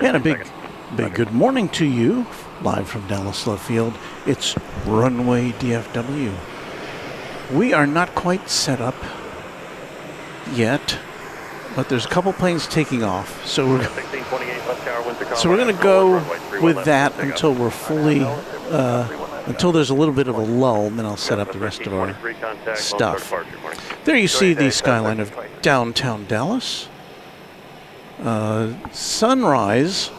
And a big good morning to you, live from Dallas Love Field. It's Runway DFW. We are not quite set up yet, but there's a couple planes taking off. So we're going to go with that until we're fully, until there's a little bit of a lull, and then I'll set up the rest of our stuff. There you see the skyline of downtown Dallas. Sunrise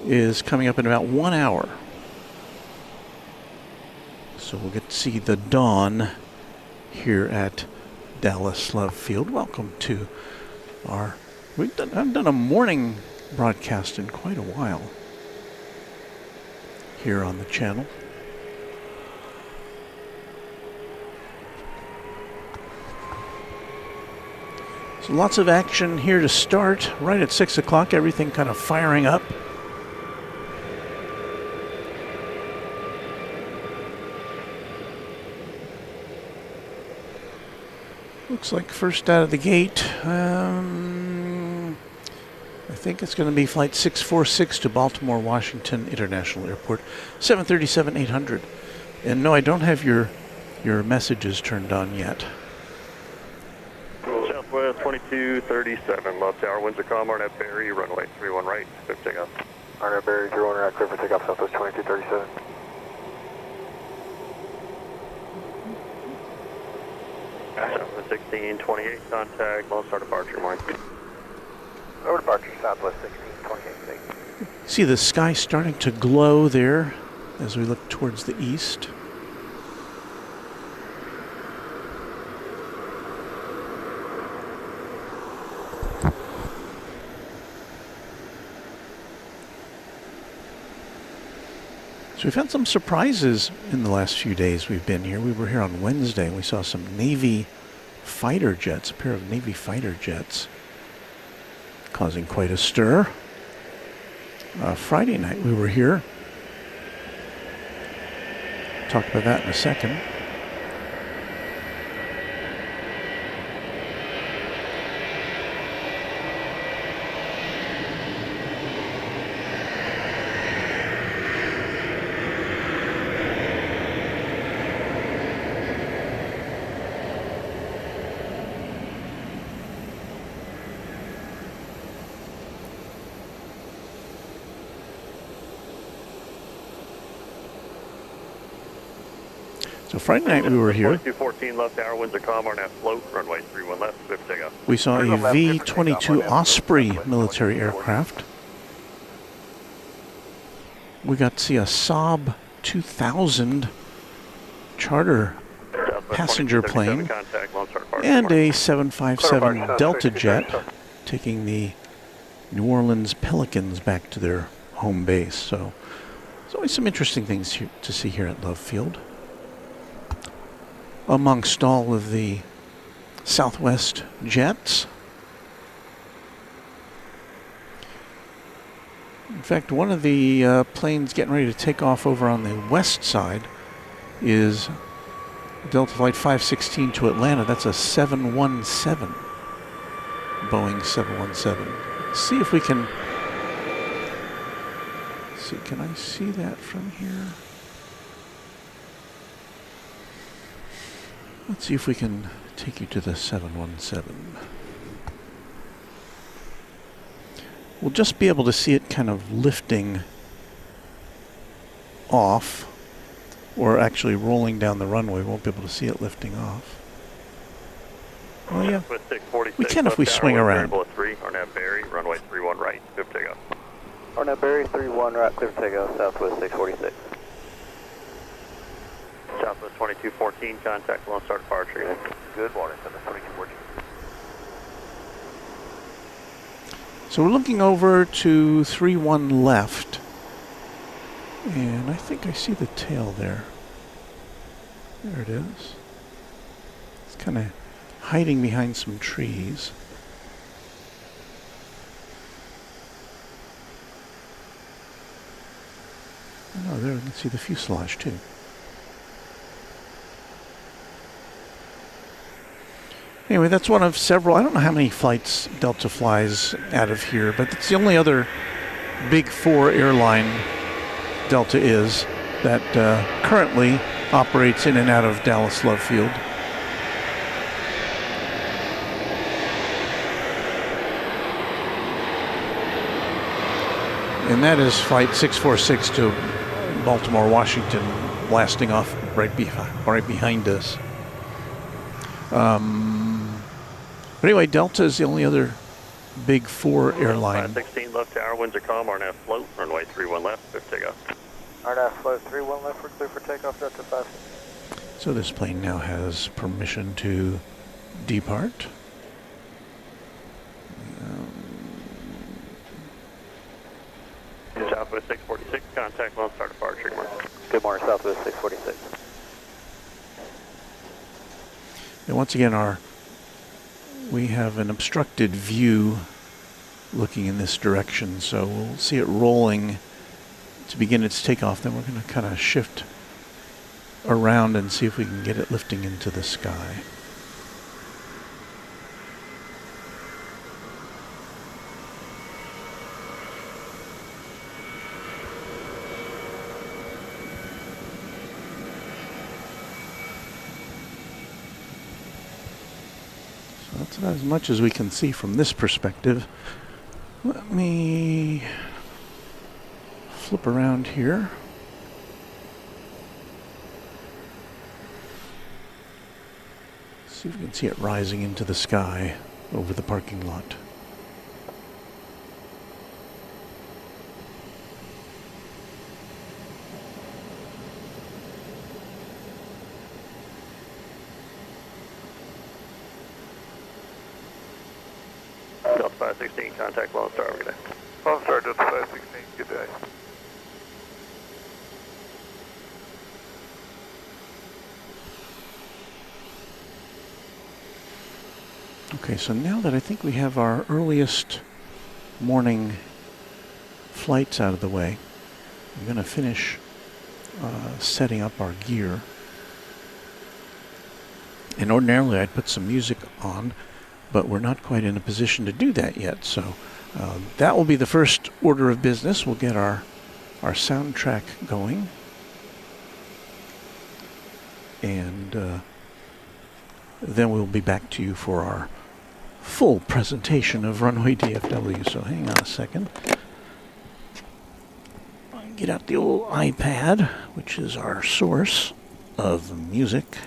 is coming up in about 1 hour. So we'll get to see the dawn here at Dallas Love Field. Welcome to our, I've done a morning broadcast in quite a while here on the channel. So lots of action here to start. Right at 6 o'clock, everything kind of firing up. Looks like first out of the gate, I think it's going to be flight 646 to Baltimore Washington International Airport, 737-800. And no, I don't have your messages turned on yet. Southwest 2237, left tower, winds are calm, RNAV Barry, runway 31 right, clear for takeoff. RNAV Barry, 31 right, clear for takeoff, Southwest 2237. Southwest 1628, contact, Lone Star departure, morning. Over departure, Southwest 1628. See the sky starting to glow there as we look towards the east. So we've had some surprises in the last few days we've been here. We were here on Wednesday and we saw some Navy fighter jets, a pair of Navy fighter jets, causing quite a stir. Friday night we were here. Talk about that in a second. So Friday night we were here. 214 left tower, winds are calm, RNAV float, runway 31 left, clear for takeoff. We saw a V-22 Osprey military aircraft. We got to see a Saab 2000 charter passenger plane and a 757 Delta jet taking the New Orleans Pelicans back to their home base. So there's always some interesting things to see here at Love Field. Amongst all of the Southwest jets. In fact, one of the planes getting ready to take off over on the west side is Delta Flight 516 to Atlanta. That's a 717, Boeing 717. Let's see if we can, can I see that from here? Let's see if we can take you to the 717. We'll just be able to see it kind of lifting off, or actually rolling down the runway. We won't be able to see it lifting off. Oh yeah, we can if we swing around. RNAV Barry, runway 31 right, clear for takeoff. RNAV Barry, 31 right, clear for takeoff, Southwest 646. Southwest 2214, contact Lone Star departure. Good morning, Southwest 2214. So we're looking over to 31 left, and I think I see the tail there. There it is. It's kind of hiding behind some trees. Oh, there we can see the fuselage too. Anyway, that's one of several. I don't know how many flights Delta flies out of here, but it's the only other big four airline Delta is that currently operates in and out of Dallas Love Field. And that is Flight 646 to Baltimore, Washington, blasting off right behind us. But anyway, Delta is the only other big four airline. 16 left tower, winds are calm, RNAV float, runway 31 left, clear for takeoff. RNAV float 31 left, we're clear for takeoff, Delta 5. So this plane now has permission to depart. Southwest 646, contact Lone Star departure. Good morning. Good morning, Southwest 646. And once again, we have an obstructed view looking in this direction, so we'll see it rolling to begin its takeoff. Then we're going to kind of shift around and see if we can get it lifting into the sky. That's about as much as we can see from this perspective. Let me flip around here. See if we can see it rising into the sky over the parking lot. Delta 516, contact Lone Star, good day. Lone Star, Delta 516, good day. Okay, so now that I think we have our earliest morning flights out of the way, I'm going to finish setting up our gear. And ordinarily I'd put some music on, but we're not quite in a position to do that yet. So that will be the first order of business. We'll get our soundtrack going. And then we'll be back to you for our full presentation of Runway DFW. So hang on a second. Get out the old iPad, which is our source of music.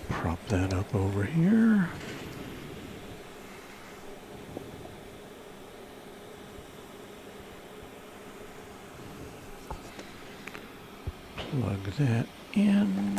Prop that up over here. Plug that in.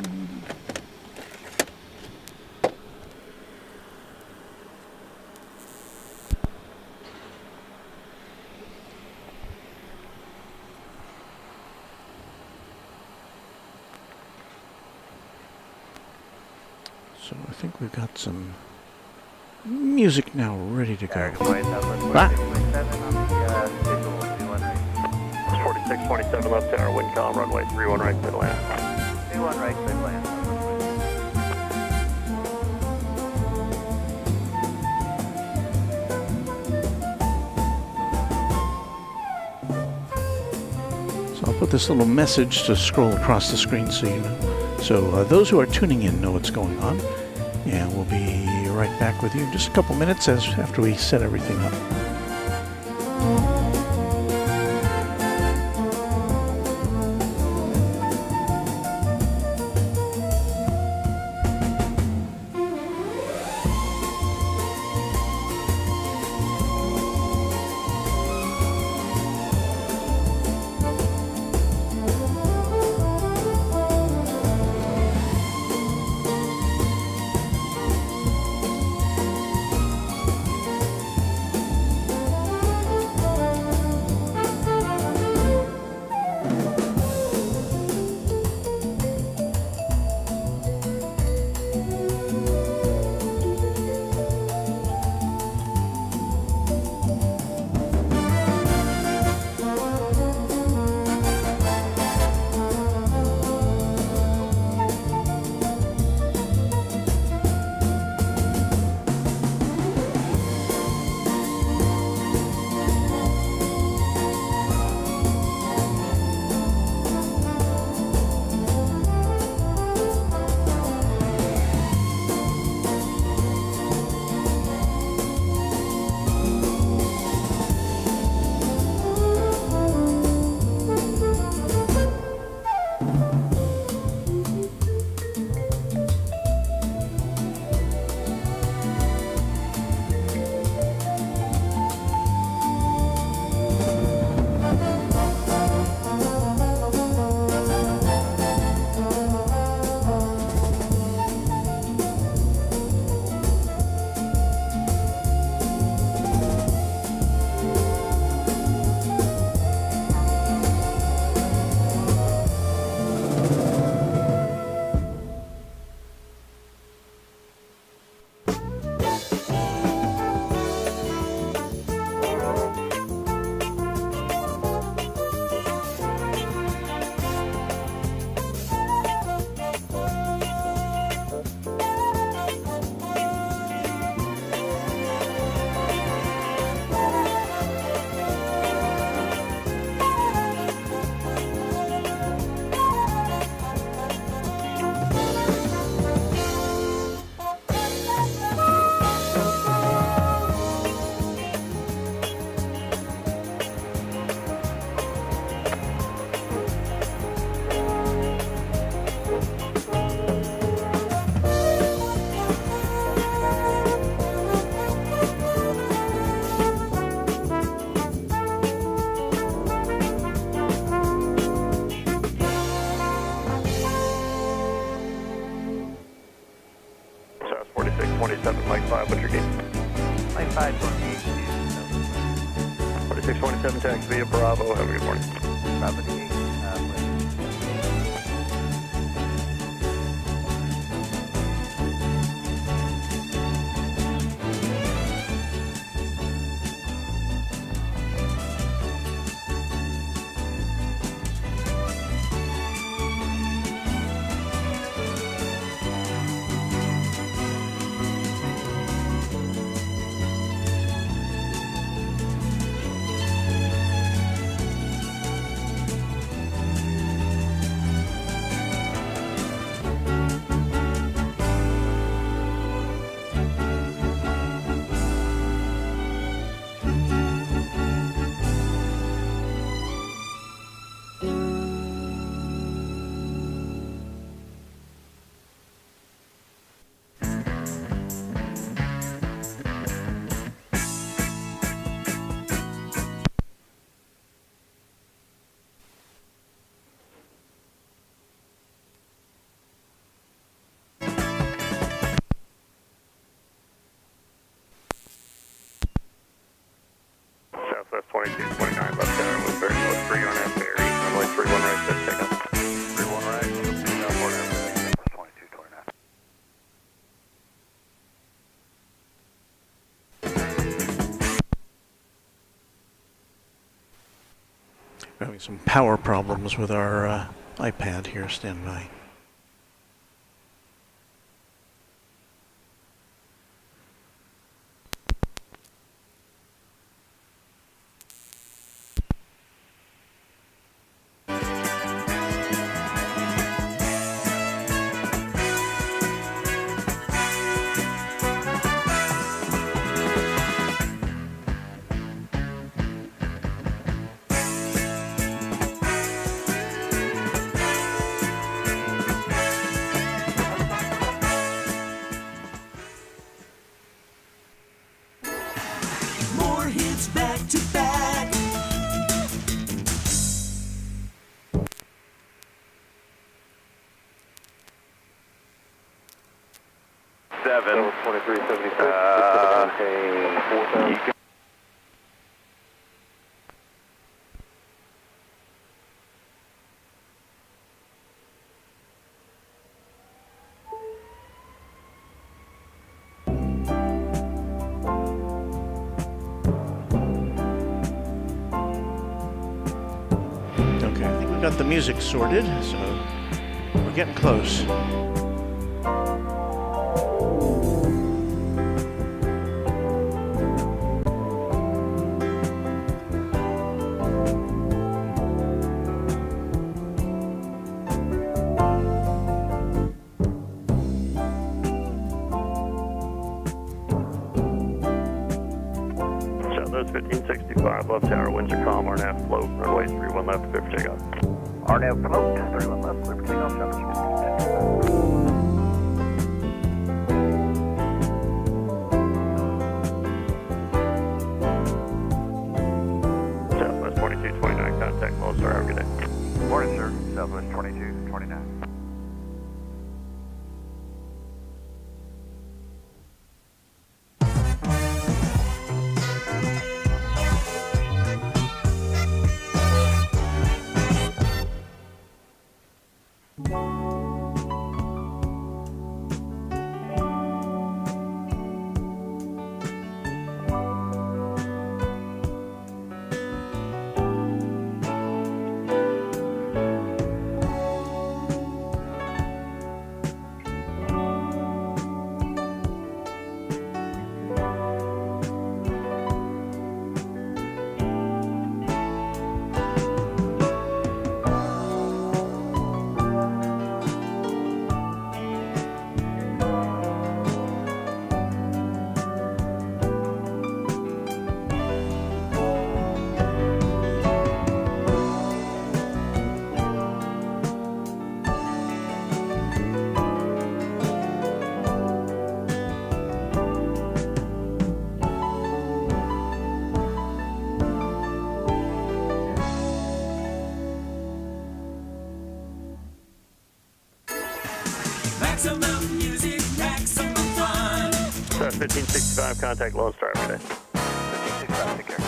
So I think we've got some music now ready to go. Ah. 4627 left tower, wind calm, runway 31 right, clear to land. 31 right, clear to land. So I'll put this little message to scroll across the screen so you know. So those who are tuning in know what's going on. And we'll be right back with you in just a couple minutes after we set everything up. 5627, taxi via Bravo. Have a good morning. Bravo to you. Southwest 2229, left tower, with very low 3 on that ferry. Runway 31 right, set takeoff. 31 right, Southport Airlines, 2229. We're having some power problems with our iPad here. Stand by. More hits back to back. Seven. 2376. Okay. Okay, I think we got the music sorted, so we're getting close. Southwest 1565, left tower, winds are calm, RNAV float, runway 31 left, clear for takeoff. RNAV float, 31 left, clear for takeoff, Southwest 1565. Southwest 2229, contact Lone Star, have a good day. Morning, sir. Southwest 2229. Maximum music, maximum fun. Southwest 1565, contact Lone Star, have a good day. 1565, take care.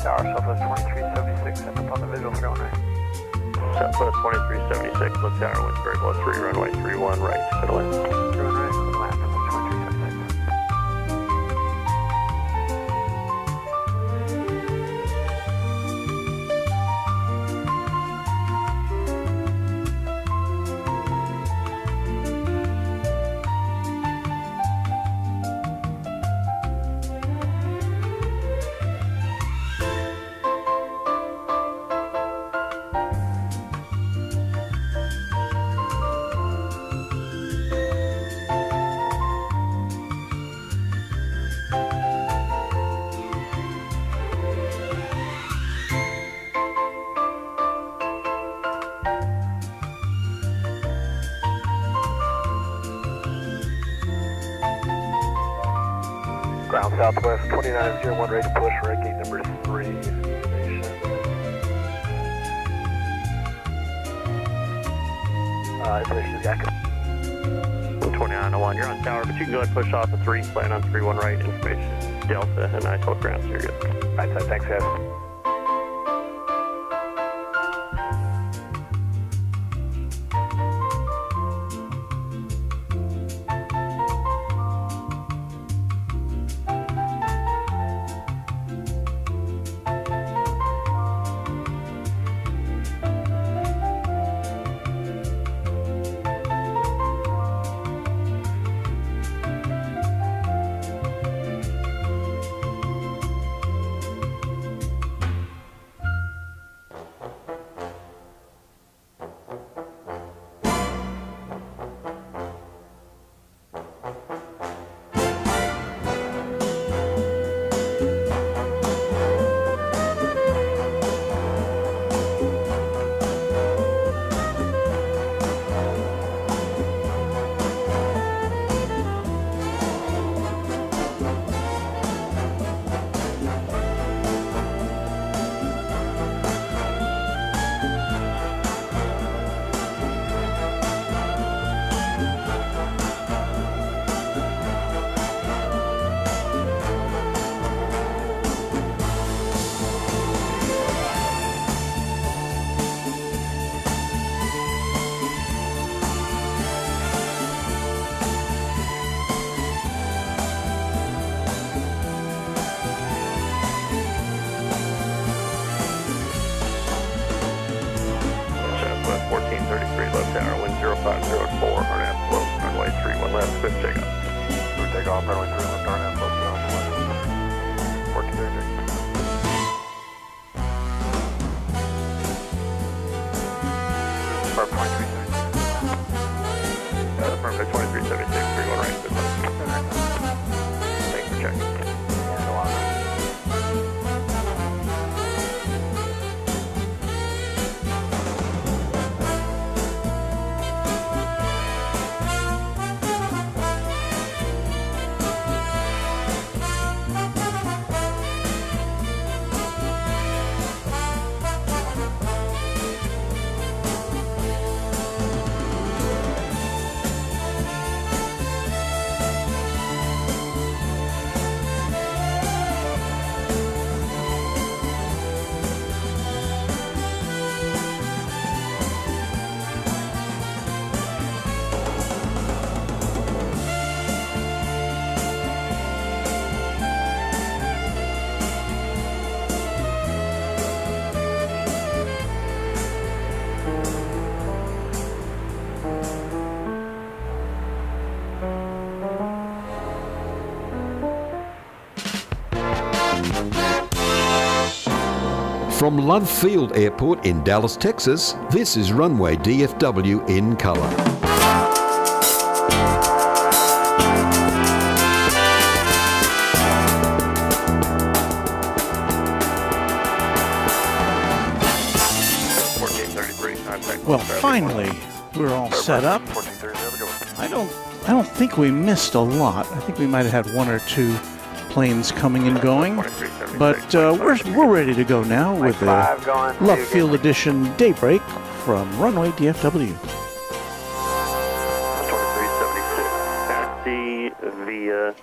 Tower, Southwest 2376, set up on the visual 3-1 right. Southwest 2376, left tower, winds very below 3, runway 31 right, clear to land. 3-1 right, clear to land, Southwest 2376. Ground Southwest 2901, ready to push, right gate number 3, station. Information is accurate. 2901, you're on tower, but you can go ahead and push off the 3, land on 31 right, information Delta, and I told ground, so you're good. Right side, thanks guys. Southwest 1433, left tower, wind 0504, RNAV slow, runway 31 left, quick takeoff. Clear takeoff, runway 3 left, RNAV, slow, down the left. 1433. Firm 2376. Affirmative 2376, 31 right, good luck. Thanks for checking. Yeah, no problem. From Love Field Airport in Dallas, Texas, this is Runway DFW in color. Well, finally, we're all set up. I don't think we missed a lot. I think we might have had one or two planes coming and going, but we're ready to go now with the Love Field Edition Daybreak from Runway DFW. 2376, taxi via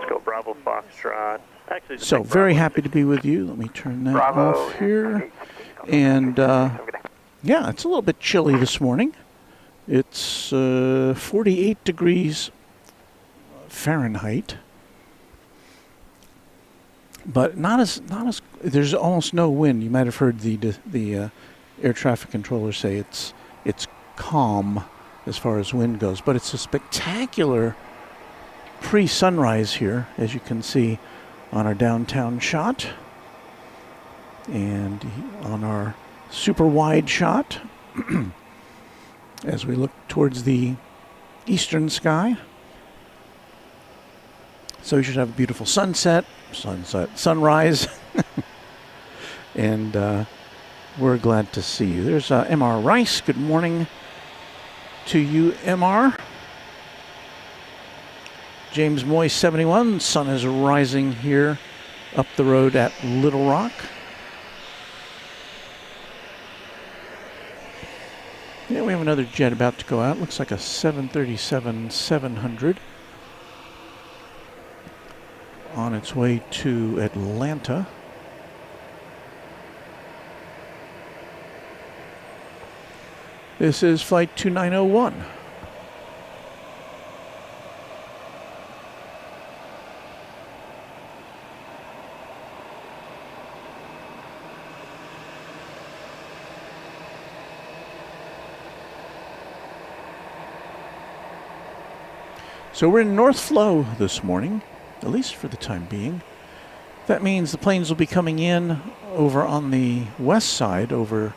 Go Bravo Foxtrot. Actually, just So take very Bravo. happy to be with you. Let me turn that Bravo. off here. And yeah, it's a little bit chilly this morning. It's 48 degrees Fahrenheit, but not as. There's almost no wind. You might have heard the air traffic controller say it's calm as far as wind goes, but it's a spectacular pre-sunrise here, as you can see on our downtown shot and on our super wide shot as we look towards the eastern sky. So we should have a beautiful sunrise, and we're glad to see you. There's MR Rice. Good morning to you, MR. James Moy 71. Sun is rising here up the road at Little Rock. Yeah, we have another jet about to go out. Looks like a 737-700 on its way to Atlanta. This is Flight 2901. So we're in North Flow this morning, at least for the time being. That means the planes will be coming in over on the west side, over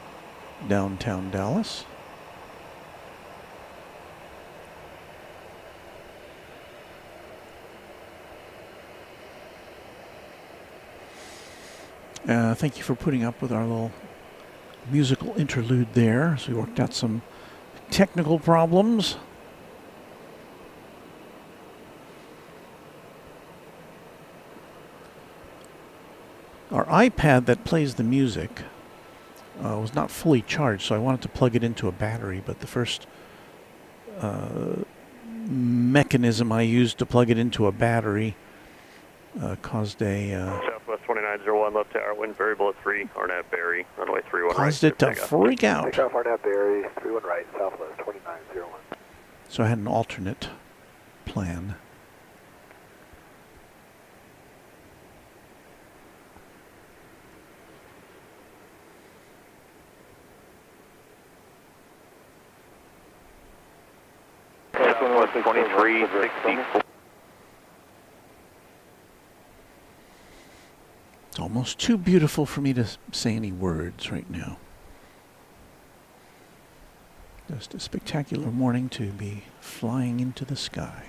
downtown Dallas. Thank you for putting up with our little musical interlude there as we worked out some technical problems. Our iPad that plays the music was not fully charged, so I wanted to plug it into a battery, but the first mechanism I used to plug it into a battery caused a... Southwest 2901, left tower, wind variable at 3, Arnett Berry, runway 31 right. caused it to freak out. Takeoff Arnett Berry, 31 right, Southwest 2901. So I had an alternate plan. Southwest 2364. It's almost too beautiful for me to say any words right now. Just a spectacular morning to be flying into the sky.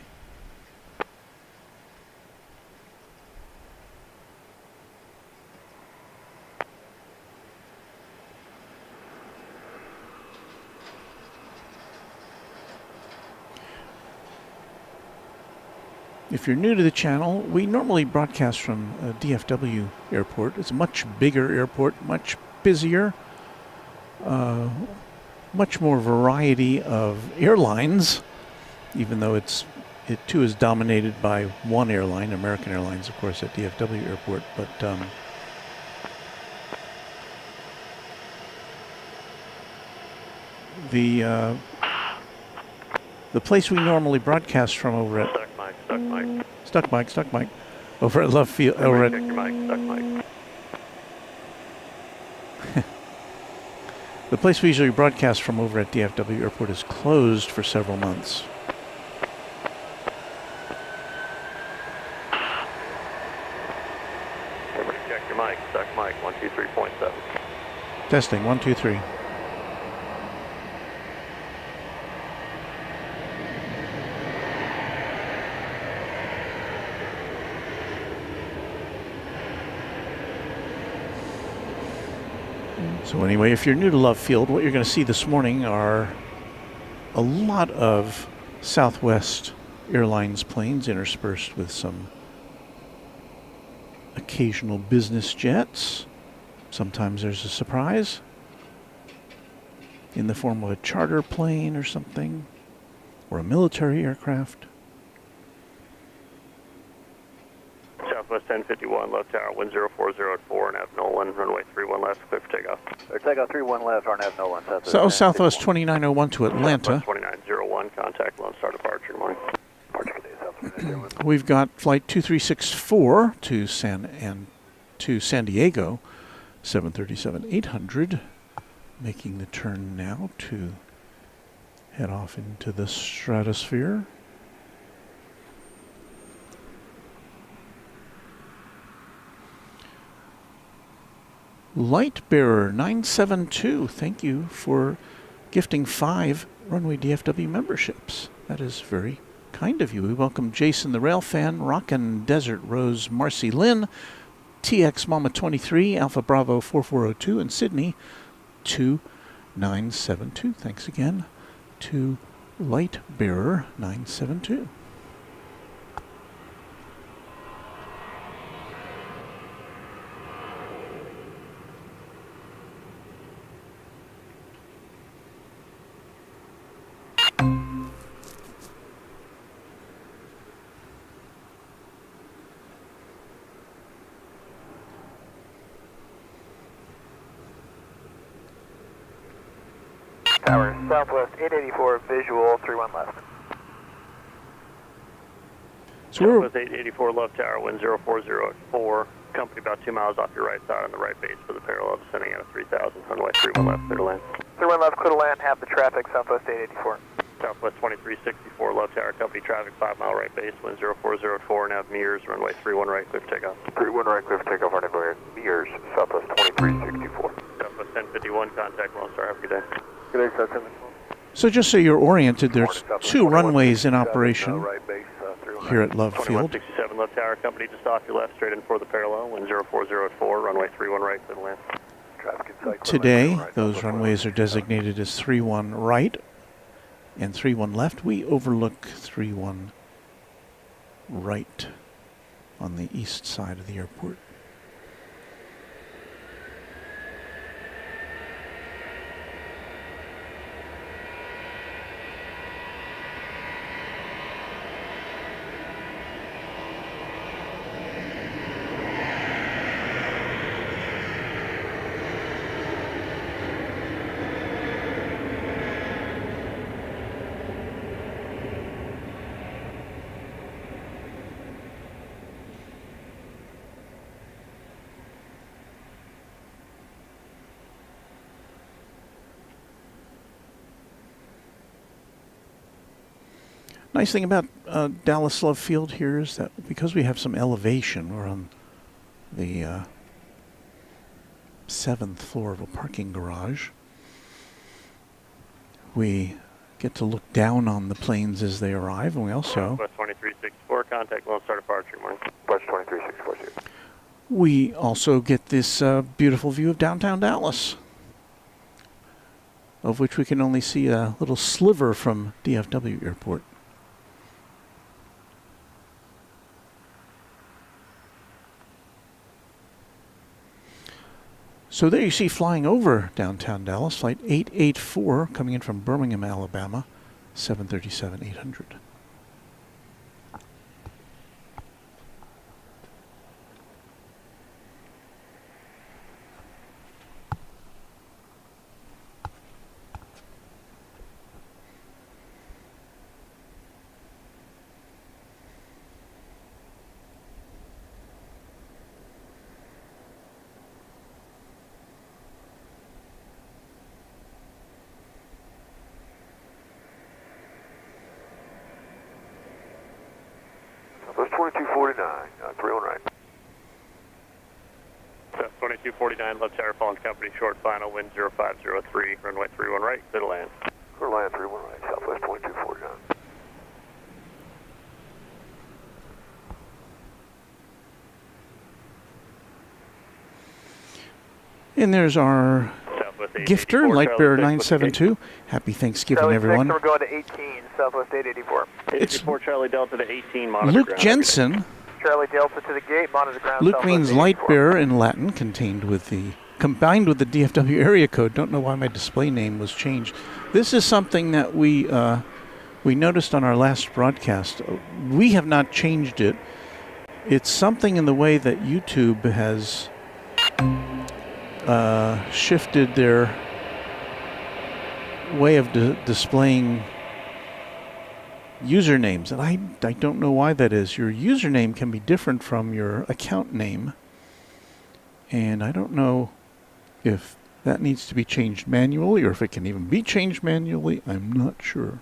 If you're new to the channel, we normally broadcast from DFW Airport. It's a much bigger airport, much busier, much more variety of airlines, even though it too is dominated by one airline, American Airlines, of course, at DFW Airport. But the place we normally broadcast from over at Stuck Mike. Over at Love Field. Over at Check your mic, stuck mic. the place we usually broadcast from over at DFW Airport is closed for several months. Check your mic, stuck mic, 123.7. Testing, 1, 2, 3. So anyway, if you're new to Love Field, what you're going to see this morning are a lot of Southwest Airlines planes interspersed with some occasional business jets. Sometimes there's a surprise in the form of a charter plane or something, or a military aircraft. Southwest 1051, left tower, wind 040 at 4, and have Nolan, runway 31 left, clear for takeoff. Or takeoff 31 left, RNAV Nolan. So Southwest 2901 to Atlanta. Southwest 2901, contact Lone Star departure, morning. We've got flight 2364 to San Diego, 737-800, making the turn now to head off into the stratosphere. Lightbearer 972, thank you for gifting 5 Runway DFW memberships. That is very kind of you. We welcome Jason the Rail Fan, Rockin' Desert Rose, Marcy Lynn, TX Mama 23, Alpha Bravo 4402, and Sydney 2972. Thanks again to Lightbearer 972. Tower, Southwest 884, visual, 31 left. So we're Southwest 884, left tower, wind 040 at 4, company about 2 miles off your right side on the right base for the parallel, descending out of 3000, runway 31 left, clear to land. 31 left, clear to land, half the traffic, Southwest 884. Southwest 2364, left tower, company traffic, 5 mile right base, wind 040 at 4, and have Mears, runway 31 right, clear for takeoff. 31 right, clear for takeoff, RNAV Mears, Southwest 2364. Southwest 1051, contact Lone Star, have a good day. Good day, Southwest. So just so you're oriented, there's 2 runways in operation Right base, here at Love Field. 2167, left tower, company just off your left, straight in for the parallel, wind 040 at 4, runway 31 right, clear to land. Traffic in sight. Today, those runways are designated as 31 right and 31 left. We overlook 31 right on the east side of the airport. Nice thing about Dallas Love Field here is that because we have some elevation, we're on the 7th floor of a parking garage. We get to look down on the planes as they arrive, and we also West 2364, contact Lone Star departure, morning. West 2364. we also get this beautiful view of downtown Dallas, of which we can only see a little sliver from DFW Airport. So there you see flying over downtown Dallas, flight 884 coming in from Birmingham, Alabama, 737-800. Southwest 2249, 31 right. South 2249, left tower, falling company, short final, wind 0503, runway 31 right, clear to land. Clear to land, 31 right, Southwest 2249. And there's our Southwest gifter, 884, Lightbearer Charlie 972. Happy Thanksgiving, Charlie everyone. 6, we're going to 18, Southwest 884. 884 Charlie Delta to 18, monitor Luke ground. Jensen. Charlie Delta to the gate, monitor ground. Luke Southwest means 884. light bearer in Latin, combined with the DFW area code. Don't know why my display name was changed. This is something that we noticed on our last broadcast. We have not changed it, It's something in the way that YouTube has shifted their way of displaying usernames, and I don't know why that is. Your username can be different from your account name, and I don't know if that needs to be changed manually or if it can even be changed manually. I'm not sure.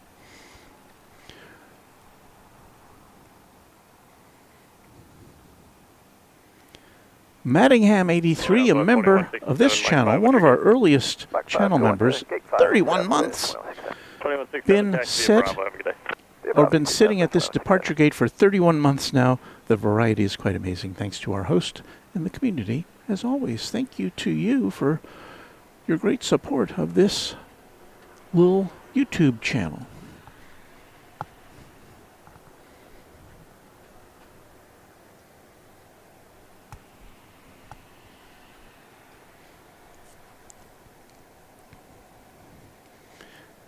Mattingham 83, a member of this channel, one of our earliest channel members, 31 months, been sitting at this departure gate for 31 months now. The variety is quite amazing, thanks to our host and the community. As always, thank you to you for your great support of this little YouTube channel.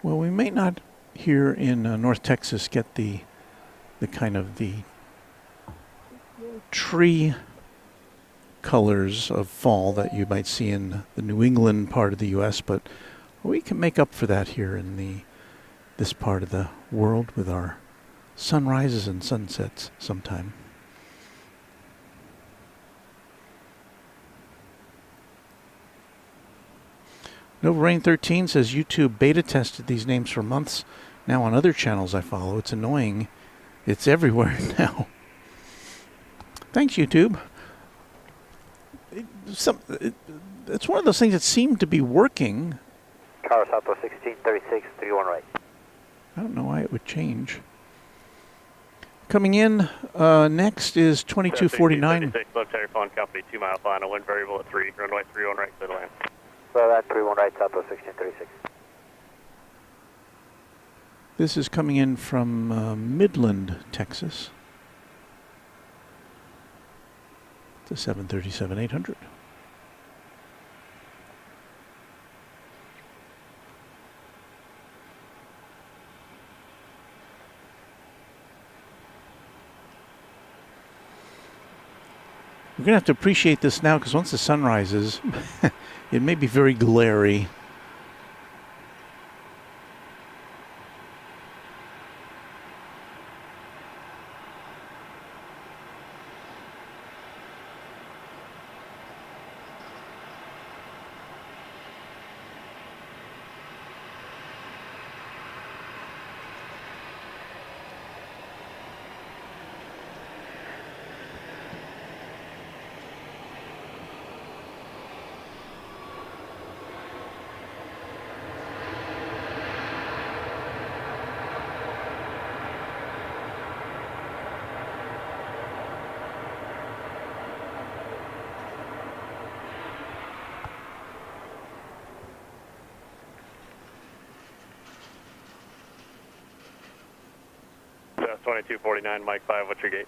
Well, we may not here in North Texas get the kind of the tree colors of fall that you might see in the New England part of the U.S., but we can make up for that here in this part of the world with our sunrises and sunsets sometime. Nova Rain 13 says YouTube beta tested these names for months now on other channels I follow. It's annoying. It's everywhere now. Thanks, YouTube. It's one of those things that seem to be working. Tower Southwest 1636, 31 right. I don't know why it would change. Coming in next is 2249. Low telephone company, 2 mile final, wind variable at 3, runway 31 right, clear to land. So that 31 right, Southwest 1636. This is coming in from Midland, Texas. To 737-800. We're going to have to appreciate this now because once the sun rises, it may be very glary. South 2249, Mike 5, what's your gate?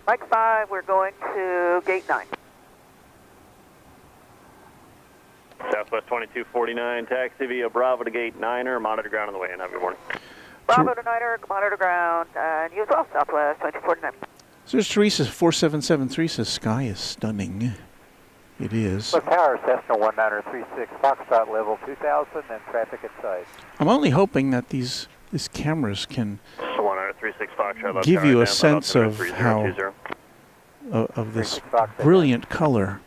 Mike 5, we're going to gate 9. Southwest 2249, taxi via Bravo to gate 9er, monitor ground on the way in. Have a good morning. Bravo to Niner, monitor ground, and you as well, Southwest 2249. So there's Teresa 4773 says sky is stunning. It is. Tower Cessna 1936, Foxtrot level 2000 and traffic at sight. I'm only hoping that these cameras can 1936 Foxtrot, give you a sense of how of this brilliant color.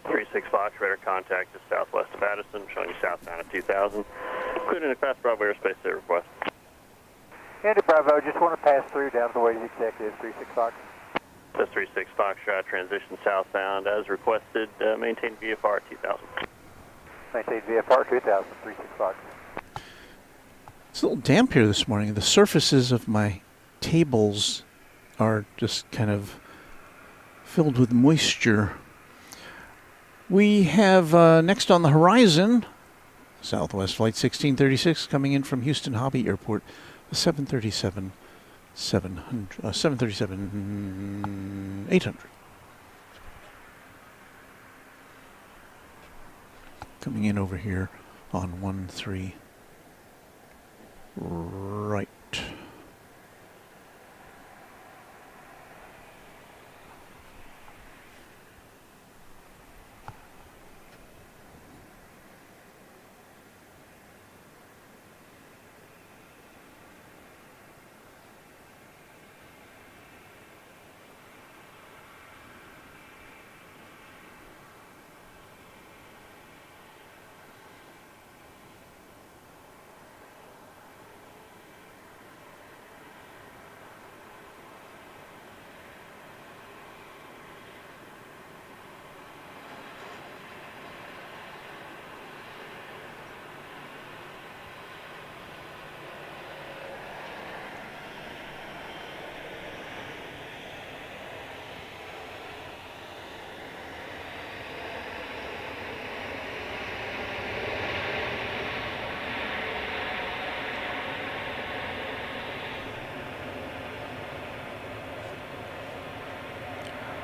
36 Fox, radar contact is southwest of Addison, showing you southbound at 2000. Including across Bravo airspace to request. Andy Bravo, just want to pass through down to the way the executive 36 Fox. That's 36 Foxtrot, transition southbound as requested, maintain VFR 2000. Maintain VFR 2000, 36 Fox. It's a little damp here this morning. The surfaces of my tables are just kind of filled with moisture. We have next on the horizon, Southwest Flight 1636 coming in from Houston Hobby Airport, the 737-800. Coming in over here on 13 right.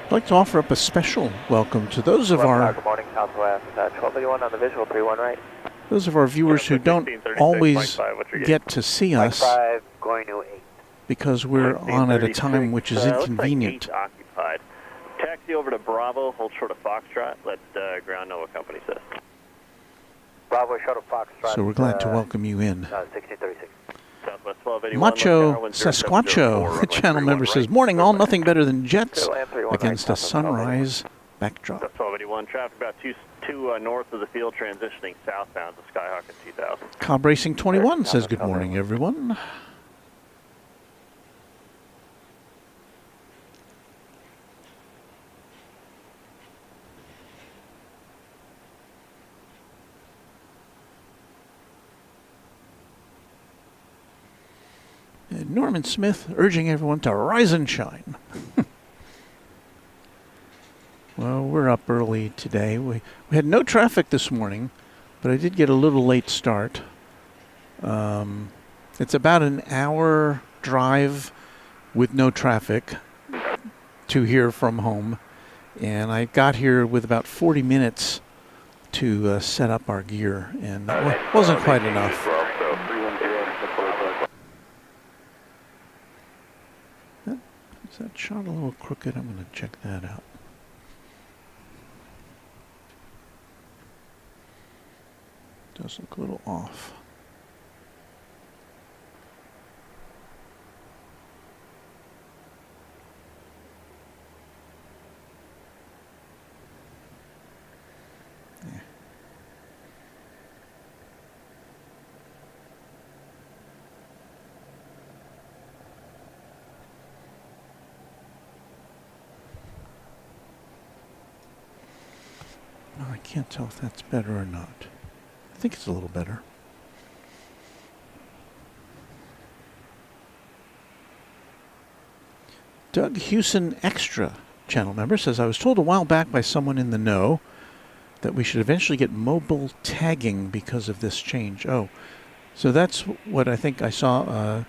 I'd like to offer up a special welcome to those of our Good morning, Southwest 1281 on the visual, 31 right. viewers who don't always get to see Mike us 5 going to 8. because we're on at a time which is inconvenient. Looks like 8 occupied. Taxi over to Bravo, hold short of Foxtrot. Let ground know what company says. Bravo shuttle Foxtrot. So we're glad to welcome you in. 1636. Southwest 1281. Macho Sasquatcho, the channel member, says, morning all, nothing better than jets against a sunrise backdrop. 1281, traffic about two north of the field transitioning southbound to Skyhawk at 2000. Cobb Racing 21 says, good morning, everyone. And Norman Smith urging everyone to rise and shine. Well, we're up early today. We had no traffic this morning, but I did get a little late start. It's about an hour drive with no traffic to here from home. And I got here with about 40 minutes to set up our gear, and that wasn't quite enough. Is that shot a little crooked? I'm going to check that out. Does look a little off. Yeah. Well, I can't tell if that's better or not. I think it's a little better. Doug Hewson Extra channel member says, I was told a while back by someone in the know that we should eventually get mobile tagging because of this change. Oh, so that's what I think I saw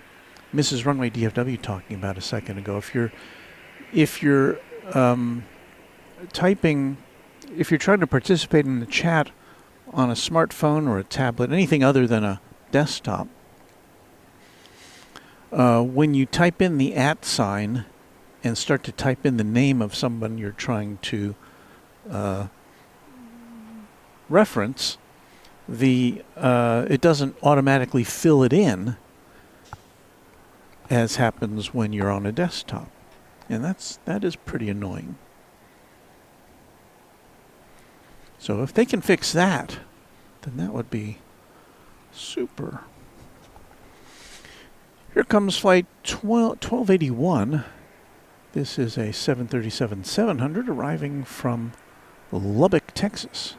Mrs. Runway DFW talking about a second ago. If you're typing, if you're trying to participate in the chat on a smartphone or a tablet, anything other than a desktop, when you type in the @ sign and start to type in the name of someone you're trying to reference, it doesn't automatically fill it in as happens when you're on a desktop, and that is pretty annoying. So if they can fix that, then that would be super. Here comes flight 1281. This is a 737-700 arriving from Lubbock, Texas.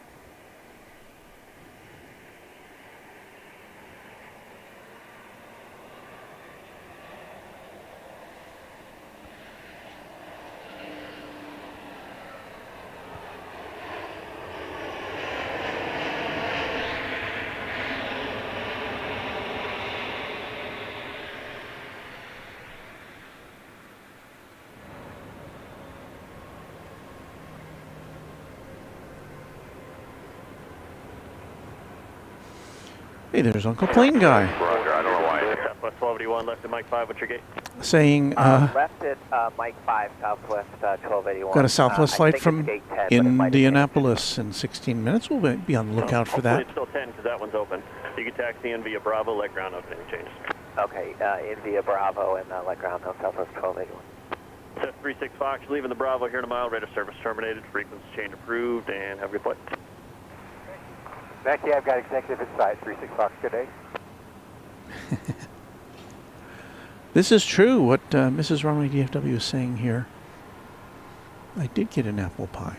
Hey, there's Uncle Plane Guy. Roger, I don't know why. Southwest 1281, left at Mike 5, what's your gate? Saying, left at Mike 5, Southwest 1281. got a Southwest flight from gate 10, but it might have Indianapolis in 16 minutes. We'll be on the lookout for that. It's still 10 because that one's open. You can taxi in via Bravo, let ground know if anything changes. Okay, in via Bravo and let ground know Southwest 1281. Set 36 Fox, leaving the Bravo here in a mile, rate of service terminated, frequency change approved, and have a good flight. Becky, I've got executive inside, 36 Fox, good day. This is true, what Mrs. Runway DFW is saying here. I did get an apple pie.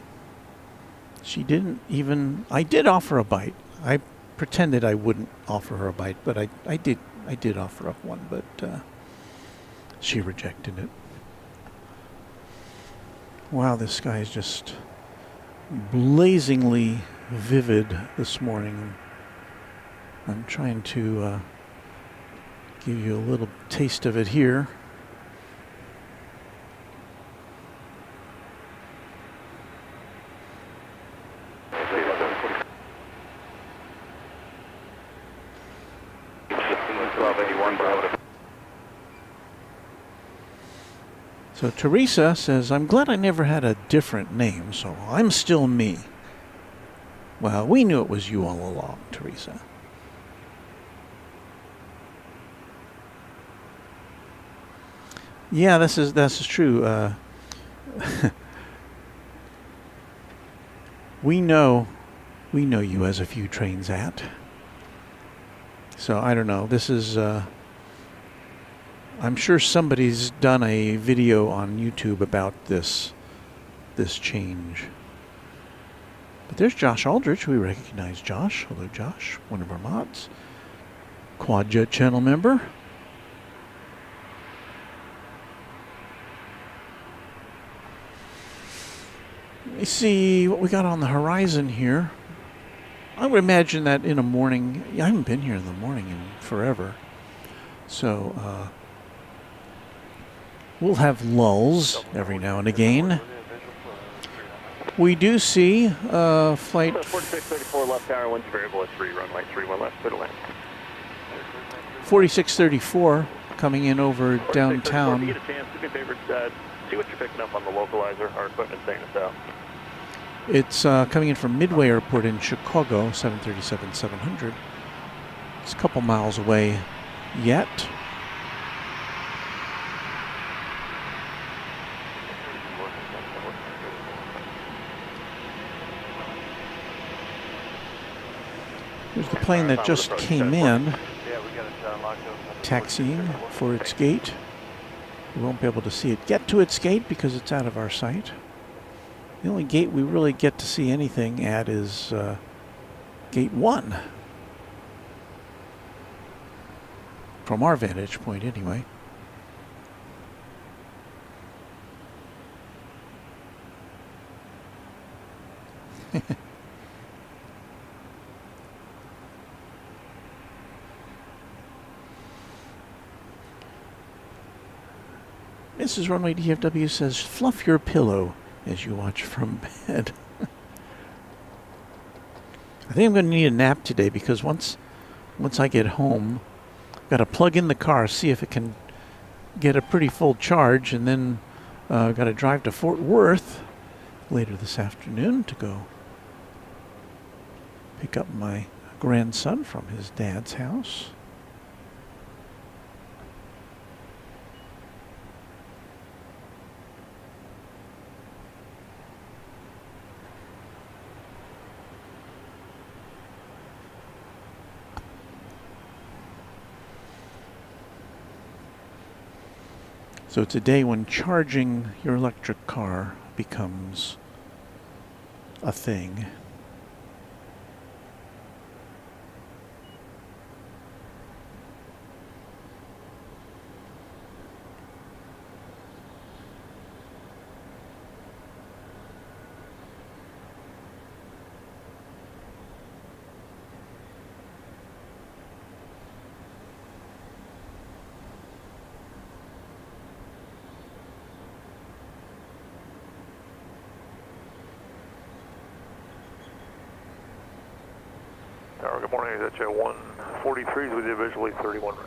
She didn't even... I did offer a bite. I pretended I wouldn't offer her a bite, but I did offer up one, but she rejected it. Wow, this sky is just blazingly vivid this morning. I'm trying to give you a little taste of it here. 81 Bravo. So Teresa says, I'm glad I never had a different name, so I'm still me. Well, we knew it was you all along, Teresa. Yeah, this is true. We know you as a few trains at. So I don't know. This is. I'm sure somebody's done a video on YouTube about this change. But there's Josh Aldrich. We recognize Josh. Hello, Josh. One of our mods. Quad Jet channel member. Let me see what we got on the horizon here. I would imagine that in a morning. I haven't been here in the morning in forever. So we'll have lulls every now and again. We do see flight 4634 left tower, winds variable at 3, runway 31 left, clear to land. 4634 coming in over downtown. If you get a chance, do me a favor, see what you're picking up on the localizer. Our equipment's saying it's out. It's coming in from Midway Airport in Chicago, 737-700. It's a couple miles away yet. Here's the plane that just came in, taxiing for its gate. We won't be able to see it get to its gate because it's out of our sight. The only gate we really get to see anything at is Gate 1. From our vantage point, anyway. Mrs. Runway DFW says, fluff your pillow as you watch from bed. I think I'm going to need a nap today because once I get home, I've got to plug in the car, see if it can get a pretty full charge, and then I've got to drive to Fort Worth later this afternoon to go pick up my grandson from his dad's house. So it's a day when charging your electric car becomes a thing. Tower, good morning. That's at 143s with you visually 31 right.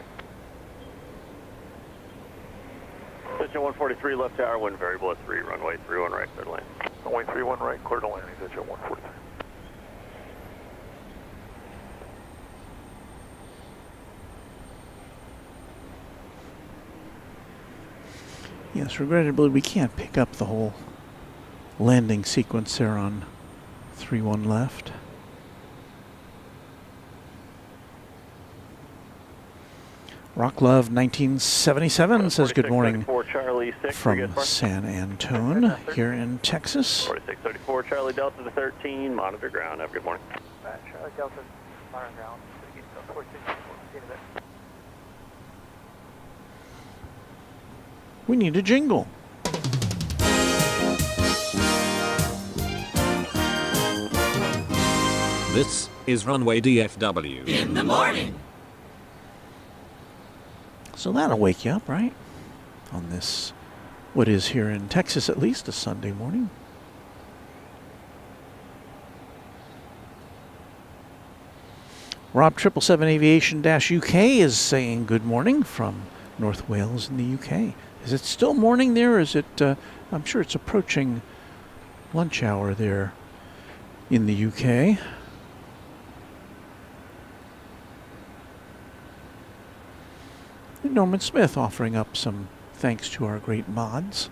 That's at 143 left tower, wind variable at 3, runway 31 right, clear to land. Runway 31 right, clear to landing. That's at 143. Yes, regrettably, we can't pick up the whole landing sequence there on 31 left. Rock Love 1977 says good morning from San Antone here in Texas. 4634 Charlie Delta to 13, monitor ground. Have a good morning. Charlie Delta, monitor ground. 4634. We need a jingle. This is Runway DFW. In the morning. So that'll wake you up, right? On this, what is here in Texas at least, a Sunday morning. Rob 777 Aviation-UK is saying good morning from North Wales in the UK. Is it still morning there? Is it? I'm sure it's approaching lunch hour there in the UK. Norman Smith offering up some thanks to our great mods.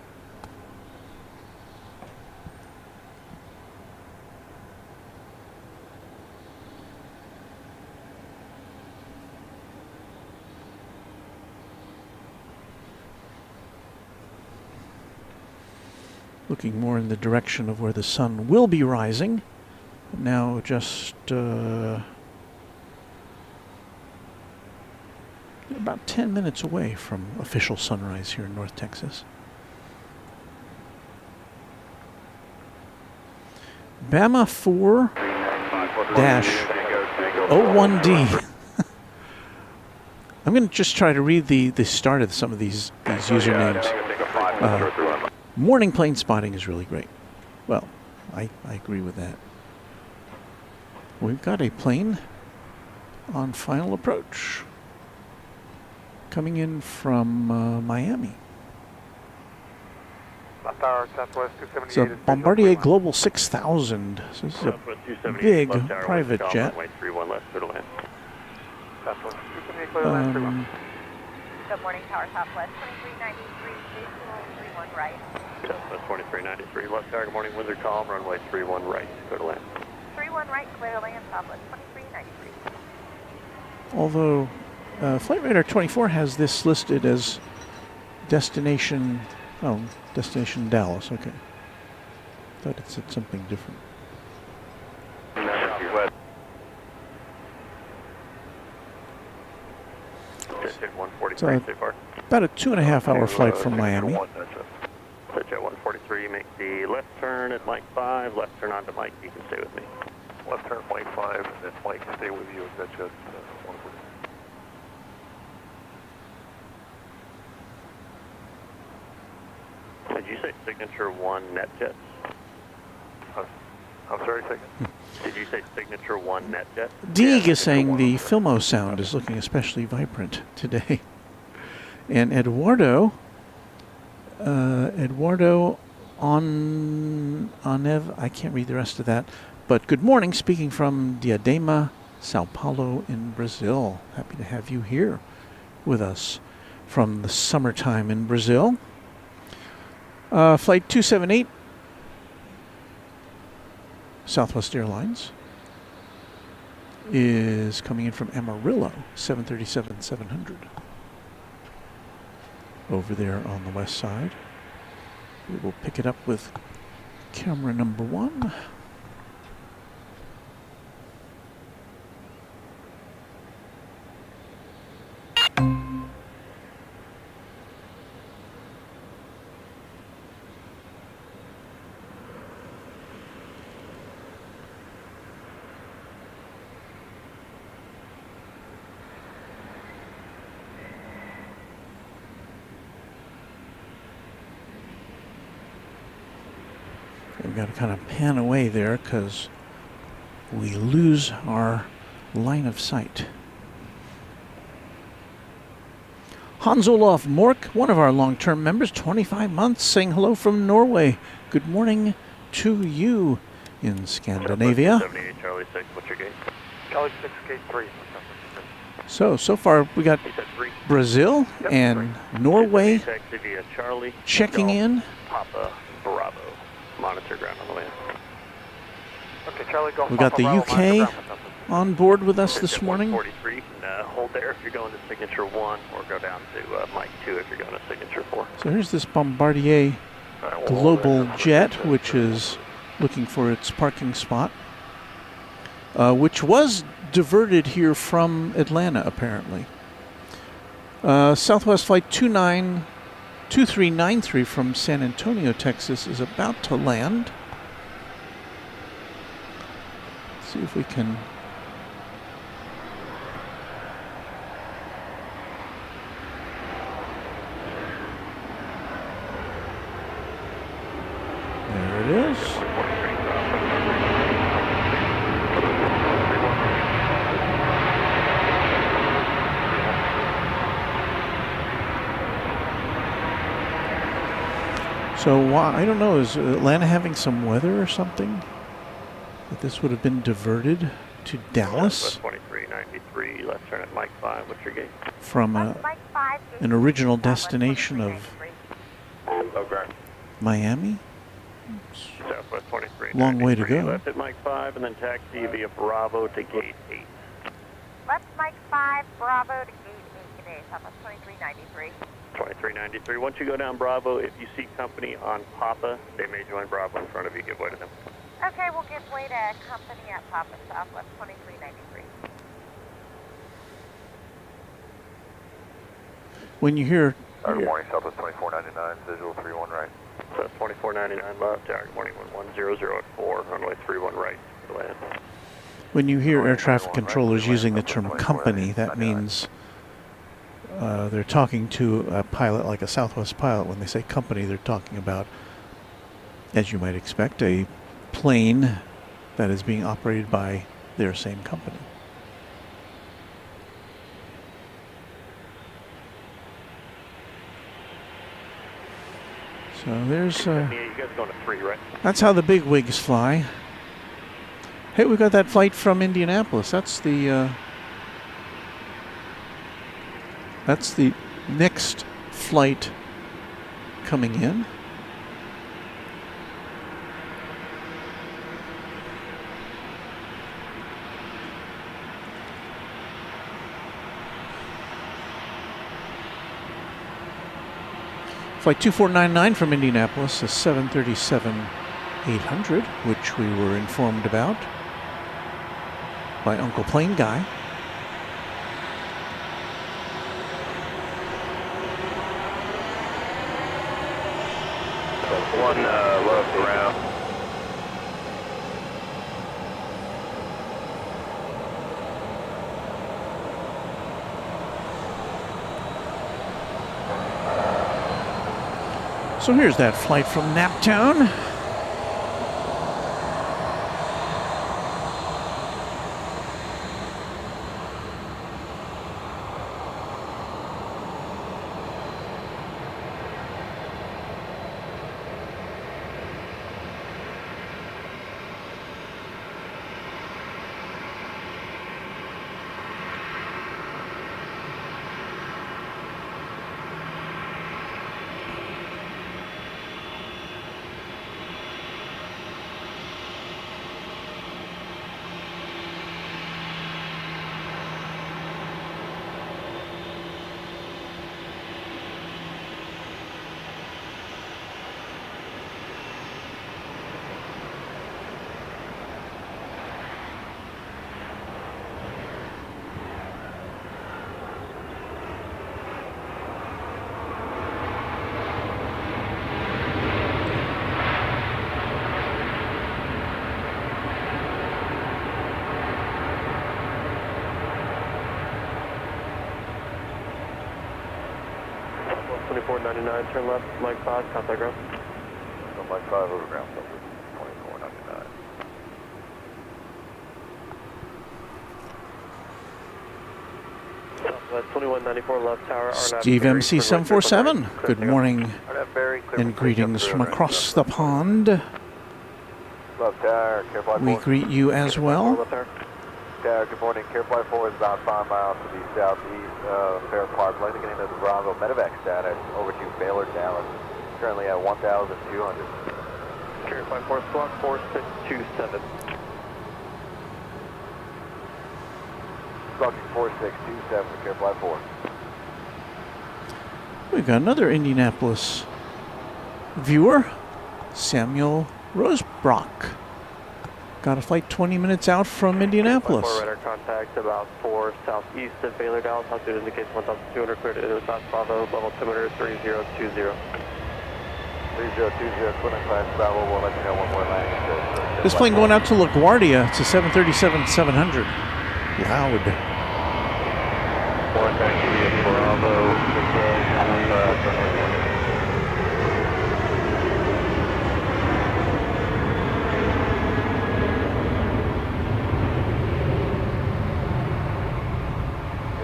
Looking more in the direction of where the sun will be rising. Now just about 10 minutes away from official sunrise here in North Texas. Bama 4-01D. I'm going to just try to read the start of some of these usernames. Morning plane spotting is really great. Well, I agree with that. We've got a plane on final approach coming in from Miami. It's a Bombardier Global 6000. So this is a big private jet. Good morning, Tower Southwest 2393, visual 31 right. Southwest 2393, left tower, good morning, Windsor calm, runway 31 right, clear to land. 31 right, clear to land, Southwest 2393. Although Flight Radar 24 has this listed as destination, destination Dallas, okay. Thought it said something different. Southwest. It's about a 2.5 hour flight from Miami. Jet 143, make the left turn at Mike 5, left turn onto Mike, you can stay with me. Left turn Mike 5, and then Mike, stay with you at that jet 143. Did you say signature 1 net jets? I'm sorry, second. Did you say signature 1 net jet? Deeg is saying the Filmo sound is looking especially vibrant today. And Eduardo Onev, I can't read the rest of that, but good morning, speaking from Diadema, Sao Paulo in Brazil. Happy to have you here with us from the summertime in Brazil. Flight 278, Southwest Airlines, is coming in from Amarillo, 737-700. Over there on the west side. We will pick it up with camera number 1. We've got to kind of pan away there because we lose our line of sight. Hans Olaf Mork, one of our long-term members, 25 months, saying hello from Norway. Good morning to you in Scandinavia. 78 Charlie 6, what's your gate? Charlie 6, gate 3. So far we got Brazil and Norway checking in. Papa Bravo. Monitor ground on the way. Okay, Charlie, go. We got the UK on board with us this morning. 43, hold there if you're going to signature 1, or go down to Mike 2 if you're going to signature 4. So here's this Bombardier Global jet, which is looking for its parking spot, which was diverted here from Atlanta, apparently. Southwest Flight 2393 from San Antonio, Texas, is about to land. Let's see if we can. There it is. So why, I don't know, is Atlanta having some weather or something? That this would have been diverted to Dallas Southwest 2393, left turn at Mike 5. What's your gate? from an original destination of Miami? Southwest 2393. Long way to go. Left at Mike 5 and then taxi via Bravo to gate 8. Left Mike 5, Bravo to gate 8 today, Southwest 2393. 2393. Once you go down Bravo, if you see company on Papa, they may join Bravo in front of you. Give way to them. Okay, we'll give way to company at Papa, Southwest 2393. When you hear Good morning, Southwest 2499, visual 31 right. So that's 2499 left, tower. Good morning, 1100 at 4, runway 31 right. Go ahead. when you hear air traffic controllers using the term company, that means they're talking to a pilot like a Southwest pilot. When they say company, they're talking about, as you might expect, a plane that is being operated by their same company. So there's You guys are going to 3, right? that's how the big wigs fly. Hey, we got that flight from Indianapolis. That's the next flight coming in. Flight 2499 from Indianapolis, a 737-800, which we were informed about by Uncle Plane Guy. One left around. So here's that flight from Naptown. Turn left, Mike 5, contact ground. So Mike 5 over ground, Southwest 2499. Southwest 2194 left tower. Steve MC 747. Good morning and greetings from across the pond. Left tower, Carefly 4. We greet you as well. Tower, good morning. Carefly 4 is about 5 miles to the southeast of Fair Park. Landing into the Bravo medevac status over to Baylor, Dallas. Currently at 1,200. Carefly 4, squawk 4627. Squawking 4627, Carefly 4. We've got another Indianapolis viewer, Samuel Rosebrock. Got a flight 20 minutes out from Indianapolis. Radar contact about 4 southeast of Baylor, Dallas. Altitude indicates 1,200, cleared to South Bravo, level altimeter 3020. 3020, Twin class Bravo, we'll let you know when we're landing. This plane going out to LaGuardia. It's a 737-700. Loud. One taxi via Bravo,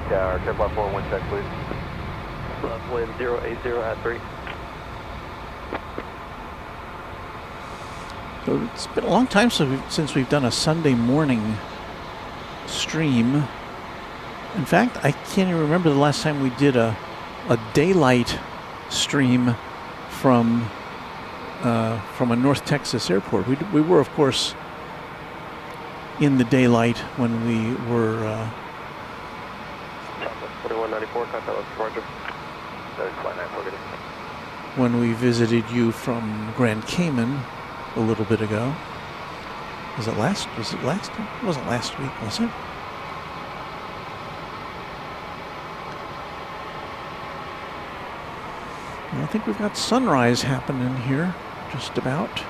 Tower, Carefly 4, wind check, please. Left wind 080 at 3. So it's been a long time since we've done a Sunday morning stream. In fact, I can't even remember the last time we did a daylight stream from a North Texas airport. We were, of course, in the daylight when we were 4194, contact us, Roger. when we visited you from Grand Cayman a little bit ago. Was it last? It wasn't last week, was it? I think we've got sunrise happening here, just about.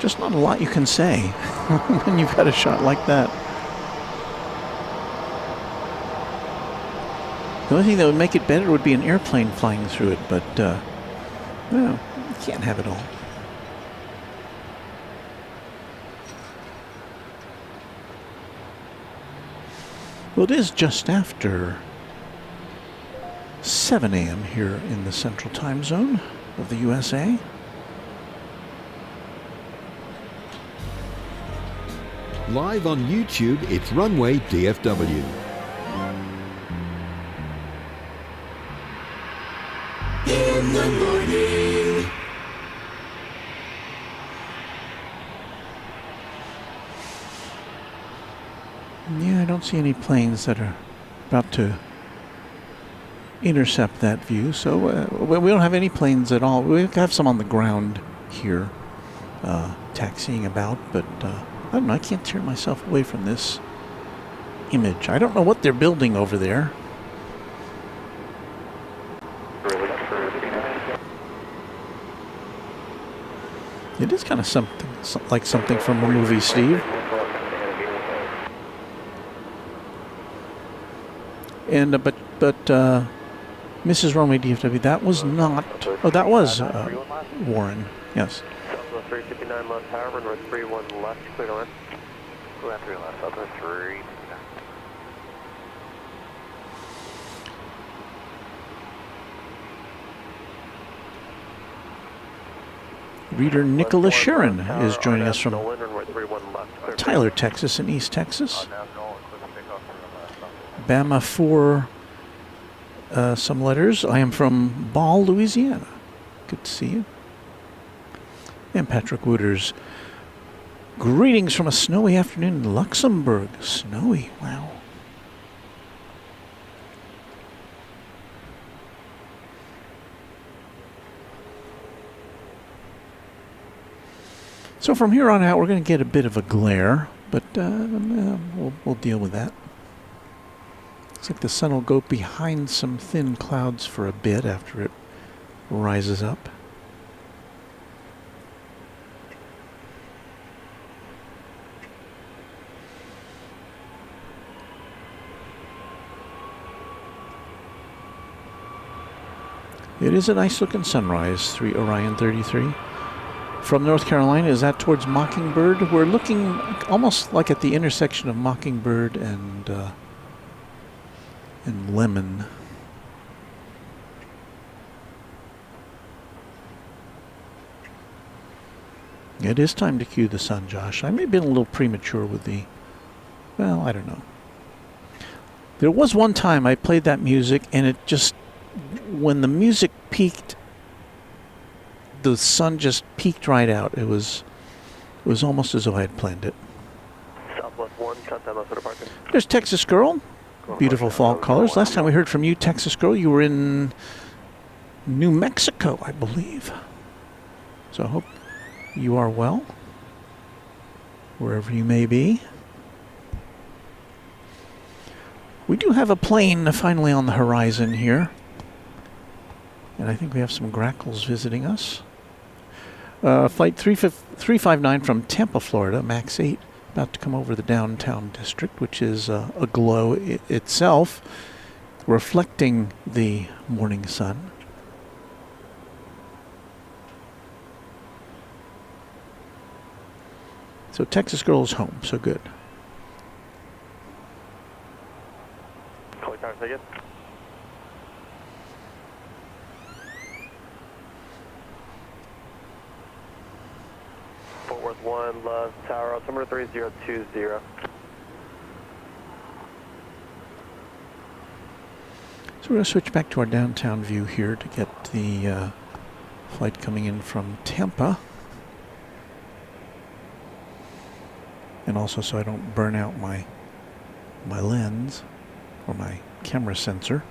Just not a lot you can say when you've got a shot like that. The only thing that would make it better would be an airplane flying through it, but, well, you can't have it all. Well, it is just after 7 a.m. here in the Central Time Zone of the USA. Live on YouTube, it's Runway DFW. In the morning. Yeah, I don't see any planes that are about to intercept that view, so we don't have any planes at all. We have some on the ground here, taxiing about, but I don't know, I can't tear myself away from this image. I don't know what they're building over there. It is kind of something like something from a movie, Steve. And but Mrs. Runway DFW, that was not. Oh, that was Warren. Yes. 359 left, power, runway 31 left, clear to land. Go down 3 left, Southwest 3. Reader Nicholas Sharon is joining us from Tyler, Texas, in East Texas. Bama for some letters. I am from Ball, Louisiana. Good to see you. And Patrick Wooters Greetings from a snowy afternoon in Luxembourg. Snowy, wow. So from here on out, we're going to get a bit of a glare, but we'll deal with that. Looks like the sun will go behind some thin clouds for a bit after it rises up. It is a nice looking sunrise, 3 Orion 33. From North Carolina, is that towards Mockingbird? We're looking almost like at the intersection of Mockingbird and Lemon. It is time to cue the sun, Josh. I may have been a little premature with the... Well, I don't know. There was one time I played that music and it just... When the music peaked, the sun just peaked right out. It was almost as though I had planned it. Southwest 1, contact us at parking. There's Texas Girl. Beautiful fall colors. Last time we heard from you, Texas Girl, you were in New Mexico, I believe. So I hope you are well, wherever you may be. We do have a plane finally on the horizon here. And I think we have some grackles visiting us. Flight 359 from Tampa, Florida, MAX 8, about to come over the downtown district, which is aglow itself, reflecting the morning sun. So Texas Girl is home, so good. Call your tower, say again. Fort Worth 1, Love Tower, altimeter 3020. So we're going to switch back to our downtown view here to get the flight coming in from Tampa. And also so I don't burn out my lens or my camera sensor.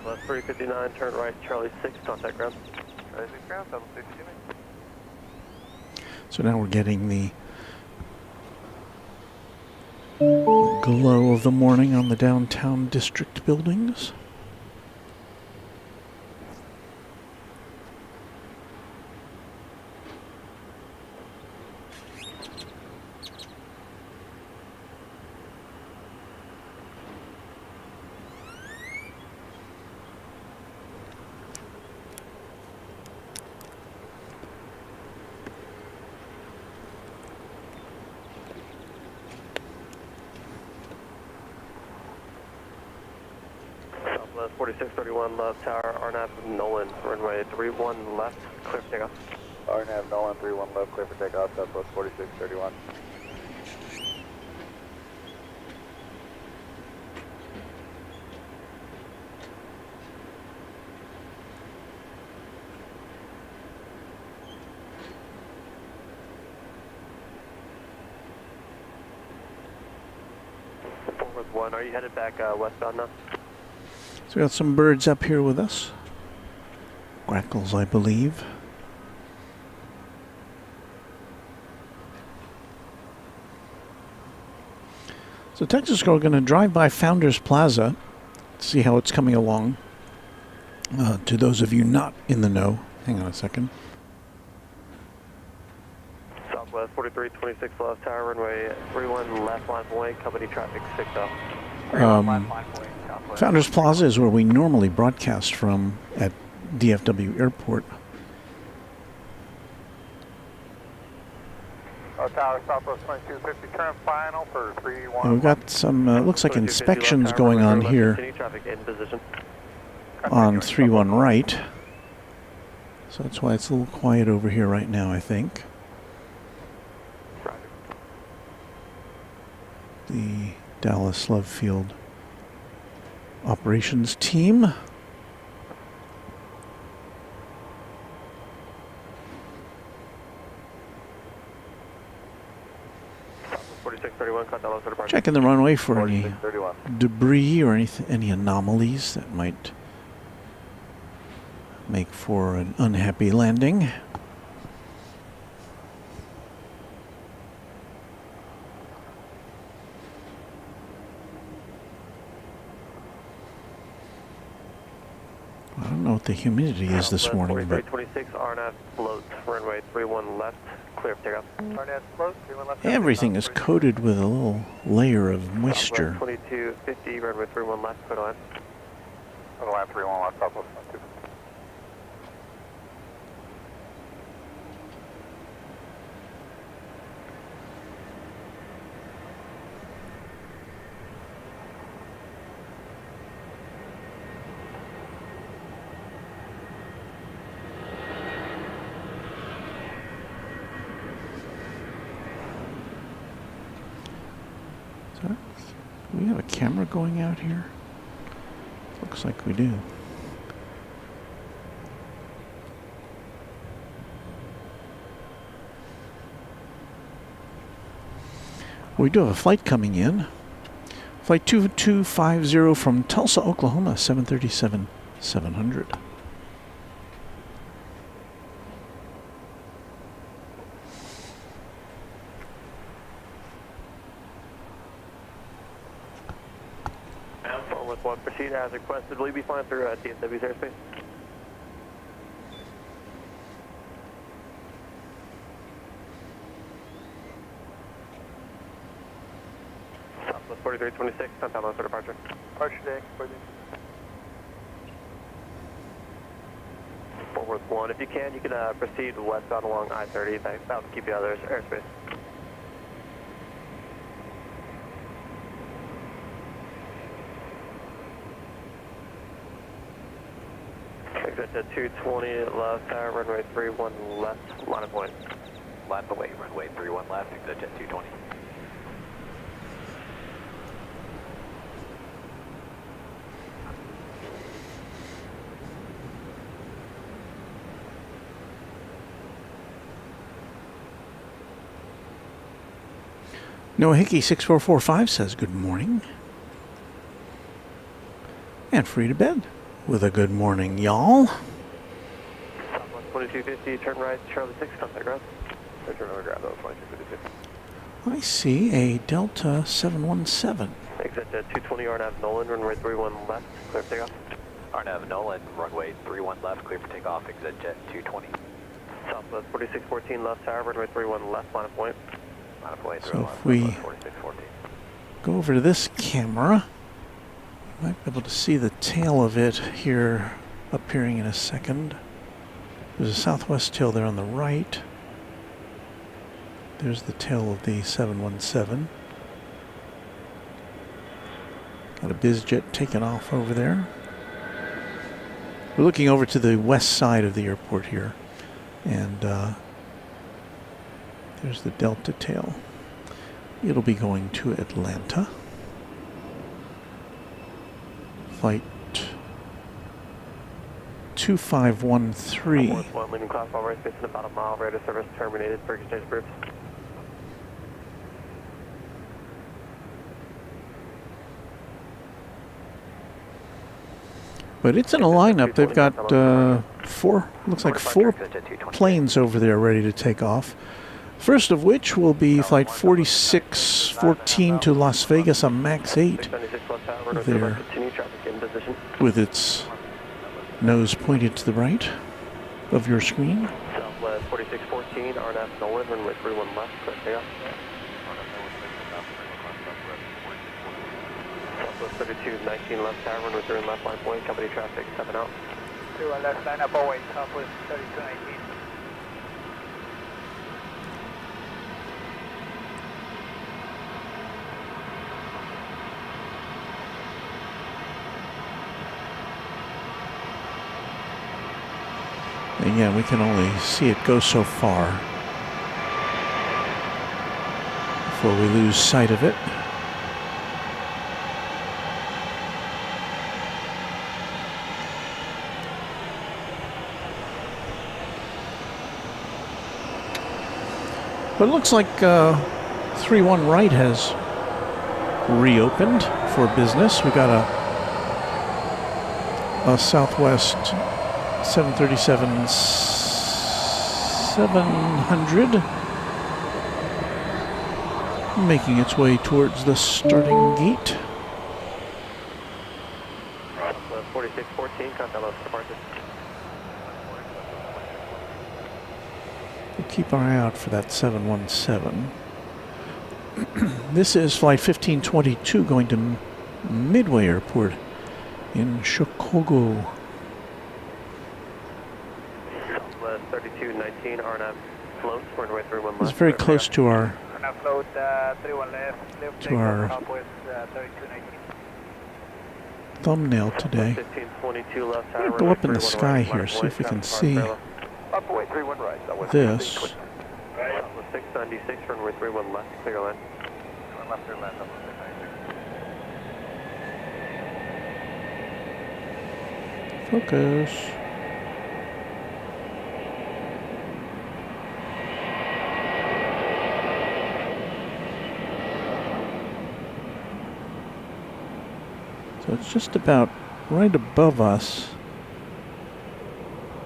Southwest 359, turn right, Charlie 6, contact ground. Charlie 6 ground, 760. So now we're getting the glow of the morning on the downtown district buildings. Southwest 4631, Love Tower, RNAV Nolan, runway 31 left, clear for takeoff. RNAV Nolan, 31 left, clear for takeoff, Southwest 4631. Southwest 1, are you headed back westbound now? So we got some birds up here with us. Grackles, I believe. So Texas Girl going to drive by Founders Plaza, see how it's coming along. To those of you not in the know, hang on a second. Southwest 4326 left tower, runway 31 left line point, company traffic 6 up. Founders Plaza is where we normally broadcast from at DFW Airport. Tower Southwest 2250, turn final for 31. And we've got some, looks like inspections going on here on 31 right. So that's why it's a little quiet over here right now, I think. The Dallas Love Field operations team. Checking the runway for any debris or any anomalies that might make for an unhappy landing. I don't know what the humidity is this morning, but 26 RNF float, runway 31 left, clear for takeoff. RNF float, 31 left. Everything is coated with a little layer of moisture. 2250, runway 31 left, clear line. Clear line 31 left, Southwest 12. Do we have a camera going out here? Looks like we do. We do have a flight coming in. Flight 2250 from Tulsa, Oklahoma, 737-700. With 1, proceed as requested. Will you be flying through DFW's airspace? Southwest 4326, 10 timelines for departure. Departure day, Fort Worth 1, if you can, you can proceed westbound along I-30. That will keep you out of their airspace. Exit to 220 left tower, runway 31 left, line of point. Line of way, runway 31 left, exit jet 220. Noah Hickey 6445 says good morning. And free to bed with a good morning, y'all. Southwest 2250, turn right, Charlie 6, contact ground. Turn over ground, 2250. I see a Delta 717. Exit to 220 RNAV Nolan, runway 31 left, clear for takeoff. RNAV Nolan, runway 31 left, clear for takeoff, exit jet 220. Southwest 4614 left tower, runway 31 left, line of point. Line of point, so if we 4614. Go over to this camera, you might be able to see the tail of it here appearing in a second. There's a southwest tail there on the right. There's the tail of the 717. Got a bizjet taking off over there. We're looking over to the west side of the airport here, and there's the Delta tail. It'll be going to Atlanta. Flight 2513. One leaving class all right, based in about a mile, radar service terminated for exchange groups. But it's in a lineup. They've got looks like four planes over there ready to take off. First of which will be flight 4614 to Las Vegas, a MAX 8 there, with its nose pointed to the right of your screen. Southwest 4614, RNAV Nolan, runway 31 left, clear takeoff. Southwest 3219 left tower, runway 31 left, line point, company traffic, 7 out. 31 left, line up, away, Southwest 3219. And yeah, we can only see it go so far before we lose sight of it. But it looks like 31 right has reopened for business. We got a Southwest 737-700 making its way towards the starting gate. 4614, contact Los departure. We'll keep our eye out for that 717. This is flight 1522 going to Midway Airport in Chicago. 3219, RNAV floats, runway 31 left. It's very close to our Float 31 left, to our Southwest 3219. thumbnail today. 1522 left I'm going to go up in the sky here, see if we can see Upway 31 right, Southwest this. Southwest 696, runway 31 left, clear line. 31 left, clear line, Southwest 696. Focus. So it's just about right above us,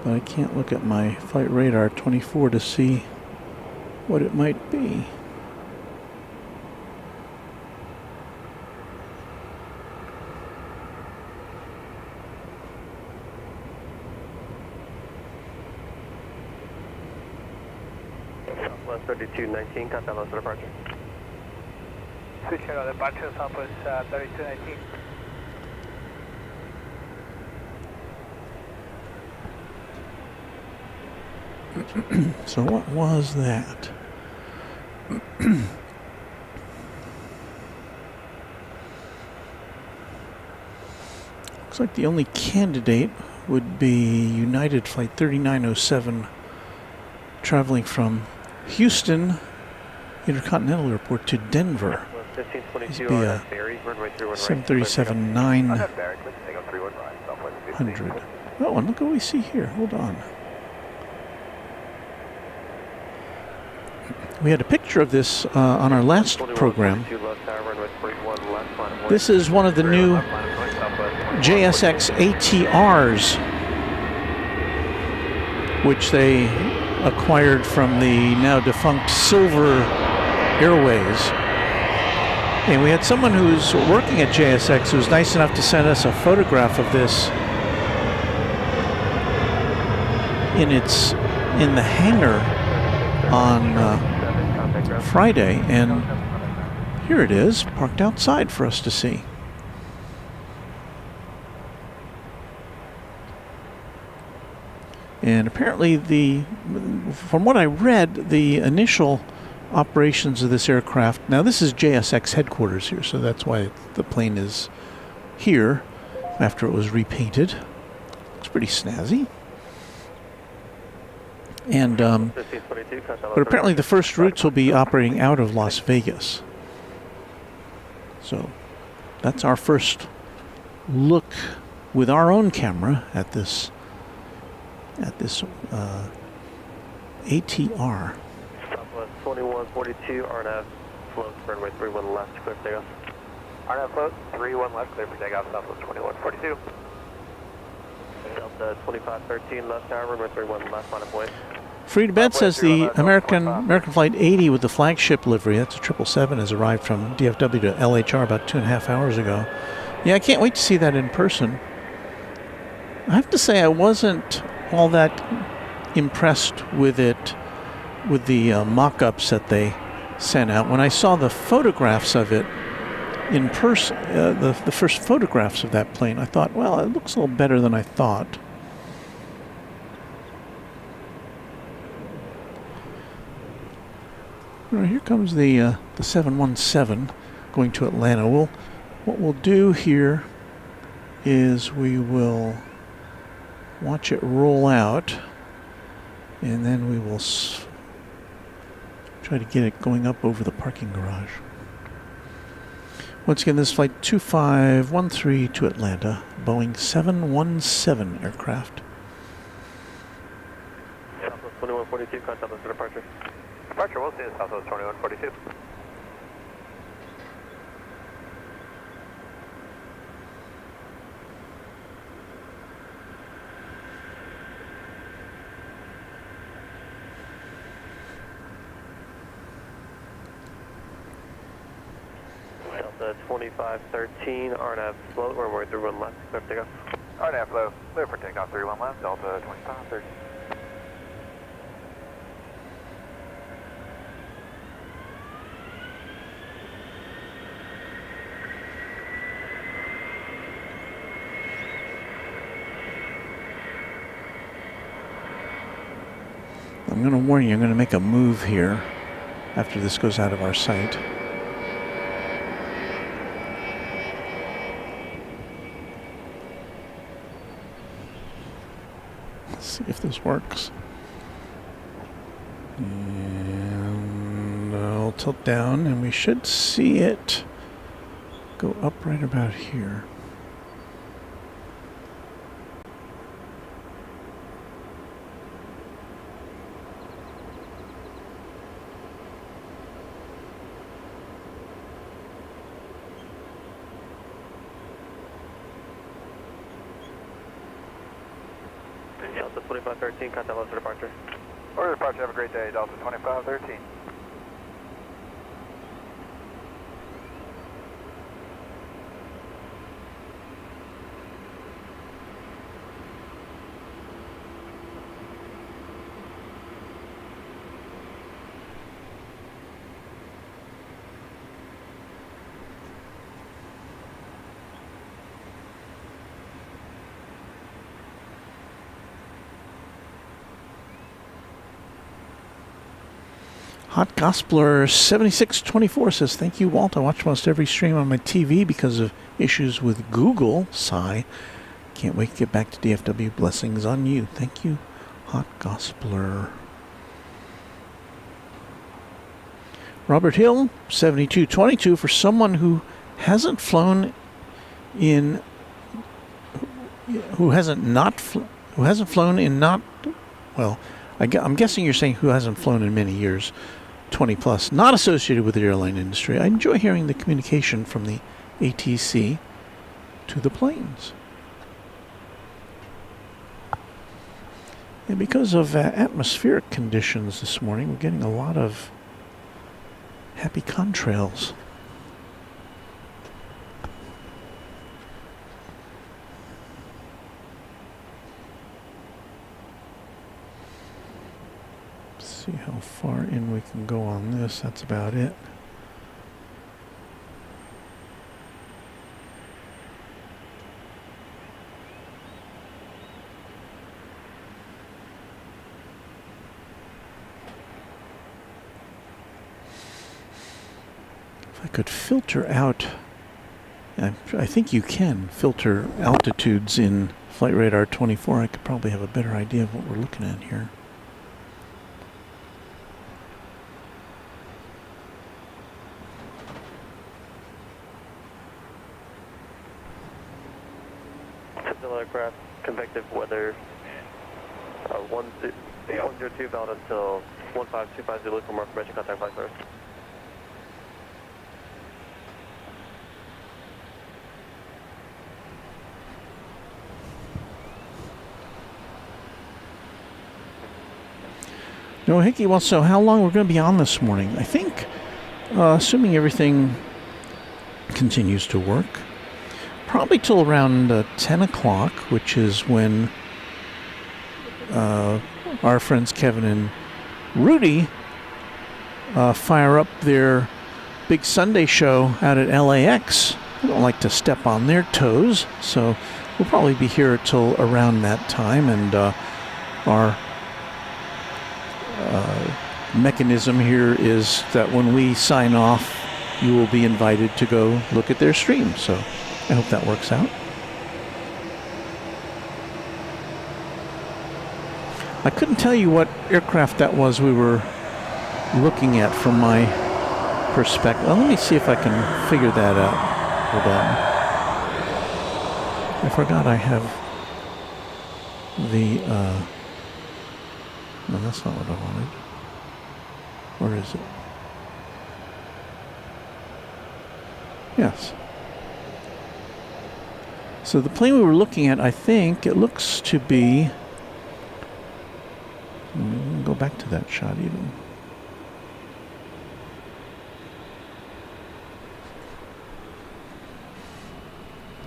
but I can't look at my flight radar 24 to see what it might be. Southwest 3219, contact Los departure. Switch out departure, Southwest 3219. So what was that? Looks like the only candidate would be United Flight 3907 traveling from Houston Intercontinental Airport to Denver. This would be a 737-900. Oh, and look what we see here. Hold on. We had a picture of this on our last program. This is one of the new JSX ATRs, which they acquired from the now defunct Silver Airways. And we had someone who's working at JSX who was nice enough to send us a photograph of this in the hangar on Friday, and here it is, parked outside for us to see. And apparently from what I read, the initial operations of this aircraft, now this is JSX headquarters here, so that's why the plane is here after it was repainted. It's pretty snazzy. And but apparently the first routes will be operating out of Las Vegas. So that's our first look with our own camera at this ATR. Southwest 2142, RNAV float, runway 31 left, clear for takeoff. RNAV float, 31 left, clear for takeoff, Southwest 2142. Delta 2513 left tower, runway 31 left, final point. Free to bed says the American Flight 80 with the flagship livery, that's a 777, has arrived from DFW to LHR about 2.5 hours ago. Yeah, I can't wait to see that in person. I have to say I wasn't all that impressed with it, with the mock-ups that they sent out. When I saw the photographs of it in person, the first photographs of that plane, I thought, well, it looks a little better than I thought. Well, here comes the 717 going to Atlanta. What we'll do here is we will watch it roll out, and then we will try to get it going up over the parking garage. Once again, this is flight 2513 to Atlanta, Boeing 717 aircraft. Southwest 2142, contact us for departure. Departure, we'll see you Southwest 2142. Delta 2513, RNAV float, runway 31 left, clear for takeoff. RNAV flow, clear for takeoff 31 left, Delta 2513. I'm going to warn you, I'm going to make a move here after this goes out of our sight. Let's see if this works. And I'll tilt down and we should see it go up right about here. Delta 2513, contact us for departure. Order departure, have a great day, Delta 2513. Hot Gospeler 7624 says, thank you, Walt. I watch most every stream on my TV because of issues with Google. Sigh. Can't wait to get back to DFW. Blessings on you. Thank you, Hot Gospeler. Robert Hill 7222, for someone who hasn't flown in, who hasn't flown in not, well, I'm guessing you're saying who hasn't flown in many years. 20 plus, not associated with the airline industry. I enjoy hearing the communication from the ATC to the planes. And because of atmospheric conditions this morning, we're getting a lot of happy contrails. See how far in we can go on this. That's about it. If I could filter out, I think you can filter altitudes in Flight Radar 24, I could probably have a better idea of what we're looking at here. Aircraft, convective weather, 102 valid until 15250 for more information, contact flight first. No, Hickey, well, so how long we're going to be on this morning? I think, assuming everything continues to work, probably till around 10 o'clock, which is when our friends Kevin and Rudy fire up their big Sunday show out at LAX. I don't like to step on their toes, so we'll probably be here till around that time, and our mechanism here is that when we sign off, you will be invited to go look at their stream, so I hope that works out. I couldn't tell you what aircraft that was we were looking at from my perspective. Well, let me see if I can figure that out. Hold on. I forgot I have the, no, that's not what I wanted. Where is it? Yes. So the plane we were looking at, I think it looks to be, go back to that shot even.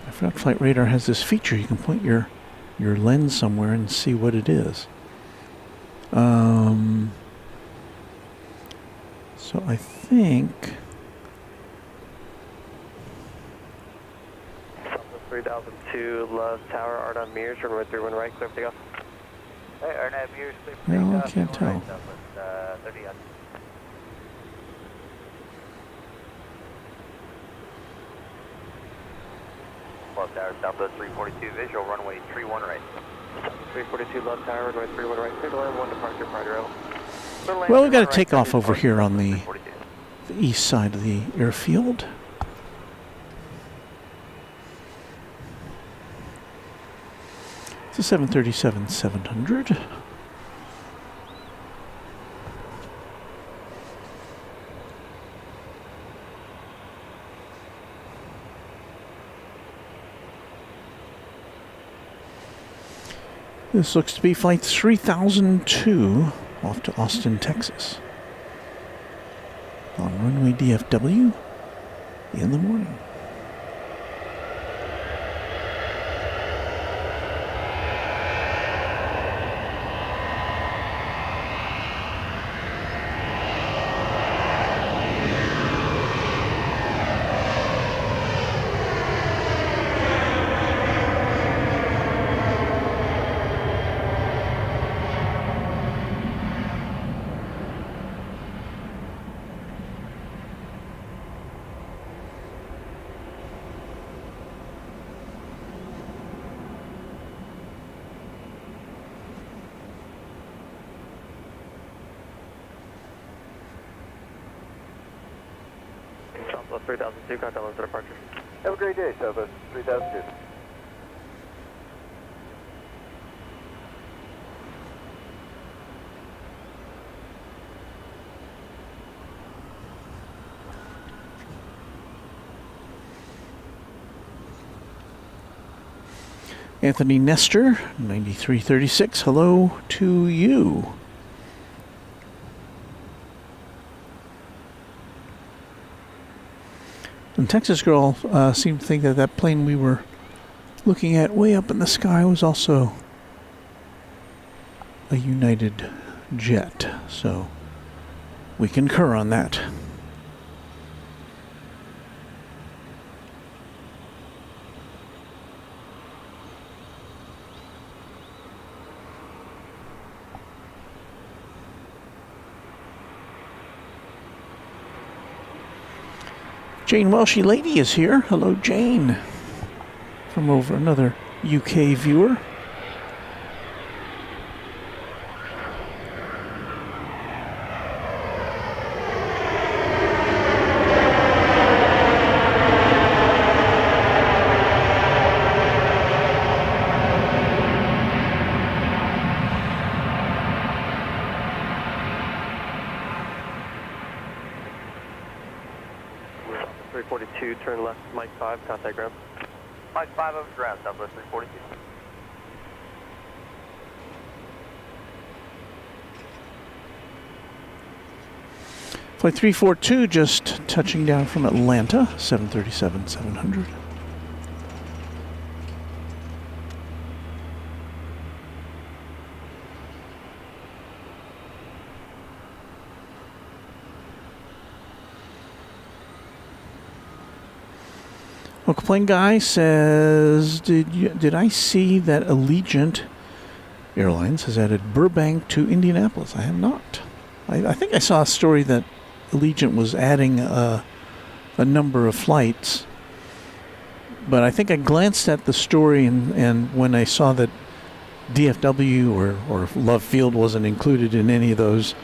I forgot Flight Radar has this feature. You can point your lens somewhere and see what it is. So I think 3002 Love Tower, Arnav Mears, runway 31 right, clear to go. Hey, Arnav Mears, clear for no, I takeoff, can't tell. right, Southwest, 30 on. Love Tower, Southwest 342, visual, runway 31 right. 342 Love Tower, runway 31 right, clear to land, 1 departure, prior rail. Well, we've got to take off over here on the east side of the airfield. It's a 737-700. This looks to be flight 3002 off to Austin, Texas. On runway DFW in the morning. Southwest 3002, contact lines to departure. Have a great day, Southwest 3002. Anthony Nestor, 9336, hello to you. And Texas Girl seemed to think that that plane we were looking at way up in the sky was also a United jet. So we concur on that. Jane Welshie Lady is here. Hello, Jane. From over another UK viewer. Turn left, Mike 5, contact ground. Mike 5 over ground, Southwest 342. Flight 342 just touching down from Atlanta, 737-700. Local plane guy says, did I see that Allegiant Airlines has added Burbank to Indianapolis? I have not. I think I saw a story that Allegiant was adding a number of flights, but I think I glanced at the story and when I saw that DFW or Love Field wasn't included in any of those,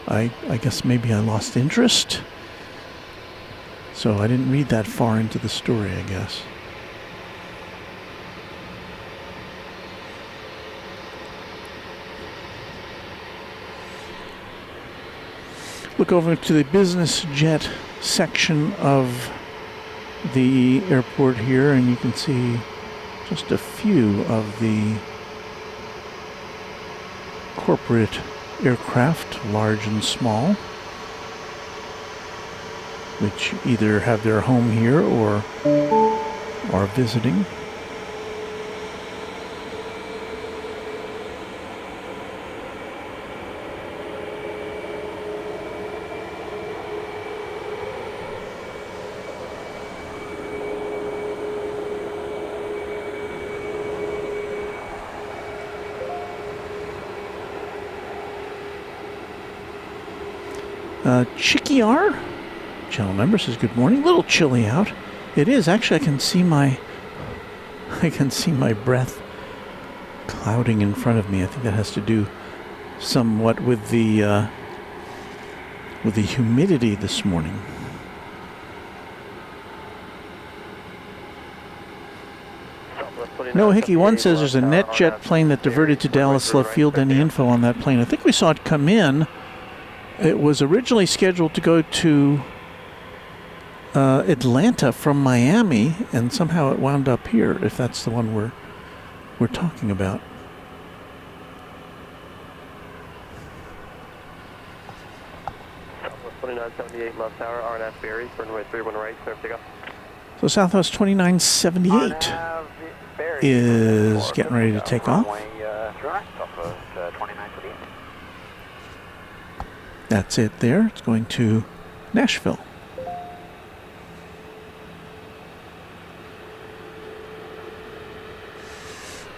I guess maybe I lost interest. So I didn't read that far into the story, I guess. Look over to the business jet section of the airport here, and you can see just a few of the corporate aircraft, large and small, which either have their home here or are visiting. Chicky R, channel member, says good morning. A little chilly out. It is actually. I can see my breath clouding in front of me. I think that has to do somewhat with the humidity this morning. No, Hickey 1 says there's a NetJet plane that diverted to Dallas Love Field. Any info on that plane? I think we saw it come in. It was originally scheduled to go to Atlanta from Miami, and somehow it wound up here, if that's the one we're talking about. Southwest 2978 Love Tower, RNF Berry, runway 31 right, clear for takeoff. So Southwest 2978 is getting ready to take off. That's it there. It's going to Nashville.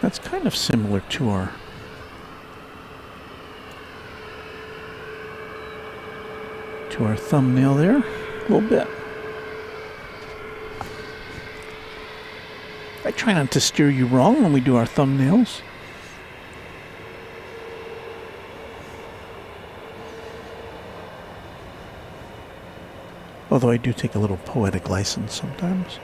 That's kind of similar to our thumbnail there, a little bit. I try not to steer you wrong when we do our thumbnails. Although I do take a little poetic license sometimes.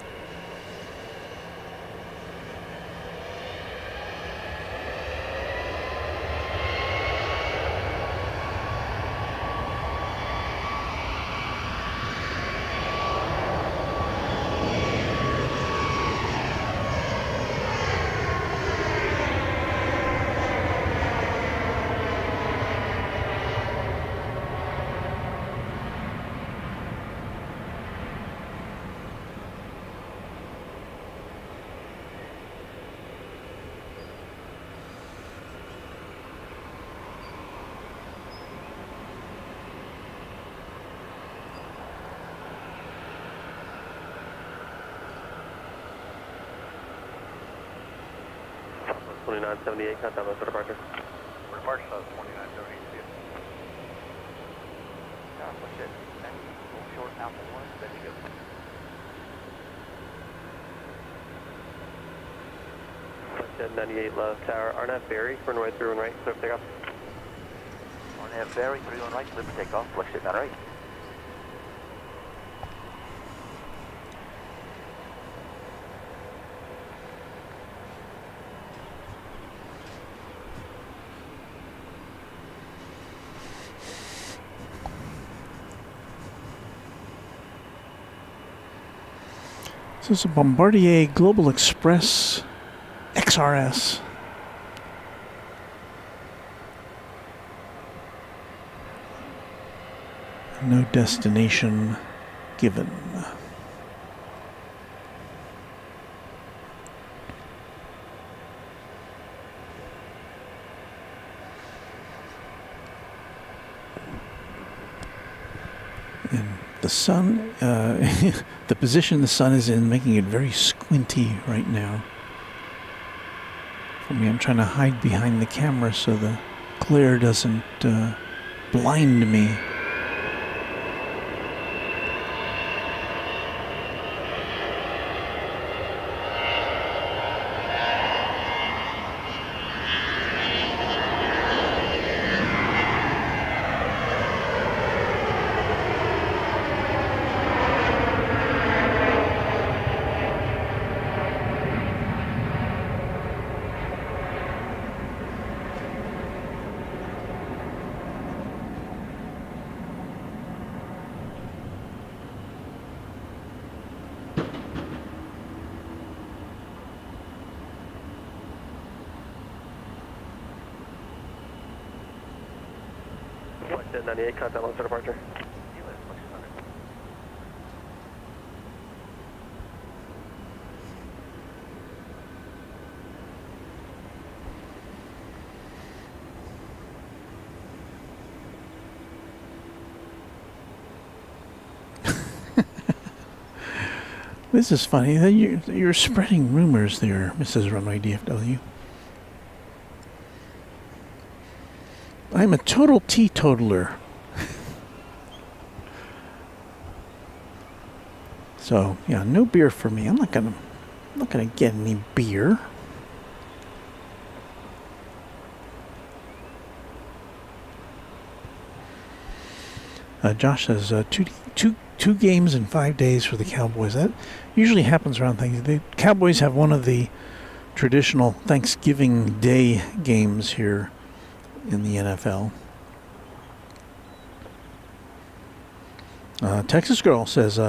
Southwest 2978, countdown for departure. For departure, 2978. Push it. Short Alpha 1, steady go. Flight 98 Love Tower, RNF Berry, runway 31 right, clear for takeoff. RNF Berry, 31 right, clear for takeoff, flex it down right. This is a Bombardier Global Express XRS. No destination given. And the sun, the position the sun is in, making it very squinty right now. For me, I'm trying to hide behind the camera so the glare doesn't blind me. Flight 98, contact Lone Star departure. This is funny. You're spreading rumors there, Mrs. Runway DFW. I'm a total teetotaler. So yeah, no beer for me. I'm not gonna get any beer. Josh says two games in 5 days for the Cowboys. That usually happens around things. The Cowboys have one of the traditional Thanksgiving Day games here in the NFL. Texas Girl says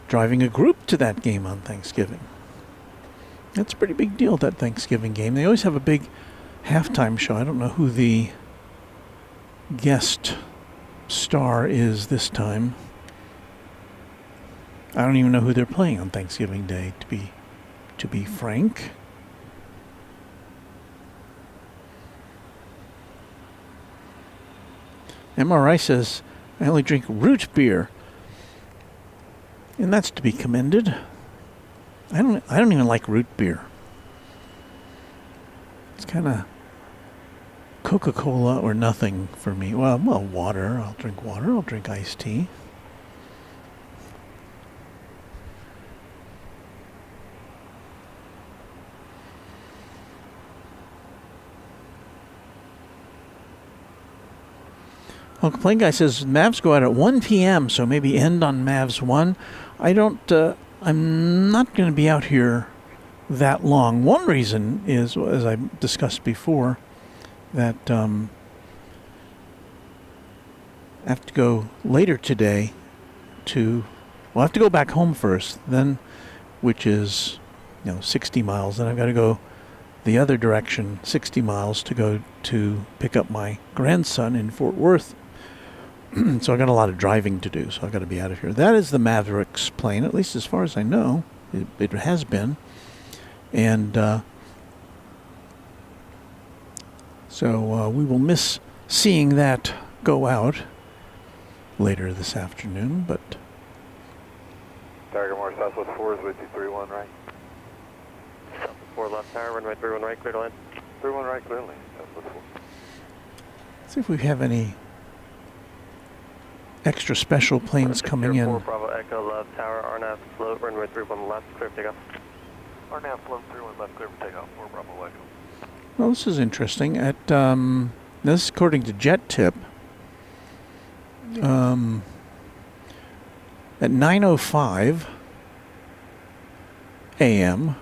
driving a group to that game on Thanksgiving. That's a pretty big deal, that Thanksgiving game. They always have a big halftime show. I don't know who the guest star is this time. I don't even know who they're playing on Thanksgiving Day, to be frank. MRI says I only drink root beer, and that's to be commended. I don't even like root beer. It's kind of Coca-Cola or nothing for me. Well, water. I'll drink water. I'll drink iced tea. Uncle Plain Guy says Mavs go out at 1 p.m., so maybe end on Mavs 1. I'm not going to be out here that long. One reason is, as I discussed before, that I have to go later today I have to go back home first, then, which is, 60 miles. Then I've got to go the other direction, 60 miles, to go to pick up my grandson in Fort Worth. So I got a lot of driving to do, so I've got to be out of here. That is the Mavericks plane, at least as far as I know. It has been. And so we will miss seeing that go out later this afternoon, but... Tiger Moore, Southwest 4 is with you, 31 right. Southwest 4 left tower, runway 31 right, clear to land. 31 right, clearly, Southwest 4. Let's see if we have any extra special planes coming in. 4 Bravo Echo left tower, RNAV float, runway 31 left, clear for takeoff. RNAV float 31 left, clear for takeoff, 4 Bravo Echo. Well, this is interesting. At this is according to Jet Tip. At 9:05 a.m.,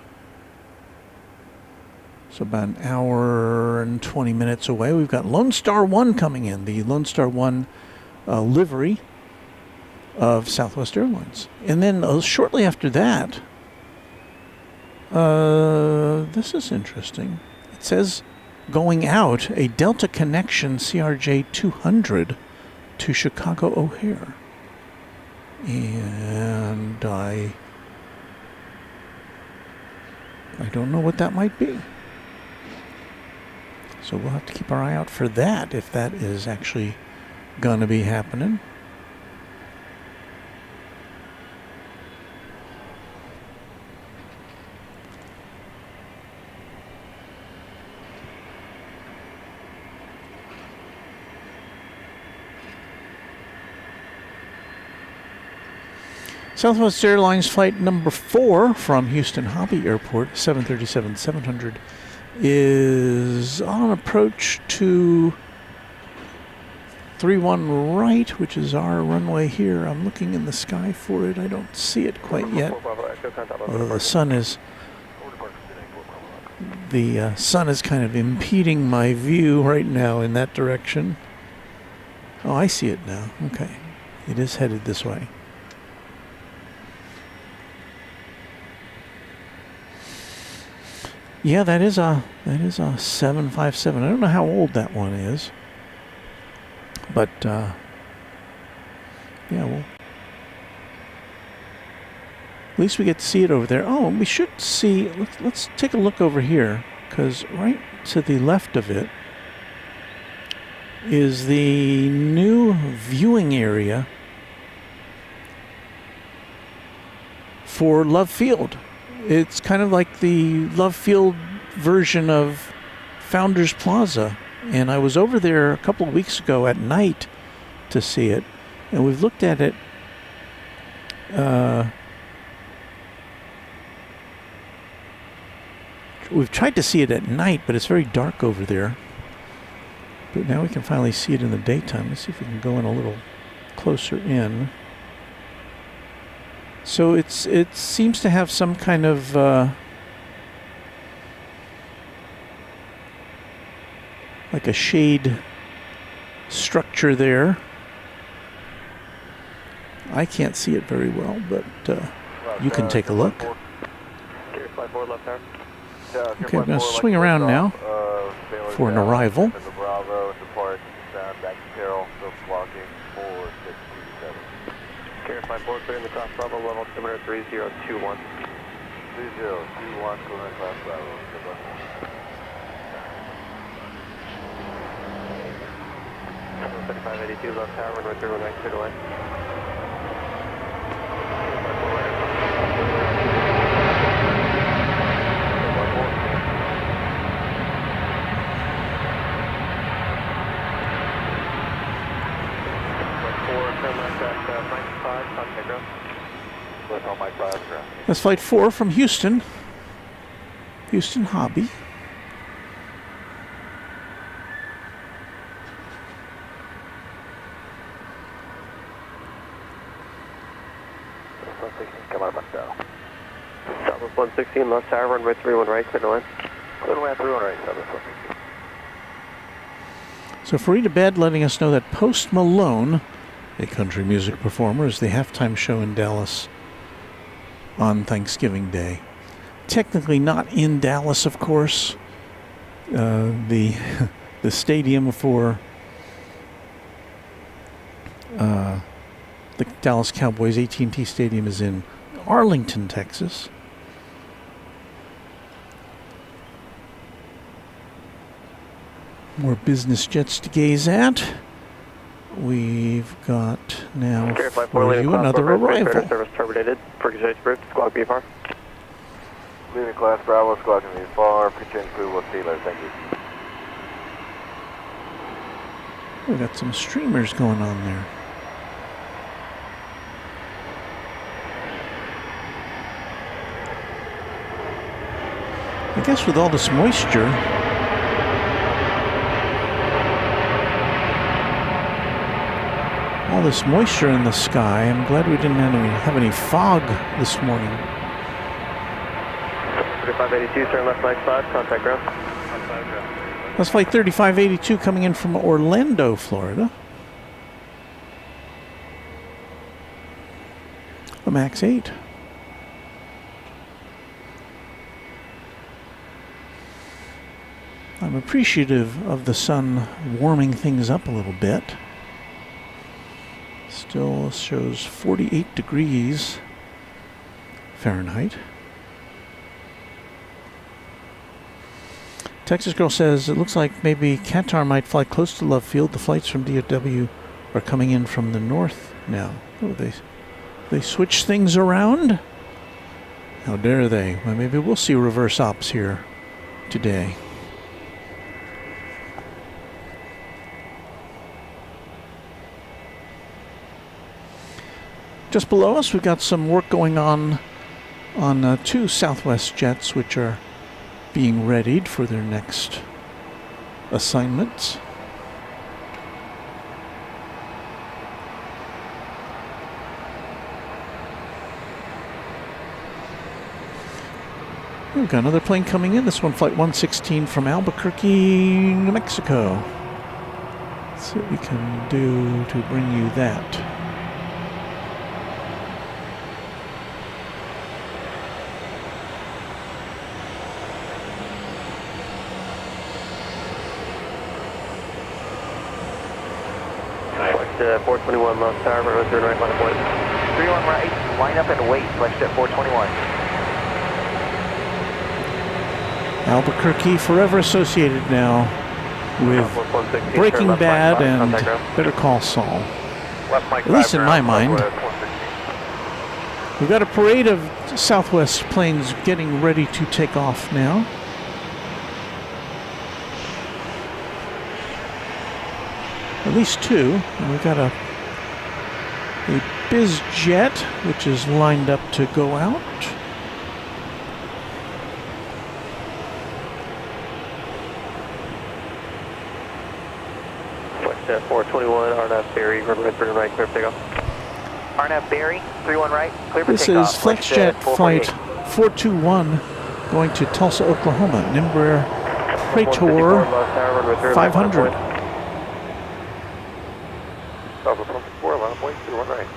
so about an hour and 20 minutes away, we've got Lone Star 1 coming in, the Lone Star 1 livery of Southwest Airlines. And then shortly after that, this is interesting. It says going out, a Delta Connection CRJ 200 to Chicago O'Hare. And I don't know what that might be. So we'll have to keep our eye out for that, if that is actually going to be happening. Southwest Airlines flight number 4 from Houston Hobby Airport, 737-700, is on approach to 31 right, which is our runway here. I'm looking in the sky for it. I don't see it quite yet. The sun is kind of impeding my view right now in that direction. Oh, I see it now. Okay. It is headed this way. Yeah, that is a 757. I don't know how old that one is, but yeah, well, at least we get to see it over there. Oh, we should see. Let's take a look over here, because right to the left of it is the new viewing area for Love Field. It's kind of like the Love Field version of Founders Plaza. And I was over there a couple of weeks ago at night to see it. And we've looked at it. We've tried to see it at night, but it's very dark over there. But now we can finally see it in the daytime. Let's see if we can go in a little closer in. So it seems to have some kind of like a shade structure there. I can't see it very well, but you can take a look. Okay, I'm going to swing around now for an arrival. Carrier 54, clear in the class Bravo, level altimeter 3021. 3021, clear in class Bravo. Good luck. 3582, left tower, runway 319, clear to land. That's flight 4 from Houston. Houston Hobby. Southwest 116, left tower, runway 31 right, clear to land. Clear to land, 31 right, Southwest 116. So Farida Bed letting us know that Post Malone, a country music performer, is the halftime show in Dallas on Thanksgiving Day. Technically not in Dallas, of course. The stadium for the Dallas Cowboys, AT&T Stadium, is in Arlington, Texas. More business jets to gaze at. We've got now for you another arrival. Service terminated. Appreciate you, Squawk BFR. Leaving class Bravo, Squawk BFR. Appreciate you, with Steeler. Thank you. We've got some streamers going on there. I guess with all this moisture, in the sky, I'm glad we didn't have any fog this morning. 3582, turn left line 5, contact ground. That's flight 3582 coming in from Orlando, Florida. A MAX 8. I'm appreciative of the sun warming things up a little bit. Still shows 48 degrees Fahrenheit. Texas Girl says it looks like maybe Qatar might fly close to Love Field. The flights from DFW are coming in from the north now. Oh, they switch things around? How dare they? Well, maybe we'll see reverse ops here today. Just below us, we've got some work going on two Southwest jets, which are being readied for their next assignments. We've got another plane coming in. This one, Flight 116 from Albuquerque, New Mexico. Let's see what we can do to bring you that. Flight 421 left tower, runway 3 right, line up wait. 31 right, line up and wait, flight jet 421. Albuquerque forever associated now with Breaking Bad and Better Call Saul. At least in my mind. We've got a parade of Southwest planes getting ready to take off now. At least two. And we've got a biz jet, which is lined up to go out. Flight 421, RNAV Berry, runway 3 right, clear for takeoff. RNAV Berry, 31 right, clear for This takeoff. is FlexJet Flight 421 going to Tulsa, Oklahoma. Embraer Praetor 500. Southwest 164, line up wait, 31 right.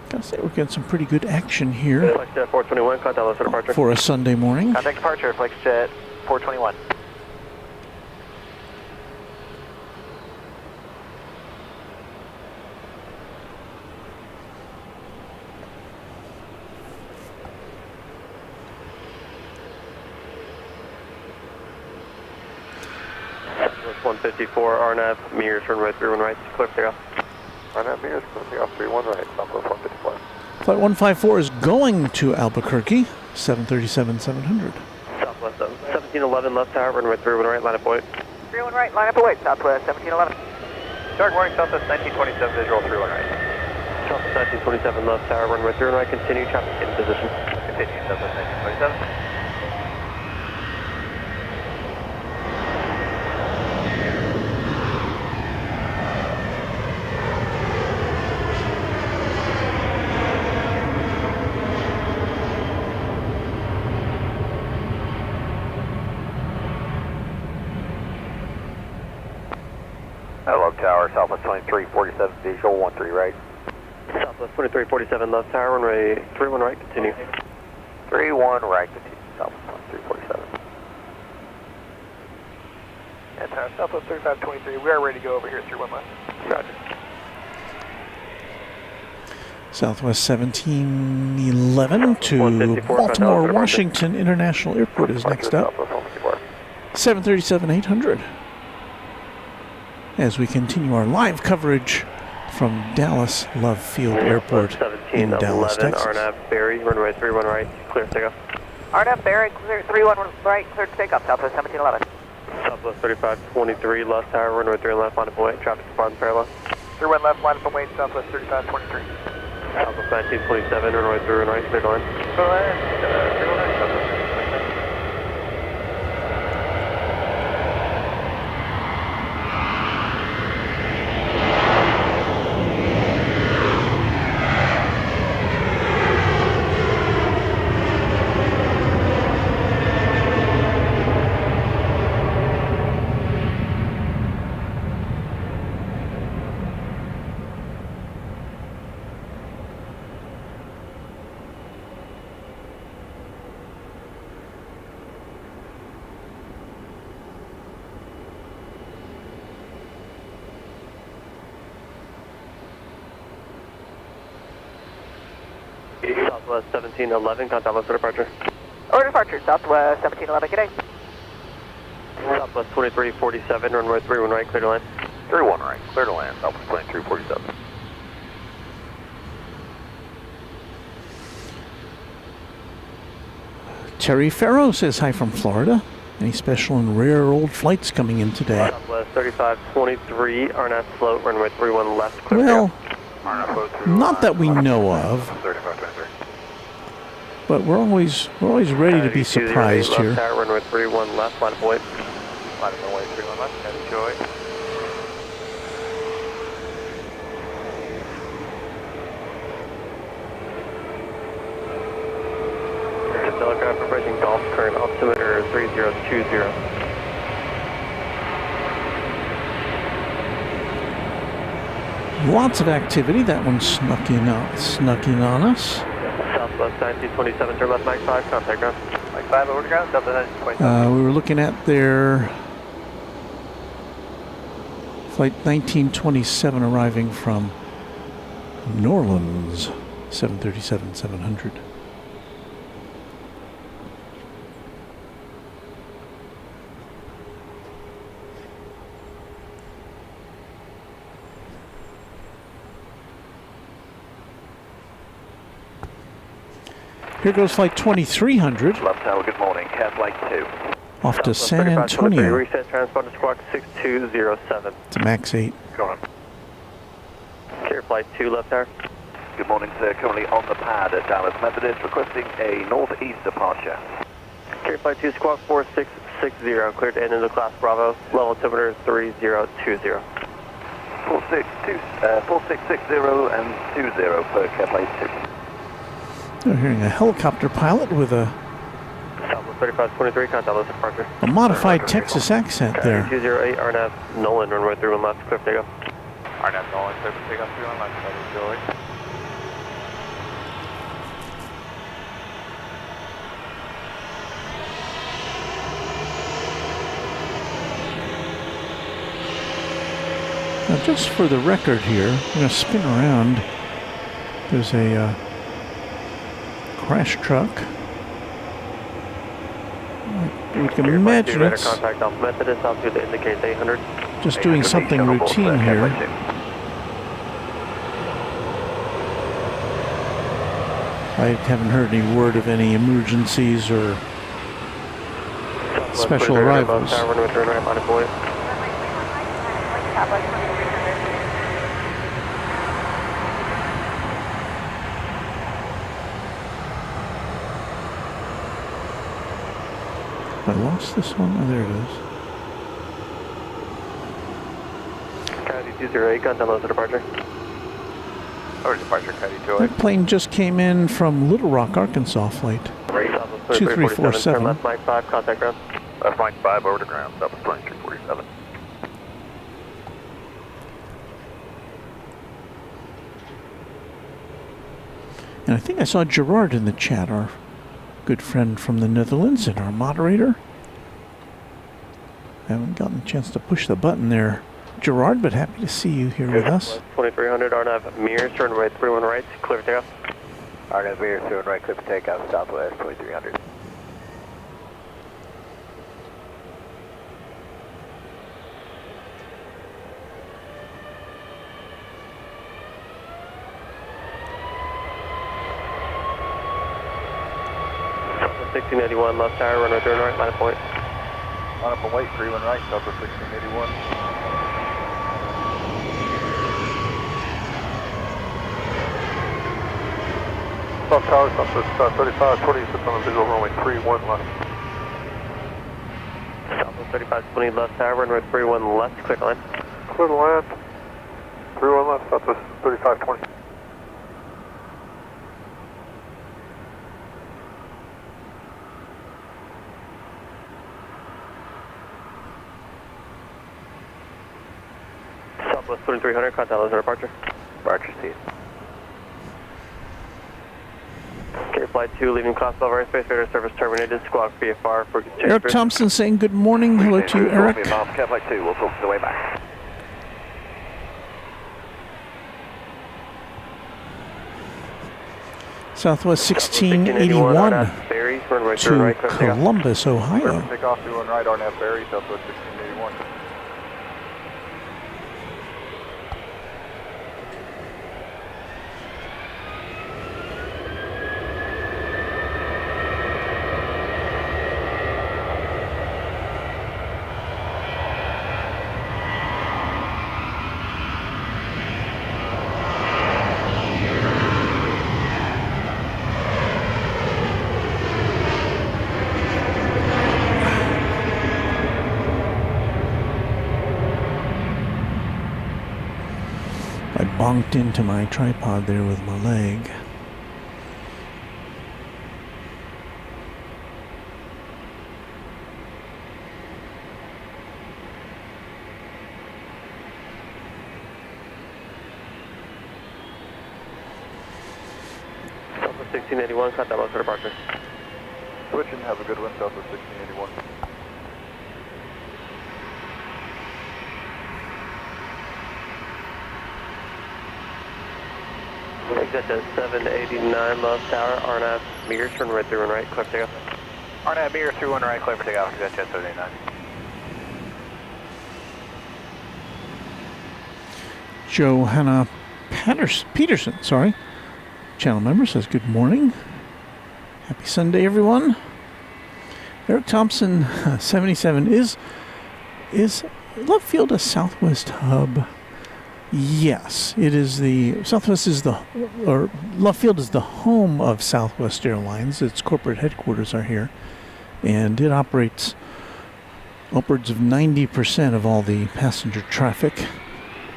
Gotta say, we're getting some pretty good action here Flight 421, contact us for departure. for a Sunday morning. Contact departure, flight jet 421. Southwest 154, RNAV, mirrors, runway 31 right, clear for takeoff. RNAV mirrors, clear for takeoff, 31 right, Southwest 154. Flight 154 is going to Albuquerque, 737-700. Southwest 1711 left tower, runway 31 right, line up wait. 31 right, line up and wait, Southwest 1711. Dark morning, Southwest 1927, visual 31 right. Southwest 1927 left tower, runway 31 right, continue traffic in position. Continue, Southwest 1927. Hello Tower, Southwest 2347, visual 13 right. Southwest 2347 left tower, runway 31 right, continue. 31 right, continue, Southwest 2347. Yeah, Tower, Southwest 3523, we are ready to go over here, 31 left. Roger. Southwest 1711 to Baltimore Washington International Airport is next up. 737-800. As we continue our live coverage from Dallas Love Field Airport in Dallas, Texas. RNAV Berry, runway 31 right, clear for takeoff. RNAV Berry, clear 31 right, clear to takeoff, Southwest 1711. Southwest 3523 left tower, runway 3 left, line up and wait, traffic departing parallel. 31 left, line up and wait, Southwest 3523. Southwest 1927, runway 31 right, clear to land. 31 right, Southwest 1927. Southwest 1711, contact list for departure. Order departure, Southwest 1711, good day. Southwest 2347, runway 31 right, clear to land. 31 right, clear to land, Southwest 2347. Terry Farrow says hi from Florida. Any special and rare old flights coming in today? Southwest 3523, RNAV float, runway 31 left, clear. Well, RNAV float through, not that we know of, 3523. but we're always ready to be surprised here. Left tower, runway 31 left, line of way. Line of runway 31 left, enjoy. Telegraph approaching Golf, current altimeter 3020. Lots of activity. That one snuck in on us. Southwest 1927, turn left, Mike 5, contact ground. Mike 5 over to ground, Southwest 1927. We were looking at their flight 1927 arriving from New Orleans, 737-700. Here goes flight 2300. Left tower, good morning, Care Flight 2. Off to San Antonio. Reset transponder squawk 6207. It's a MAX 8. Go on. Care Flight 2, left tower. Good morning, sir. Currently on the pad at Dallas Methodist, requesting a northeast departure. Care Flight 2, squawk 4660, cleared to end into class Bravo, level altimeter 3020. 4660 and 20 for Care Flight 2. We're hearing a helicopter pilot with a Southwest 3523, contact list departure. modified Texas accent there. 208, RNAV Nolan, runway 31 left, clear for takeoff. RNAV Nolan, clear for takeoff 31 left, enjoy. Now, just for the record here, I'm going to spin around. There's a crash truck. We can imagine it's contact off Methodist, altitude to indicate 800. just doing something routine here. I haven't heard any word of any emergencies or special arrivals. I lost this one. Oh, there it is. Coyote 208, contact list departure. Or departure, Coyote 208. That plane just came in from Little Rock, Arkansas flight. 2347. Turn left, Mike 5, contact ground. Left Mike 5 over to ground, Southwest 2347. And I think I saw Gerard in the chat, our good friend from the Netherlands and our moderator. I haven't gotten a chance to push the button there, Gerard, but happy to see you here with us. 2300, RNAV Mears, runway 31 right, clear for takeoff. RNAV Mears, 31 right, clear for takeoff, Southwest 2300. Southwest 1681, left tower, runway 31 right, line of point. Line up and wait, 31 right, Southwest 1681. South Tower, Southwest 3520, sits on the visual runway 31 left. Southwest 3520, left tower, runway 31 left, clear to land. Clear to land. 31 left, Southwest 3520. Southwest 2300, contact list departure. Departure seat. Care Flight 2, leaving class level airspace, radar service terminated, squawk VFR for Eric Thompson saying good morning. Hello to you, Eric. Care Flight 2, we'll talk to the way back. Southwest 1681 to Columbus, Ohio. Take off to 1 right, RNF Berry, Southwest 1681. I bonked into my tripod there with my leg. Southwest 1681, cut that low for departure. Switch and have a good one, Southwest 1681. Exit to 789 Love Tower, RNF meters, turn right through and right, clear for takeoff. RNF Mirror through 1 right, clear for takeoff, exit 789. Johanna Peterson, channel member, says good morning. Happy Sunday, everyone. Eric Thompson, 77, is Love Field a Southwest hub? Yes, it is. The Southwest is Love Field is the home of Southwest Airlines. Its corporate headquarters are here, and it operates upwards of 90% of all the passenger traffic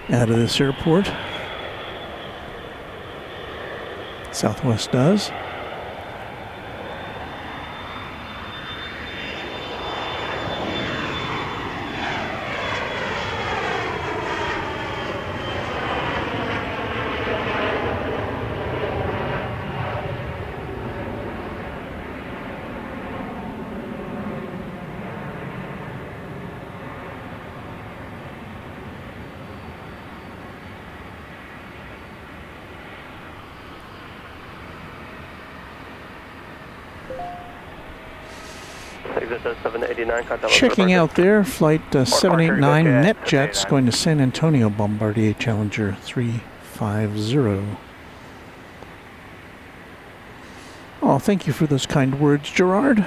out of this airport. Southwest does. Checking out there, flight 789 NetJets going to San Antonio, Bombardier Challenger 350. Oh, thank you for those kind words, Gerard.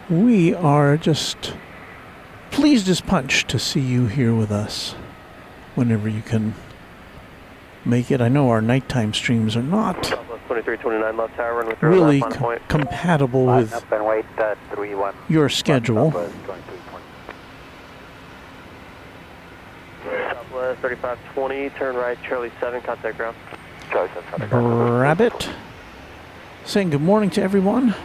We are just pleased as punch to see you here with us whenever you can make it. I know our nighttime streams are not 2329 left tower, run with really compatible with your schedule. Southwest 3520, turn right, Charlie 7, contact ground. Rabbit saying good morning to everyone.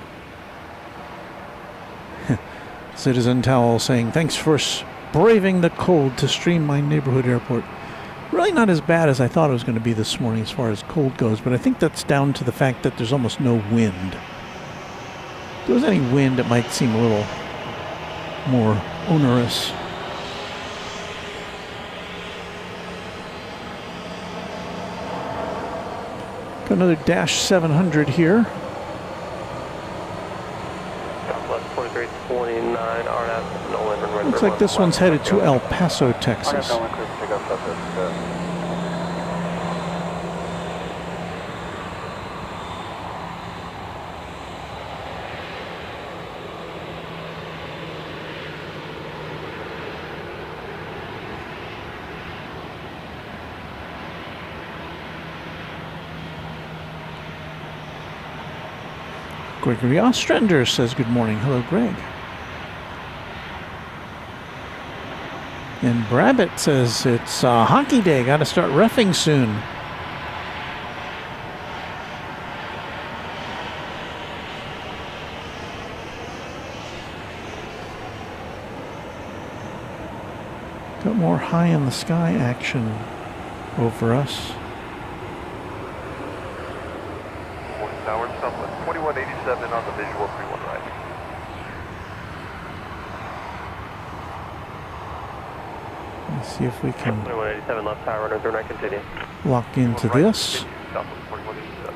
Citizen Towel saying thanks for braving the cold to stream my neighborhood airport. Really not as bad as I thought it was going to be this morning as far as cold goes, but I think that's down to the fact that there's almost no wind. If there was any wind, it might seem a little more onerous. Got another Dash 700 here. Southwest 2329, RNF, Nolan. Looks like this one's headed to El Paso, Texas. Gregory Ostrander says good morning. Hello, Greg. And Brabbit says it's hockey day. Got to start reffing soon. Got more high in the sky action over us. Tower, Southwest 2187 on the visual 31 right. Let's see if we can 2187 left tower, runner 39, continue. lock into this. Southwest 2187.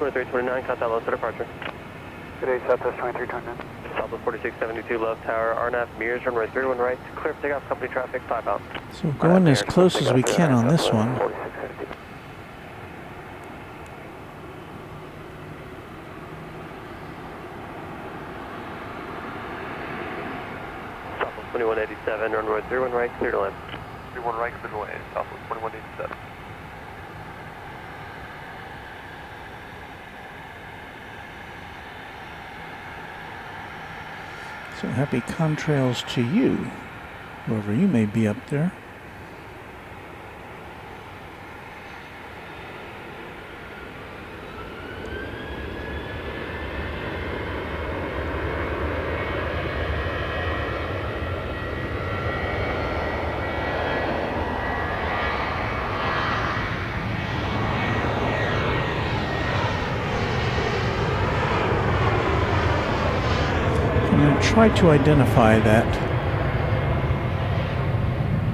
2329, contact low for departure. Good day, Southwest 2329. Southwest 4672, left tower, RNAV, mirrors, runway 31 right, clear for takeoff, company traffic, 5 out. So we're going as close as we can on this one. 4650. Southwest 2187, runway 31 right, clear to land. 31 right, clear to land. Southwest 2187. So happy contrails to you, whoever you may be up there. Try to identify that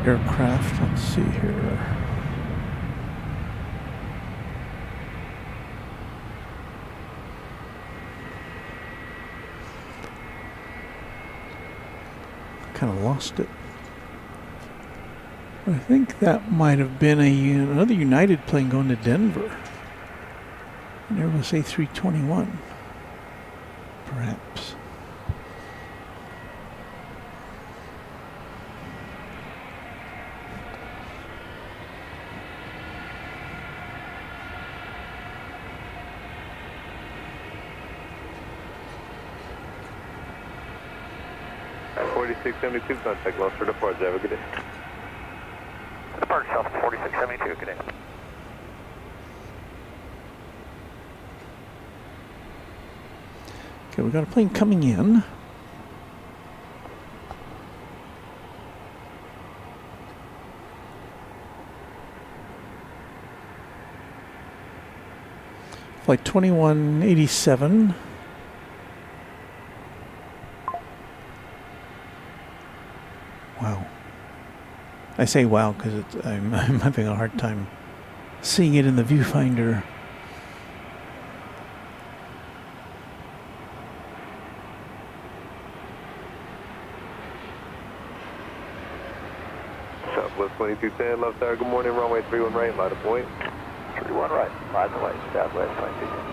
aircraft. Let's see here. Kind of lost it. I think that might have been another United plane going to Denver. An Airbus A321, perhaps. At 4672, contact lost for departure. Have a good day. Departure South 4672, good day. Okay, we got a plane coming in. Flight 2187. Wow. I say wow because I'm having a hard time seeing it in the viewfinder. Southwest 2210, left tower, good morning, runway 31 right, line of point. 31 right, line away, Southwest 2210.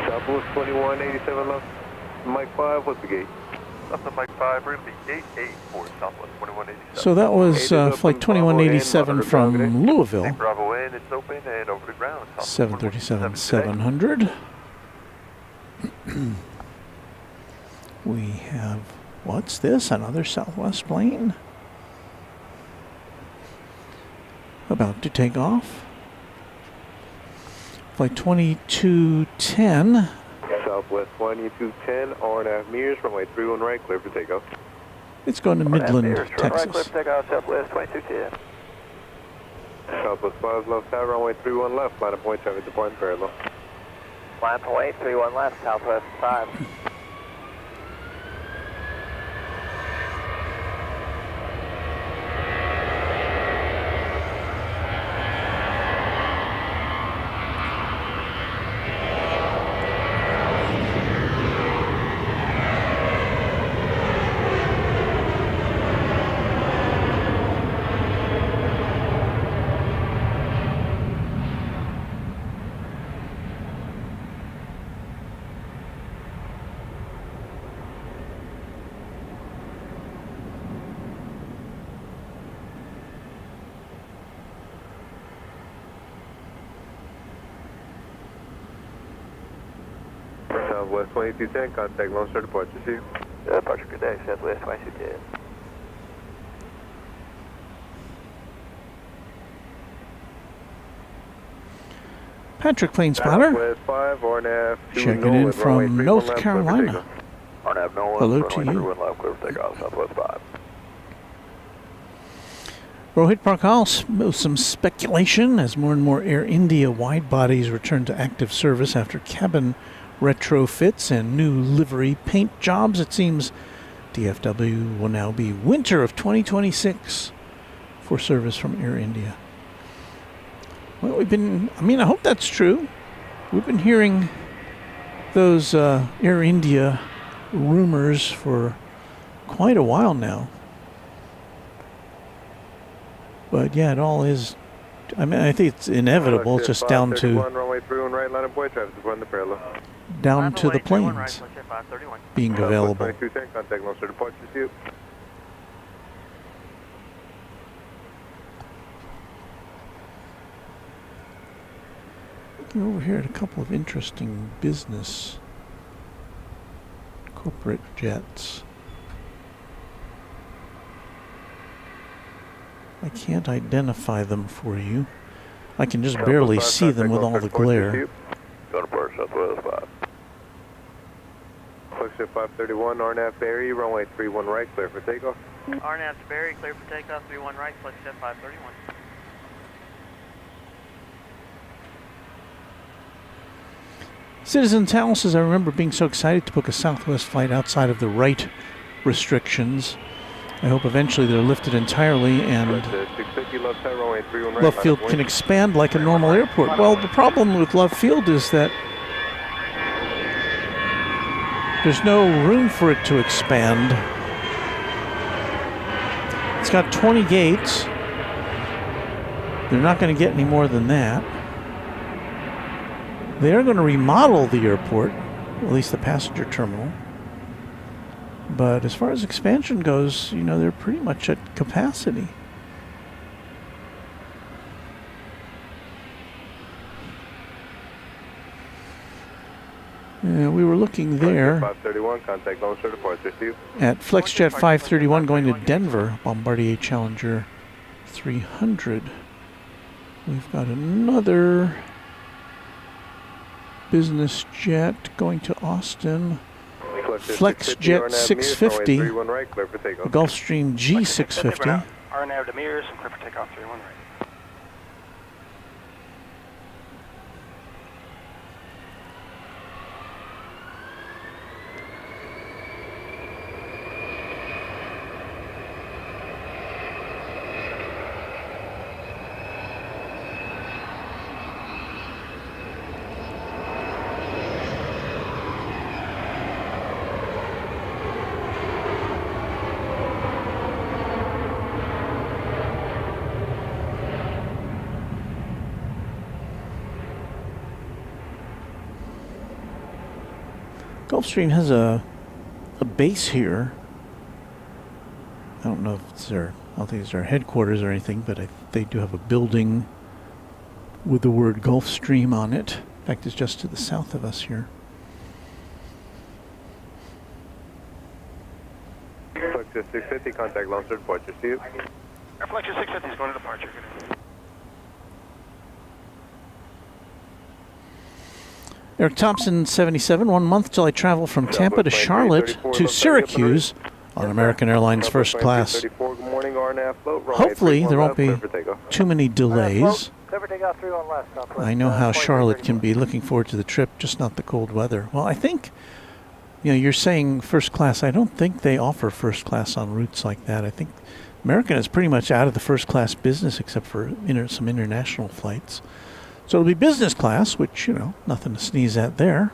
Southwest 2187, left, Mike 5, what's the gate? Left of Mike 5, we're going to be gate 8 for Southwest 2187. So that was flight 2187 from Louisville. Bravo in, it's open, and over the ground. 737-700. We have, what's this? Another Southwest plane? About to take off. Flight 2210. Southwest 2210, RNAV mirrors, runway 31 right, clear for takeoff. It's going to Midland, Right, clear Texas. for takeoff, Southwest 2210. Southwest 5, left tower, runway 31 left, line of point, traffic departing parallel. Line point 31 left, Southwest 5. Southwest 2210, contact launch start departure, see you. Departure, good day, Southwest 2210. Patrick Plane Spotter, Southwest 5, RNAV 2 checking Nolan, in from runway 31 North left, clear for Carolina. takeoff. RNAV Nolan, Hello to runway you. 31 left, clear for takeoff, Southwest 5. Rohit Parkhouse, with some speculation as more and more Air India wide bodies return to active service after cabin retrofits and new livery paint jobs. It seems DFW will now be winter of 2026 for service from Air India. Well, I hope that's true. We've been hearing those Air India rumors for quite a while now. But yeah, it all is, I think it's inevitable. It's just down to runway 31 right, line of point, traffic to the parallel. Down to the planes being available. 2210, contact launch departure receipt. Looking over here at a couple of interesting business corporate jets. I can't identify them for you. I can just barely see them with all the glare. Go to Port Southwest 5. Flagship 531, RNAV Berry, runway 31 right, clear for takeoff. RNAV Berry, clear for takeoff, 31 right, Flagship 531. Citizen Tal says, I remember being so excited to book a Southwest flight outside of the right restrictions. I hope eventually they're lifted entirely and Love Field can expand like a normal airport. Well, the problem with Love Field is that there's no room for it to expand. It's got 20 gates. They're not going to get any more than that. They are going to remodel the airport, at least the passenger terminal. But as far as expansion goes, they're pretty much at capacity. We were looking there 531, contact launch departure receipt. at FlexJet 531 going to Denver, Bombardier Challenger 300. We've got another a jet going to Austin. FlexJet 650, Gulfstream G650. RNAV Demirs, clear for takeoff, 31 right. Gulfstream has a base here. I don't know if it's I don't think it's their headquarters or anything, but they do have a building with the word Gulfstream on it. In fact, it's just to the south of us here. Flexjet 650, contact launch departure receipt. Flexjet 650 is going to departure. Eric Thompson, 77, 1 month till I travel from Tampa to Charlotte to Syracuse on American Airlines first class. Hopefully there won't be too many delays. I know how Charlotte can be. Looking forward to the trip, just not the cold weather. Well, I think, you're saying first class. I don't think they offer first class on routes like that. I think American is pretty much out of the first class business except for some international flights. So it'll be business class, which, nothing to sneeze at there.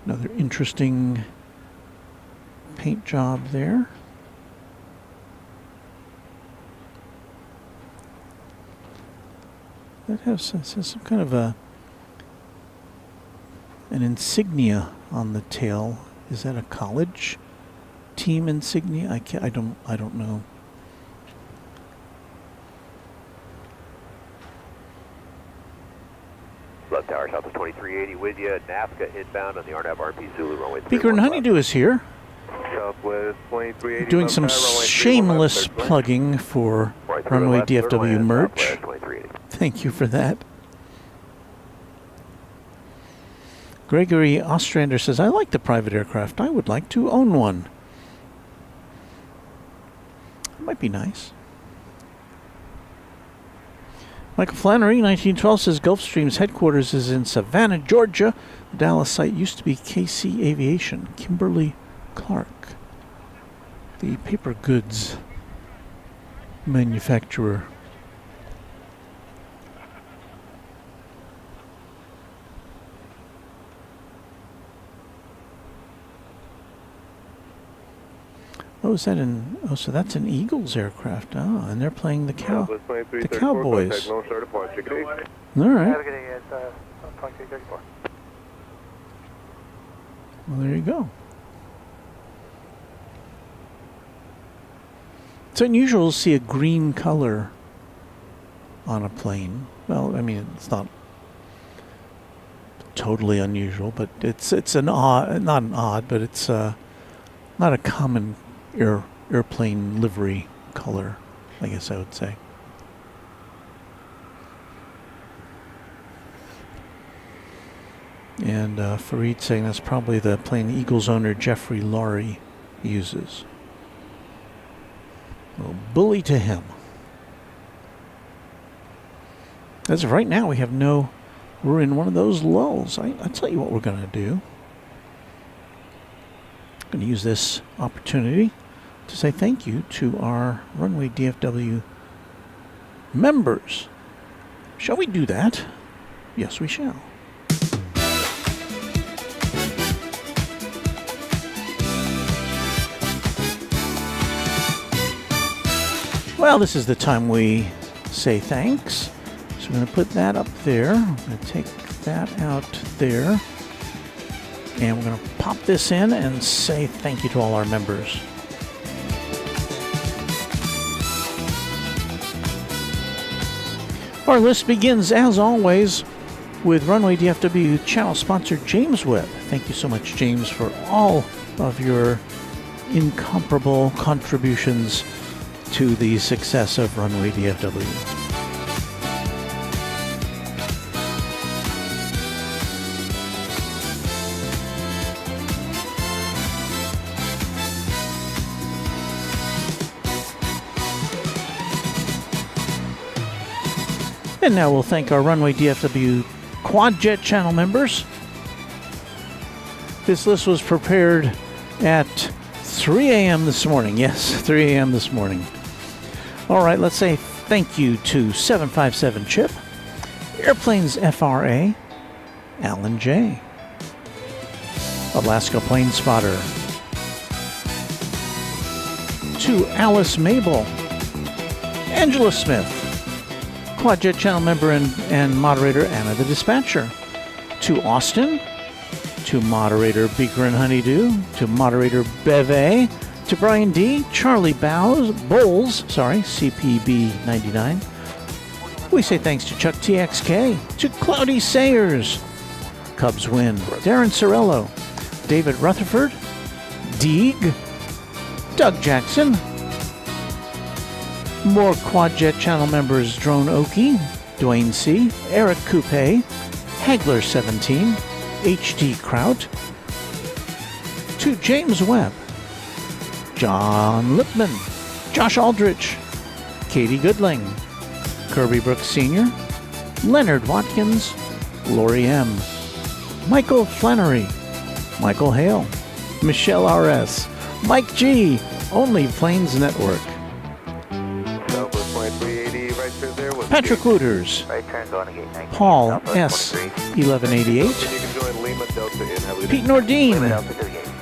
Another interesting paint job there. That has some kind of an insignia on the tail. Is that a college team insignia? I don't know. Left tower, Southwest 2380 with you. NAFCA inbound on the RNAV RP Zulu runway 315. Beaker and Honeydew is here. Southwest 2380. Doing some shameless plugging for Runway DFW merch. Thank you for that. Gregory Ostrander says, I like the private aircraft. I would like to own one. It might be nice. Michael Flannery, 1912, says Gulfstream's headquarters is in Savannah, Georgia. The Dallas site used to be KC Aviation. Kimberly Clark, the paper goods manufacturer. Oh, is that an? Oh, so that's an Eagles aircraft. Oh, and they're playing the Cowboys. All right. Well, there you go. It's unusual to see a green color on a plane. Well, I mean, it's not totally unusual, but it's an odd, not an odd, but it's not a common airplane livery color, I guess I would say. And Fareed saying that's probably the plane the Eagles owner Jeffrey Laurie uses. Well, bully to him. As of right now, we have we're in one of those lulls. I'll tell you what we're going to do. I'm going to use this opportunity to say thank you to our Runway DFW members. Shall we do that? Yes, we shall. Well, this is the time we say thanks. So I'm going to put that up there. I'm going to take that out there. And we're going to pop this in and say thank you to all our members. Our list begins, as always, with Runway DFW channel sponsor James Webb. Thank you so much, James, for all of your incomparable contributions to the success of Runway DFW. And now we'll thank our Runway DFW Quadjet channel members. This list was prepared at 3 a.m. this morning. Yes, 3 a.m. this morning. All right, let's say thank you to 757 Chip, Airplanes FRA, Alan J, Alaska Plane Spotter, to Alice Mabel, Angela Smith, Quadjet channel member and moderator Anna the Dispatcher, to Austin, to moderator Beaker and Honeydew, to moderator Beve, to Brian D, Charlie Bowles, CPB 99. We say thanks to Chuck TXK, to Cloudy Sayers, Cubs win, Darren Sorello, David Rutherford, Deeg, Doug Jackson, more Quadjet channel members Drone Oki, Dwayne C, Eric Coupe, Hagler 17, HD Kraut, to James Webb, John Lipman, Josh Aldrich, Katie Goodling, Kirby Brooks Sr., Leonard Watkins, Lori M., Michael Flannery, Michael Hale, Michelle R.S., Mike G., Only Planes Network, Patrick Wooters, Paul S. 1188, Pete Nordine,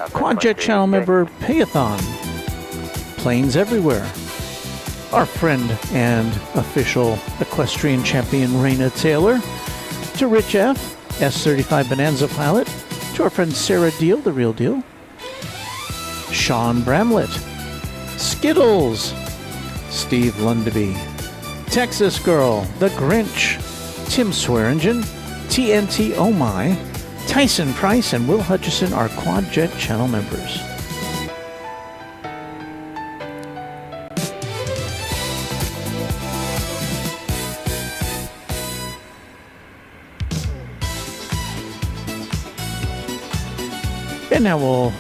Quadjet channel member Payathon, Planes Everywhere, our friend and official equestrian champion Raina Taylor, to Rich F., S35 Bonanza pilot, to our friend Sarah Deal, the real deal, Sean Bramlett, Skittles, Steve Lundaby, Texas Girl, The Grinch, Tim Swearingen, TNT Oh My, Tyson Price, and Will Hutchison are Quadjet channel members. And now we'll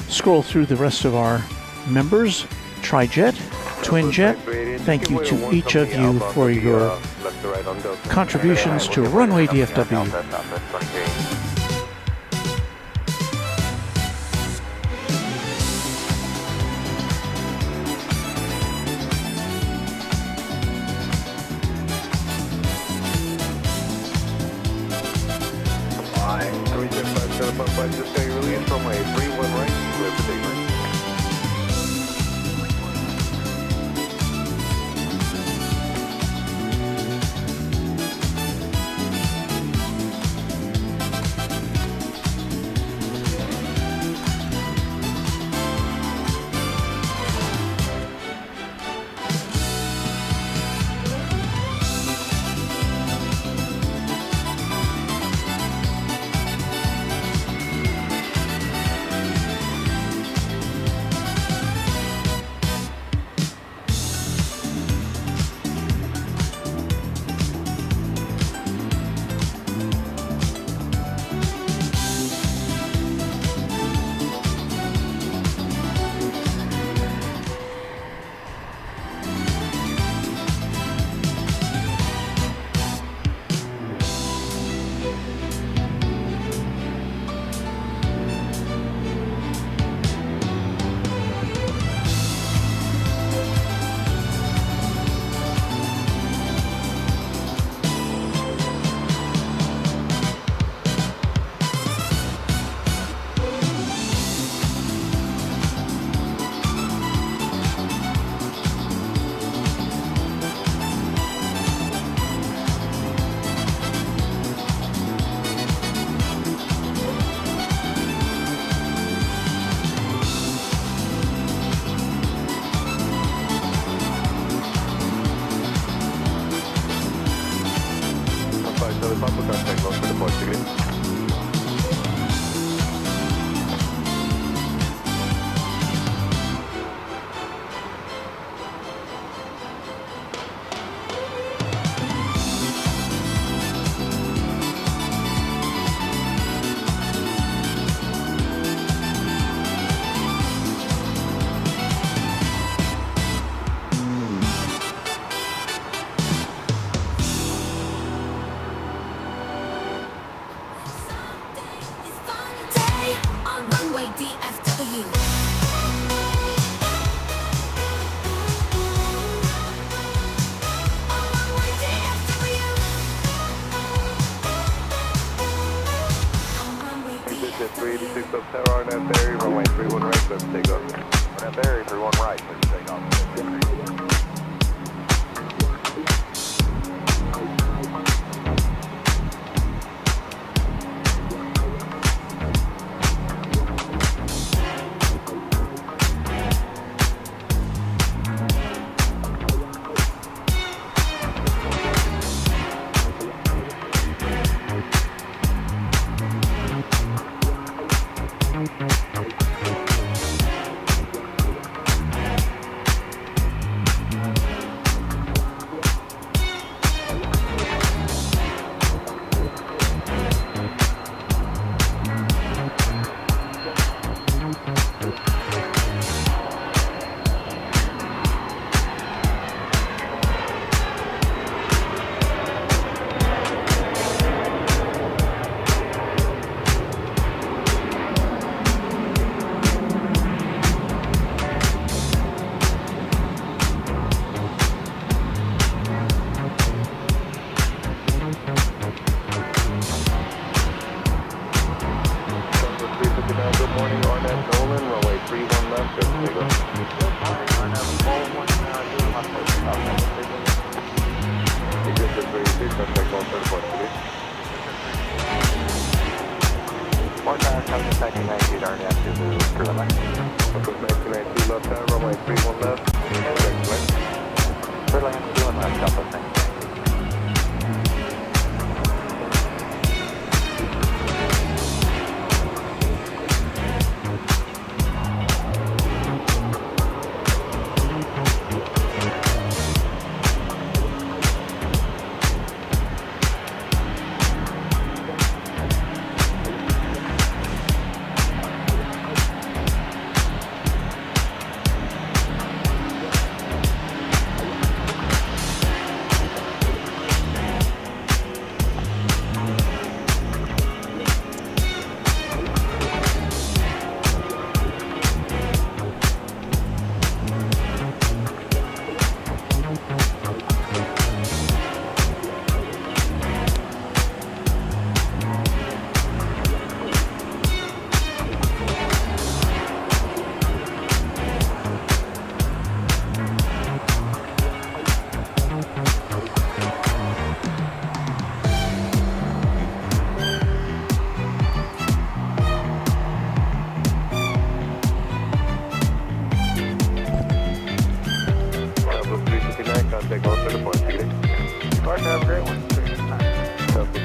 scroll through the rest of our members. Trijet, Twinjet, thank you to each of you for your the right on Delta. contributions to Runway DFW. Southwest 23. Just say release runway 31 right, clear for takeoff. Runway DFW. Position 386 up Tower on that ferry, runway 31 right, clear for takeoff. On that ferry, 31 right, clear for takeoff. Good morning, Arnett Nolan, runway 31 left, clear for takeoff. Good morning, Arnett Nolan, doing my first stop. Position 386 up takeoff for the point, please. More time, coming to 1992, Arnett to the crew line. Up 1992 left tower, runway 31 left, correct left. Crew line, 31 left, Southwest 19.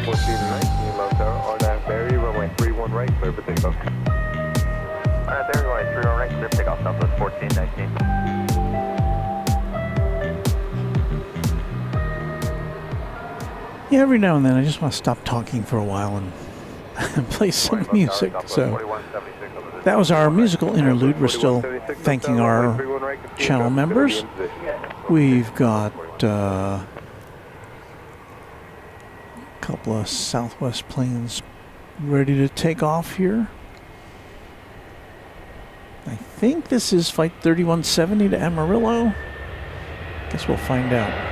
1419 left tower, RNAV Barry, runway 31 right, clear for takeoff. RNAV Barry, runway 31 right, clear for takeoff, Southwest 1419. Yeah, every now and then I just want to stop talking for a while and play some music. So that was our musical interlude. We're still thanking our channel members. We've got a couple of Southwest planes ready to take off here. I think this is Flight 3170 to Amarillo. Guess we'll find out.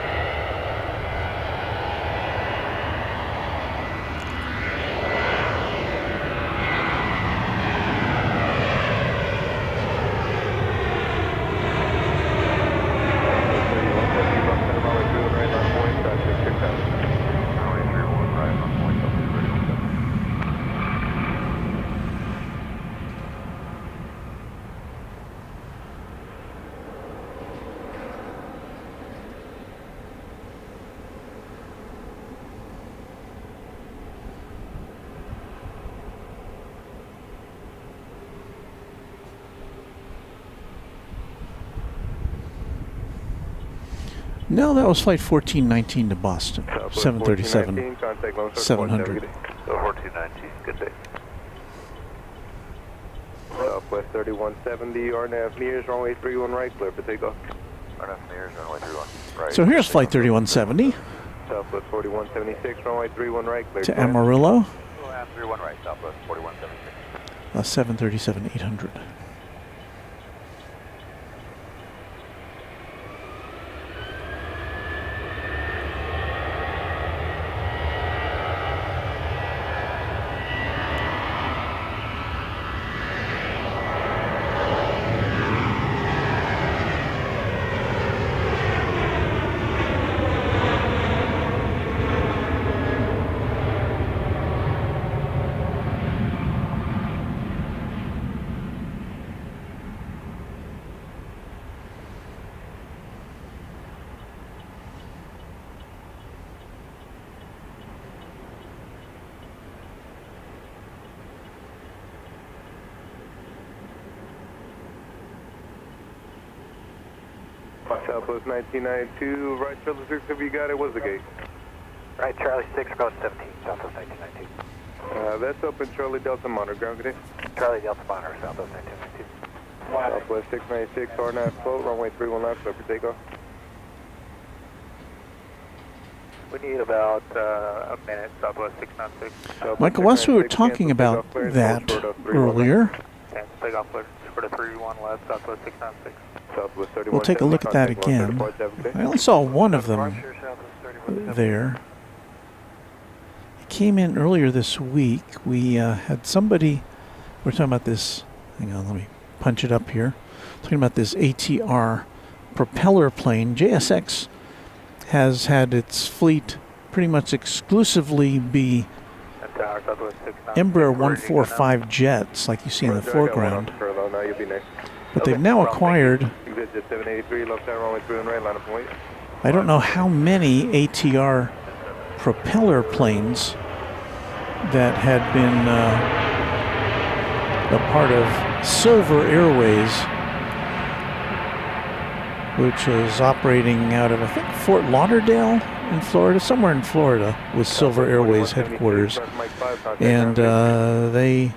No, that was Flight 1419 to Boston. 737. 700. 1419, good day. Southwest 3170, RNAV Mears, runway 31 right, clear for takeoff. RNAV Mears, runway 31 right. So here's Flight 3170 Southwest 4176, runway 31 right, clear to Amarillo. 31 right, Southwest 4176. 737-800. Southwest 1992, right Charlie 6, if you got it, what's the gate? Right, Charlie 6, code 17, Southwest 1992. That's open, Charlie Delta Monitor, ground good day. Charlie Delta Monitor, Southwest 1992. Southwest 696, RNAV float, runway 31 left, clear for takeoff. We need about a minute, Southwest 696. Michael West, we were talking about that earlier. Cancel takeoff clear for the 31 left, Southwest 696. Southwest 31. We'll take a look at that again. I only saw one of them there. It came in earlier this week. We had somebody, we're talking about this, hang on, let me punch it up here. Talking about this ATR propeller plane. JSX has had its fleet pretty much exclusively be Embraer 145 jets, like you see in the foreground. But they've now acquired, I don't know how many ATR propeller planes that had been a part of Silver Airways, which is operating out of, I think, Fort Lauderdale in Florida, somewhere in Florida, with Silver Airways headquarters. And they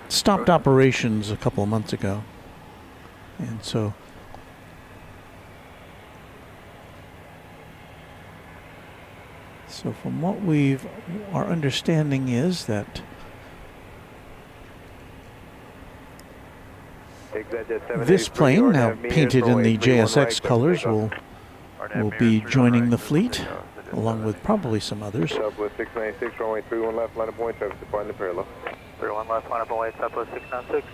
stopped operations a couple of months ago. And so from what our understanding is that this plane, now painted in the JSX colors, will be joining the fleet, along with probably some others. Southwest 696, runway 31 left, line of point, traffic departing the parallel. 31 left, line of point, Southwest 696.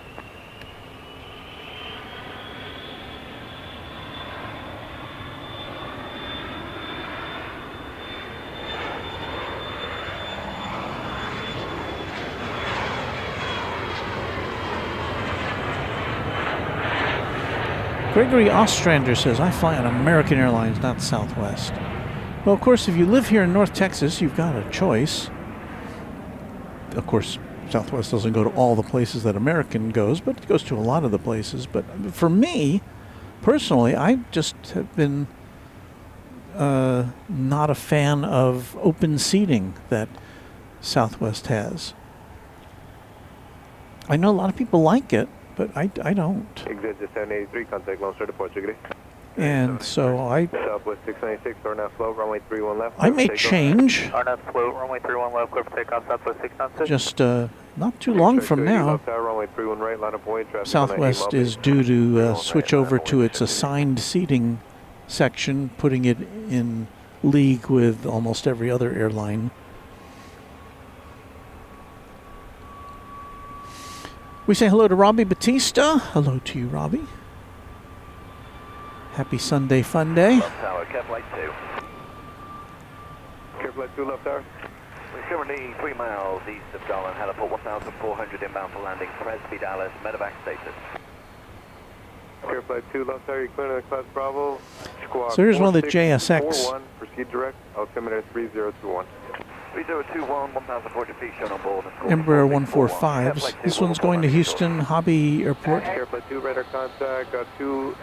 Gregory Ostrander says, I fly on American Airlines, not Southwest. Well, of course, if you live here in North Texas, you've got a choice. Of course, Southwest doesn't go to all the places that American goes, but it goes to a lot of the places. But for me, personally, I just have been not a fan of open seating that Southwest has. I know a lot of people like it, but I don't. Exit 783, contact Lone Star Departure, good day. And so Southwest 696, RNAV slow, runway 31 left. I may change. RNAV slow, runway 31 left, clear for takeoff, Southwest 696. Just not too long from now, Left tower, runway 31 right, line of way, traffic Southwest is due to switch over to its assigned seating section, putting it in league with almost every other airline. We say hello to Robbie Batista. Hello to you, Robbie. Happy Sunday fun day. Tower, Cap Flight 2. Care Flight 2 left tower. We're currently 3 miles east of Garland, heliport 1,400 inbound for landing, Presby, Dallas, medevac status. Care Flight 2 left tower, you clear the class Bravo. Squawk So here's one of the 4641, JSX. proceed direct, altimeter 3021. 3021, 1,400 feet shown on board. Embraer 145s. This one's going to Houston Hobby Airport. Care Flight 2 radar contact, 2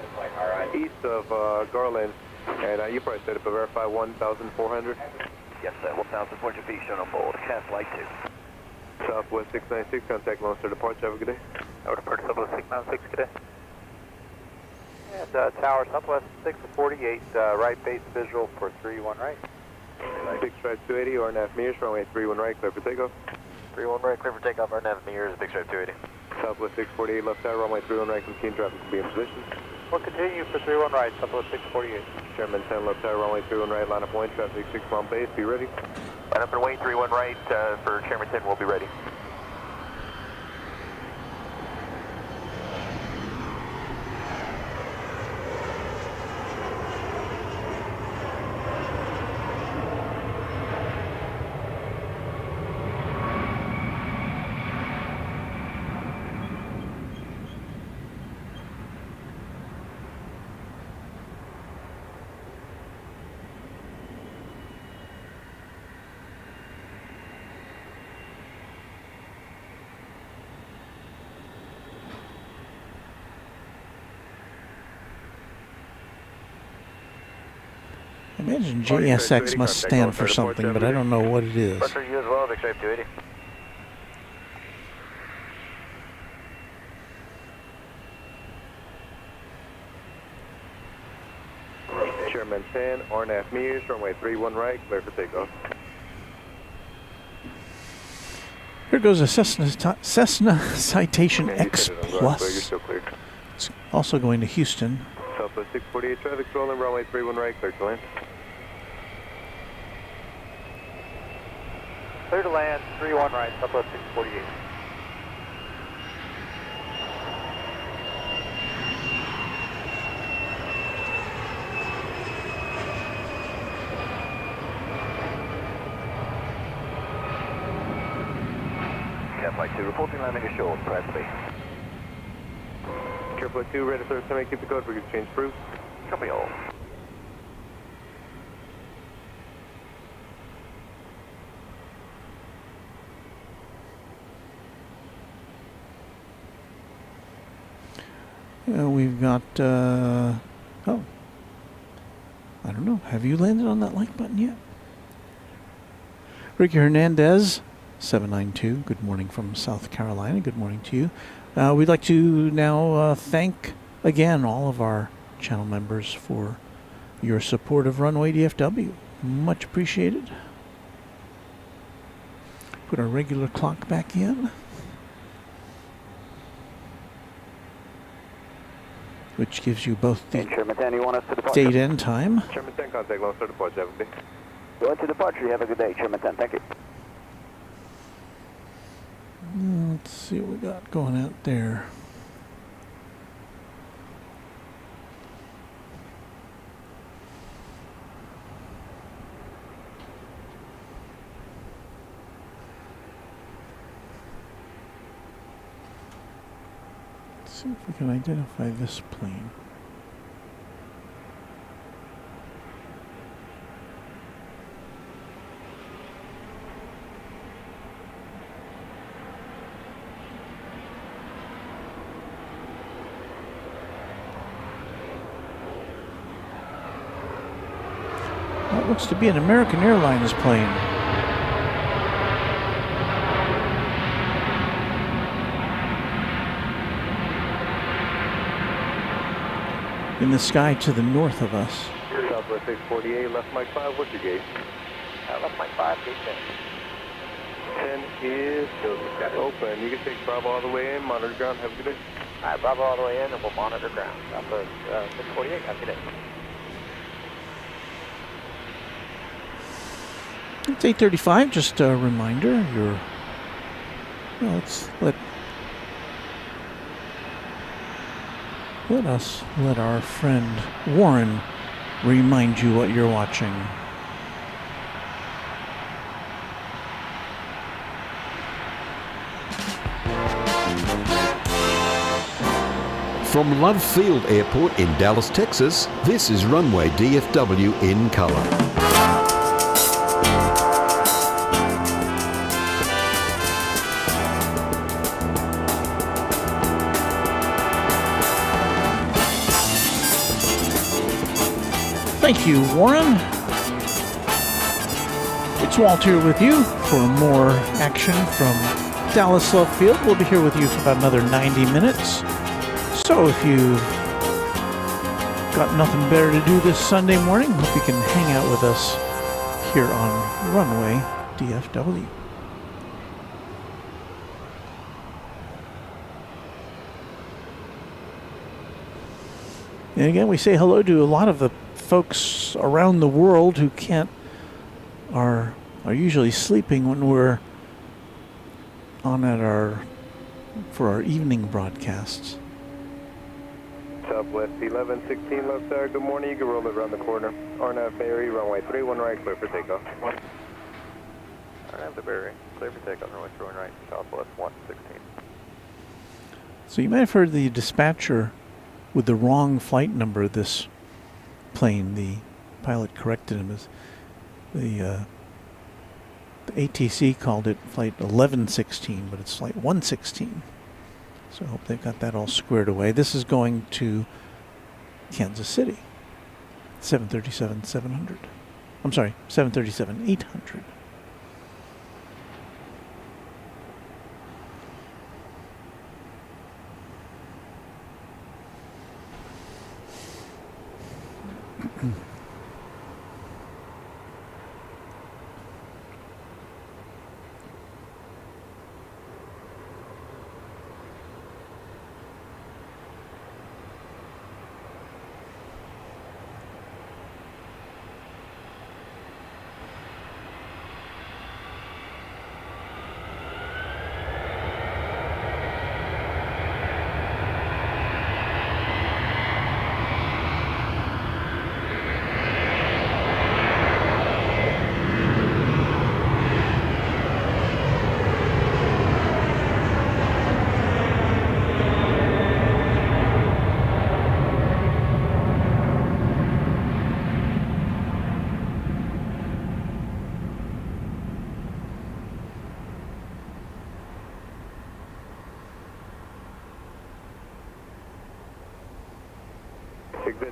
east of Garland, and you probably set up a verify 1,400. Yes, sir, 1,400 feet shown on board, Cap Flight 2. Southwest 696, contact Lone Star Departure, have a good day. Over departure, Southwest 696, good day. And tower, Southwest 648, right base visual for 31 right. 6 right 280, RNAV Mears, runway 31 right, clear for takeoff. 31 right, clear for takeoff, RNAV Mears, big stripe 280. Southwest 648 left tower, runway 31 right, continue traffic will be in position. We'll continue for 31 right, Southwest 648. Chairman 10 left tower, runway 31 right, line up wind, traffic 6 mile base, be ready. Line up and wait, 31 right, for Chairman 10, we'll be ready. I imagine JSX must stand for something, but I don't know what it is. Pressure you as well, big stripe 280. Chairman 10, RNAV Mears, runway 31 right, clear for takeoff. Here goes a Cessna Citation X Plus. It's also going to Houston. Southwest 648 traffic rolling, runway 31 right, clear to land. Clear to land, 31 right, Southwest 648. Cap Flight 2, reporting landing ashore, Presby. Care Flight 2, ready for somebody, keep the code for exchange proof. Copy all. We've got, oh, I don't know. Have you landed on that like button yet? Ricky Hernandez, 792. Good morning from South Carolina. Good morning to you. We'd like to now thank again all of our channel members for your support of Runway DFW. Much appreciated. Put our regular clock back in, which gives you both the Chairman 10, you want us to depart? date and time. Chairman 10, contact Lone Star Departure, have a good day. Going to departure, you have a good day, Chairman 10, thank you. Let's see what we got going out there. Let's see if we can identify this plane. Looks to be an American Airlines plane. In the sky to the north of us. Southwest 648, left Mike 5, what's your gauge? Left Mike 5, gate 10. 10 is open. You can take Bravo all the way in, monitor ground, have a good day. All right, Bravo all the way in, and we'll monitor ground. Southwest 648, have a good day. It's 8:35. Just a reminder. Let's let our friend Warren remind you what you're watching. From Love Field Airport in Dallas, Texas, this is Runway DFW in color. Thank you, Warren. It's Walt here with you for more action from Dallas Love Field. We'll be here with you for about another 90 minutes. So if you've got nothing better to do this Sunday morning, hope you can hang out with us here on Runway DFW. And again, we say hello to a lot of the folks around the world who are usually sleeping when we're on for our evening broadcasts. Southwest 1116, left side, good morning. You can roll it around the corner. Arnav Berry, runway 31 right, clear for takeoff. Arnav the Berry, clear for takeoff, runway 31 right, Southwest 116. So you might have heard the dispatcher with the wrong flight number of this plane. The pilot corrected him as the ATC called it flight 1116, but it's flight 116. So I hope they've got that all squared away. This is going to Kansas City. 737-700. I'm sorry, 737-800.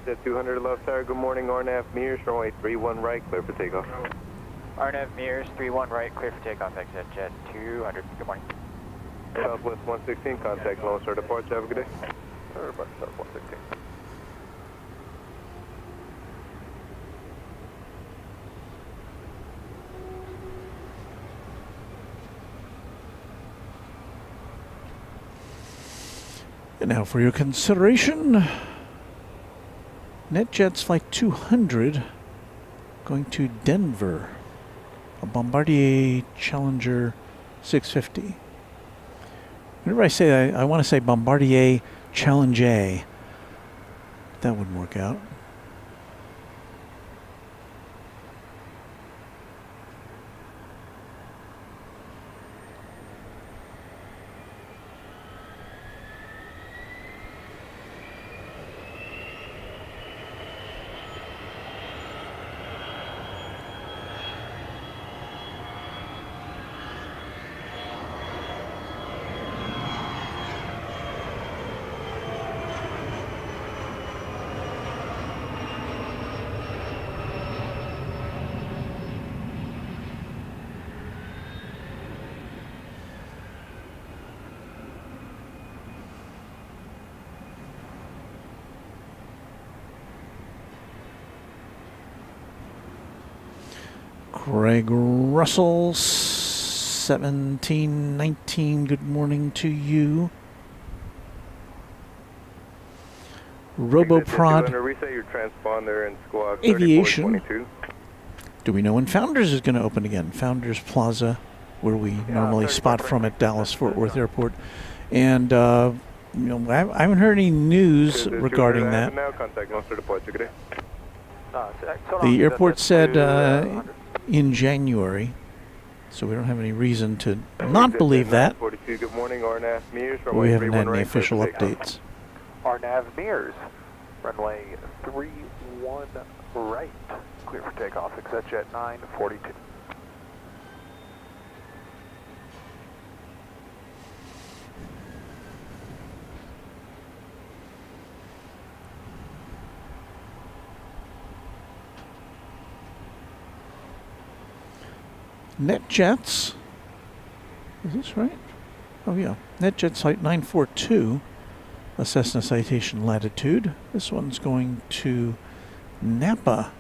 Jet 200 left side, good morning. Arnav Mears, runway 31 right, clear for takeoff. Arnav Mears, 31 right, clear for takeoff, exit Jet 200, good morning. Southwest 116, contact Lone Star departure, have a good day. Southwest 116. And now for your consideration, NetJets Flight 200 going to Denver, a Bombardier Challenger 650. Whenever I say that, I want to say Bombardier Challenger. That wouldn't work out. Greg Russell, 1719, good morning to you. Roboprod Reset your transponder and squawk Aviation. 3422. Do we know when Founders is going to open again? Founders Plaza, where we normally spot from at Dallas-Fort Worth Airport. And, I haven't heard any news regarding that. Now contact Monster Departure today. The airport said in January, so we don't have any reason to not believe that. 42, good morning, RNAV Mears. We haven't had any official updates. RNAV Mears, runway 31 right. Clear for takeoff, ExitJet 942. NetJets. Is this right? Oh, yeah. NetJet Flight 942, a Cessna Citation Latitude. This one's going to Napa.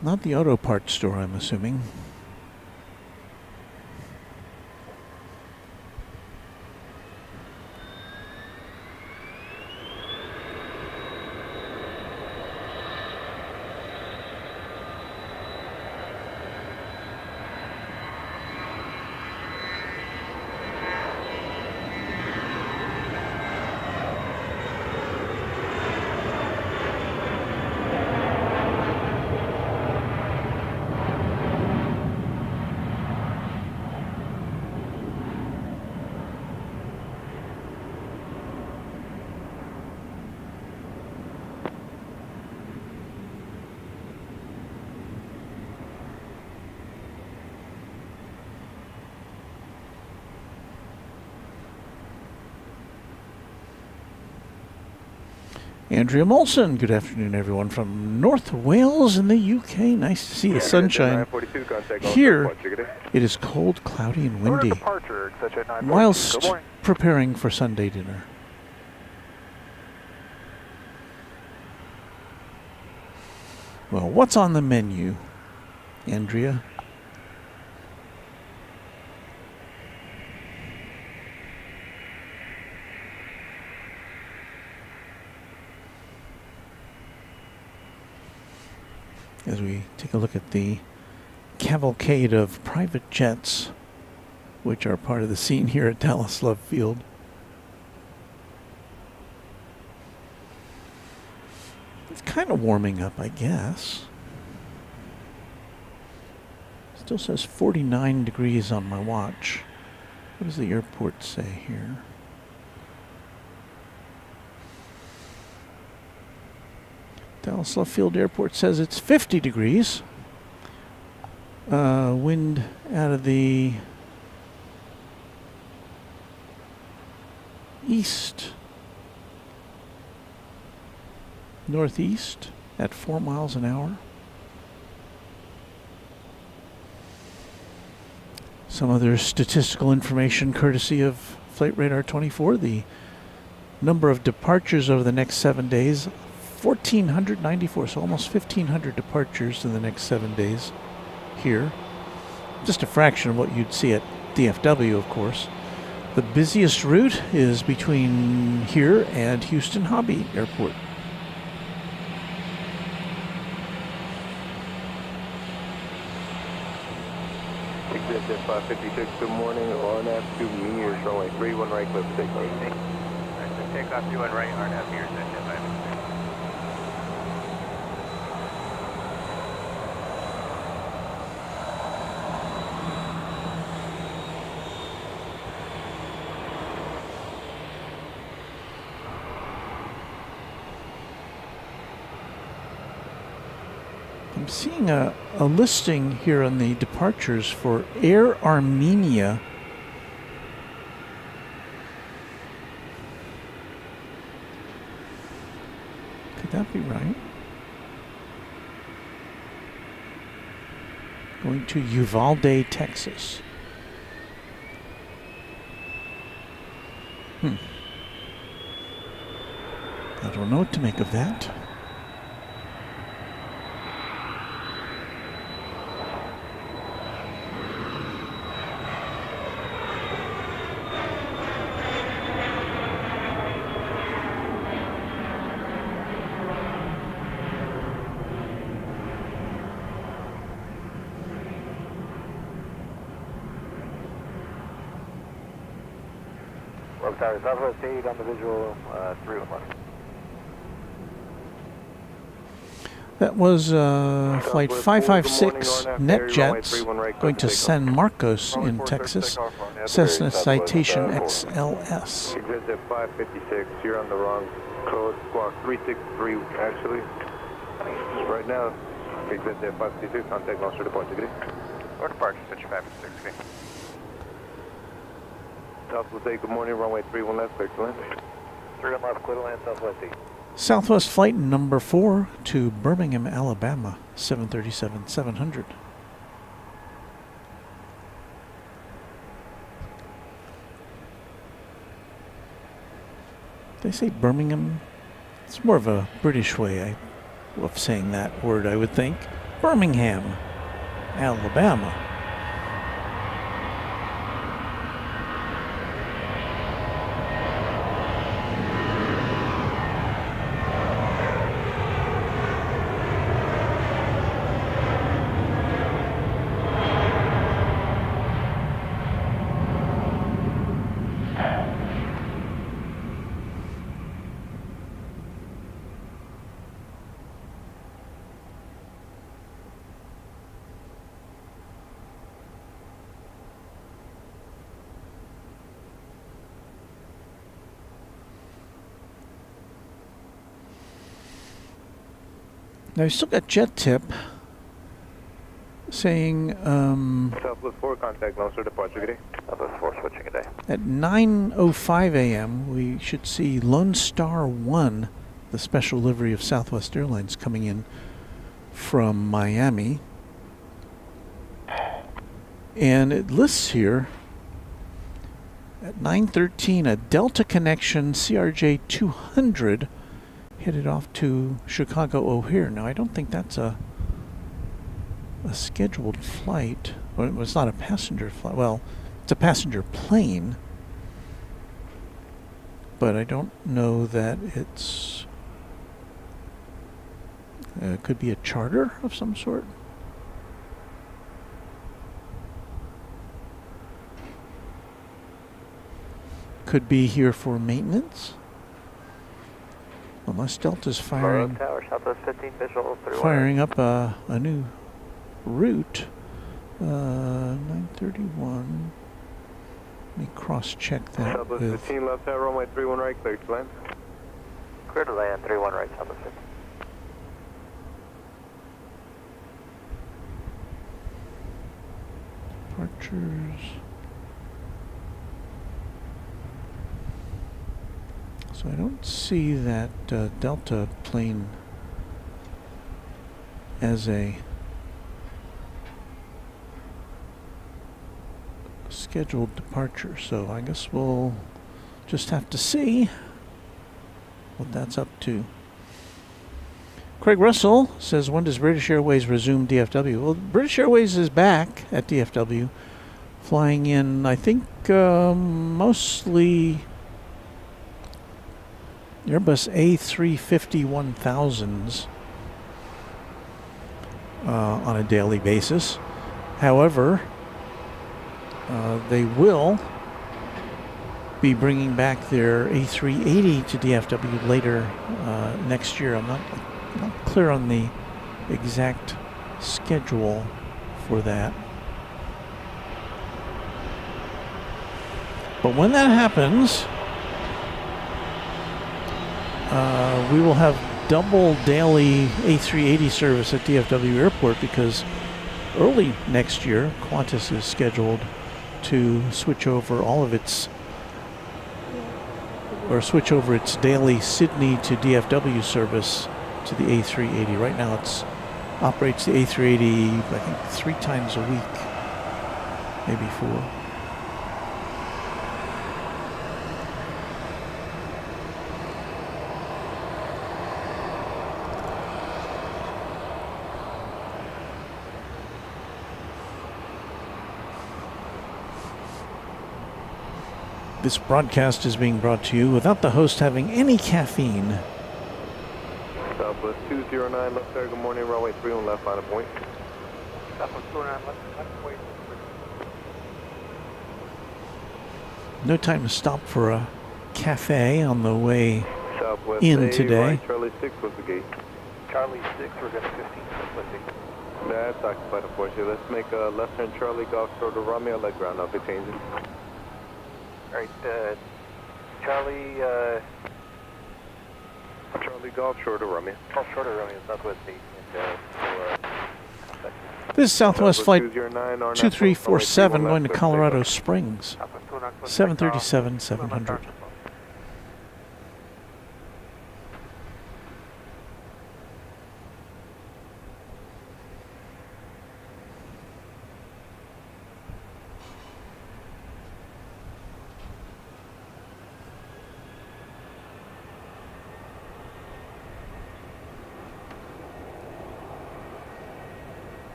Not the auto parts store, I'm assuming. Andrea Molson, good afternoon, everyone, from North Wales in the UK. Nice to see the sunshine. Here, it is cold, cloudy, and windy, whilst preparing for Sunday dinner. Well, what's on the menu, Andrea? As we take a look at the cavalcade of private jets, which are part of the scene here at Dallas Love Field. It's kind of warming up, I guess. Still says 49 degrees on my watch. What does the airport say here? Dallas Love Field Airport says it's 50 degrees. Wind out of the east, northeast at 4 miles an hour. Some other statistical information courtesy of Flight Radar 24. The number of departures over the next 7 days, 1,494, so almost 1,500 departures in the next 7 days here. Just a fraction of what you'd see at DFW, of course. The busiest route is between here and Houston Hobby Airport. ExitJet 556, good morning, RNAV 2 Mears, runway 31 right, clip 6. Takeoff 21 right, RNAV Mears, ExitJet 556. I'm seeing a listing here on the departures for Air Armenia. Could that be right? Going to Uvalde, Texas. I don't know what to make of that. Left tower, Southwest 8 on the visual, 31 left. That was flight 556 NetJets going to San Marcos in Texas, Cessna Citation XLS. Exit 556, you're on the wrong code, squawk 363 actually. Right now, exit 556, contact launcher to point, degree. Or departure, switch 556, okay. Southwest 8, good morning, runway 31 left, clear to land. 31 left, clear to land, Southwest 8. Southwest flight number 4 to Birmingham, Alabama, 737-700. They say Birmingham. It's more of a British way of saying that word, I would think. Birmingham, Alabama. Now you still got jet tip saying Southwest 4, contact launcher departure, good day. Southwest 4, switching a day. at 9:05 a.m. we should see Lone Star 1, the special livery of Southwest Airlines, coming in from Miami. And it lists here at 9:13 a Delta Connection CRJ 200 headed off to Chicago O'Hare. Now I don't think that's a scheduled flight. Well, it's not a passenger flight. Well, it's a passenger plane, but I don't know that it's could be a charter of some sort. Could be here for maintenance. Unless Delta's firing Tower, Southwest 15, visual 31. firing up a new route. 931. Let me cross-check that Southwest with 15 left tower, runway 31 right, clear to land. Clear to land, 31 right, Southwest 15. departures. So I don't see that Delta plane as a scheduled departure, so I guess we'll just have to see what that's up to. Craig Russell says, when does British Airways resume DFW? Well, British Airways is back at DFW, flying in, I think, mostly Airbus A350-1000s on a daily basis. However, they will be bringing back their A380 to DFW later next year. I'm not clear on the exact schedule for that. But when that happens, we will have double daily A380 service at DFW Airport, because early next year, Qantas is scheduled to switch over switch over its daily Sydney to DFW service to the A380. Right now it operates the A380, I think, 3 times a week, maybe 4. This broadcast is being brought to you without the host having any caffeine. Southwest 209 left there, good morning, runway 31 left, final point. Southwest 209 left point. No time to stop for a cafe on the way Southwest in A, today. right, Charlie 6 was the gate. Charlie 6, we're going to 15, Southwest 6. That's occupied, unfortunately. Let's make a left turn Charlie Golf short of Romeo, let ground off it changes. Alright, Charlie, Charlie Golf short of Romeo. oh, short of Romeo, Southwest 8. This is Southwest Flight 209, RNAV, 2347 runway going to 31 left, Colorado left, Springs. 737-700.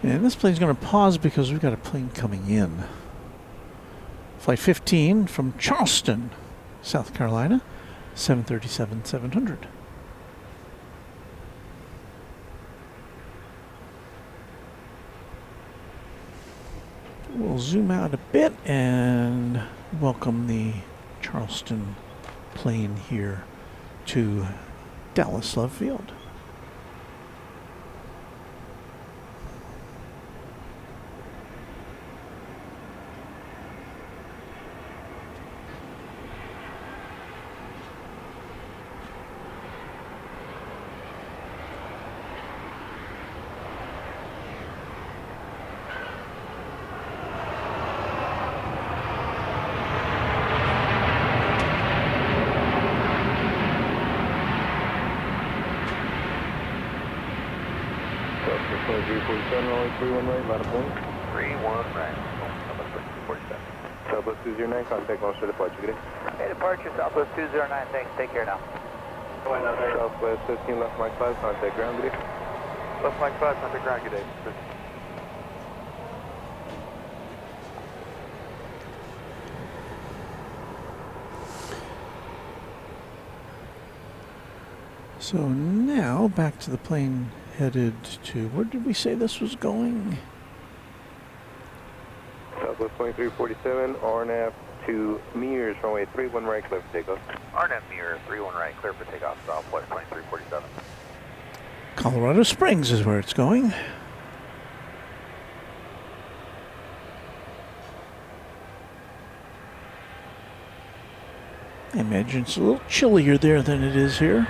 And this plane's going to pause because we've got a plane coming in. Flight 15 from Charleston, South Carolina, 737-700. We'll zoom out a bit and welcome the Charleston plane here to Dallas Love Field. Southwest 2347, runway 31 right, about a point. 31 right, Southwest 47. Southwest 209, contact launch for departure, good day. Hey, departure, Southwest 209, thanks, take care now. Southwest 15 left Mike 5, contact ground, good day. Left Mike 5, contact ground, good day. So now back to the plane headed to, where did we say this was going? Southwest 2347, RNAV to Mears, runway 31 right, clear for takeoff. RNAV mirror, 31 right, clear for takeoff, Southwest 2347. Colorado Springs is where it's going. I imagine it's a little chillier there than it is here.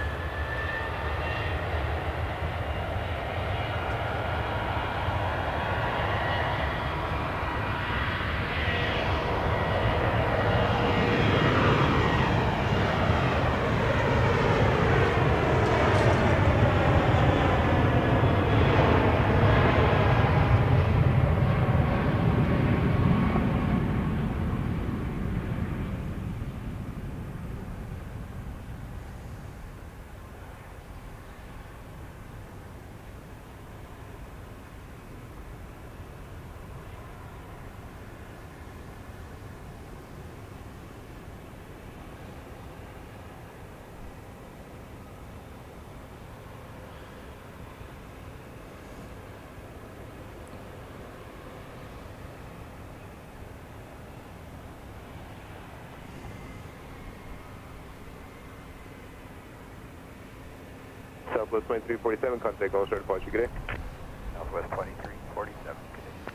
Southwest 2347, contact launch for departure, good day. Southwest 2347, good day.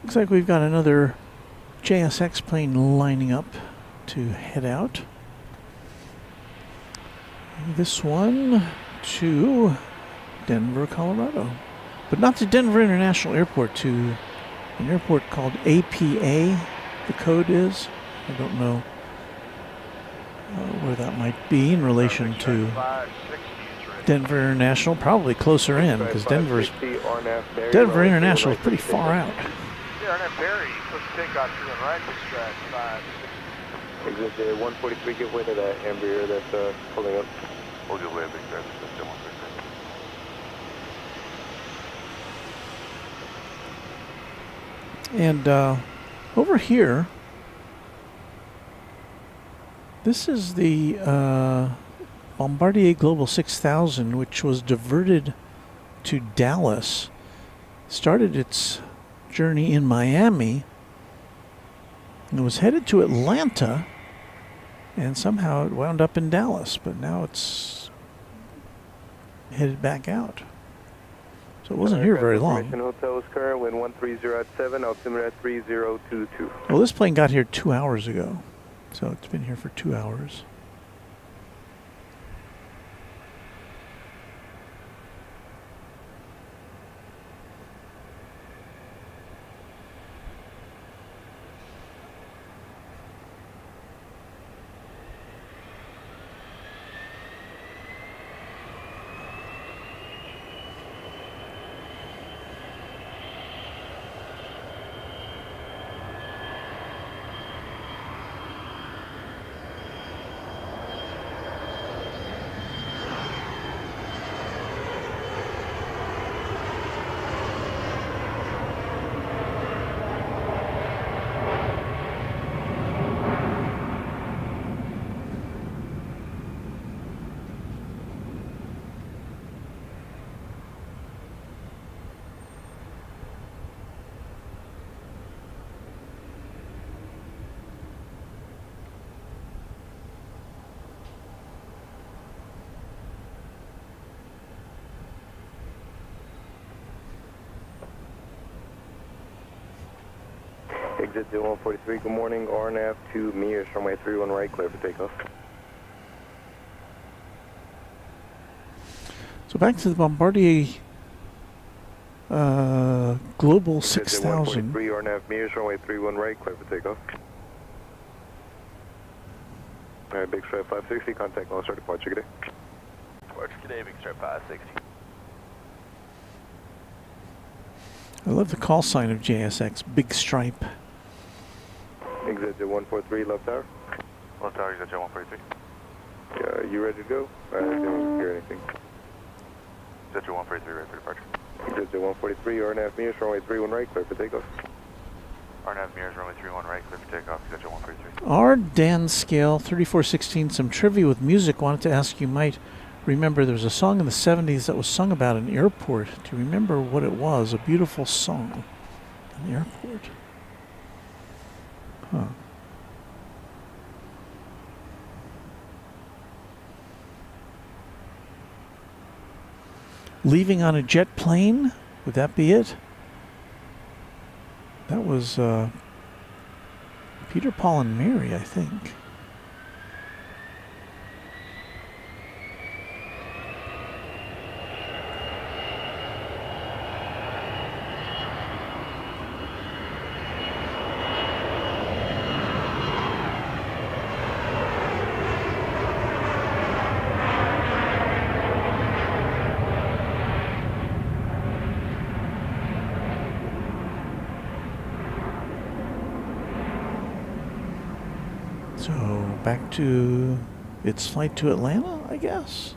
Looks like we've got another JSX plane lining up to head out. This one to Denver, Colorado. But not to Denver International Airport, to an airport called APA, the code is. I don't know where that might be in relation to Denver International. Probably closer in, because Denver International is pretty far out. Yeah, RNAV Barry, push takeoff, 2 right, distract, 5, 6. Exit 143, give way to that Embraer that's pulling up. We'll give way to Big Drive, system 133. And over here, this is the Bombardier Global 6000, which was diverted to Dallas. Started its journey in Miami and was headed to Atlanta, and somehow it wound up in Dallas, but now it's headed back out. So it wasn't here very long. Hotel is current, wind 130 at 7, altimeter at 3022. Well, this plane got here 2 hours ago, so it's been here for 2 hours. Exit 0143, good morning, RNAV 2 meters, runway 31 right, clear for takeoff. So back to the Bombardier Global 6000. 143, RNAV meters, runway 31 right, clear for takeoff. Alright, Big Stripe 560, contact North Star departure, good day. Departure, good day, Big Stripe 560. I love the call sign of JSX, Big Stripe. Exit 143, left tower. Left tower, exit 143. You ready to go? I didn't hear anything. Exit 143, ready for departure. Exit 143, RNAV meters, runway 31 right, clear for takeoff. RNAV mirrors, runway 31 right, clear for takeoff, exit 143. Our Dan Scale, 3416, some trivia with music. Wanted to ask, you might remember there was a song in the 70s that was sung about an airport. Do you remember what it was? A beautiful song. An airport. Huh. Leaving on a jet plane? Would that be it? That was Peter, Paul, and Mary, I think. So back to its flight to Atlanta, I guess.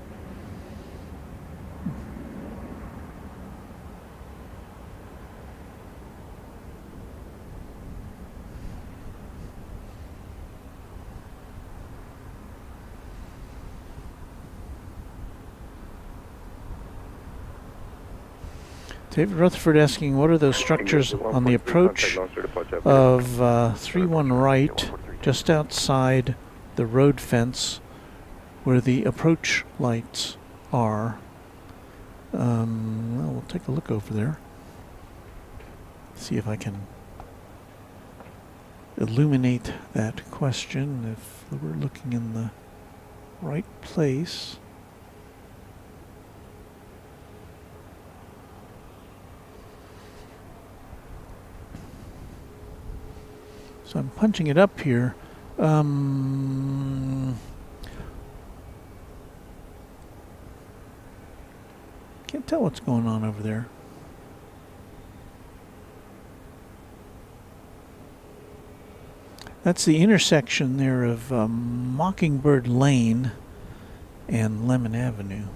David Rutherford asking, what are those structures on the approach of 31 right, just outside the road fence where the approach lights are? Well, we'll take a look over there. See if I can illuminate that question, if we're looking in the right place. So I'm punching it up here. Can't tell what's going on over there. That's the intersection there of Mockingbird Lane and Lemon Avenue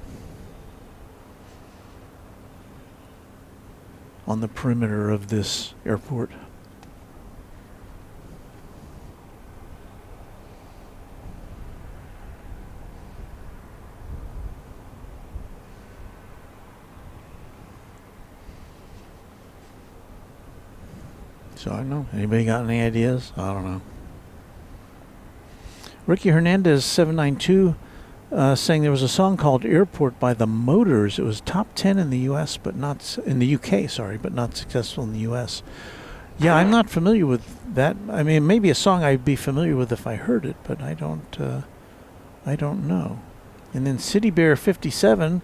on the perimeter of this airport. So I don't know. Anybody got any ideas? I don't know. Ricky Hernandez 792 saying there was a song called Airport by the Motors. It was top 10 in the U.S., but not in the UK, sorry, but not successful in the U.S. Yeah, I'm not familiar with that. I mean, maybe a song I'd be familiar with if I heard it, but I don't know. And then City Bear 57,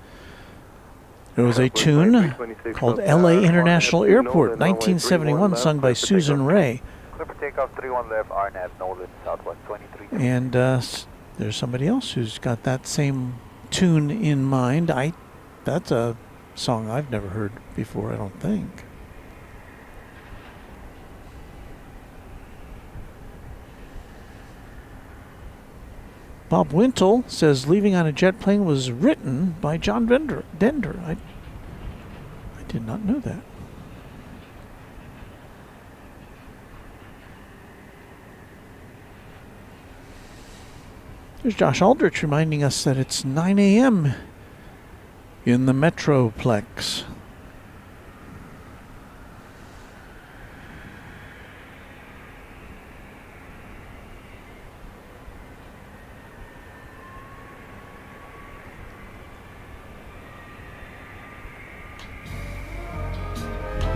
there was a tune called L.A. International Airport, 1971, sung by Susan Ray. Clear for takeoff, 31 left, RNAV, Nolan, Southwest 23. And there's somebody else who's got that same tune in mind. That's a song I've never heard before, I don't think. Bob Wintle says Leaving on a Jet Plane was written by John Dender. I did not know that. There's Josh Aldrich reminding us that it's 9 a.m. in the Metroplex.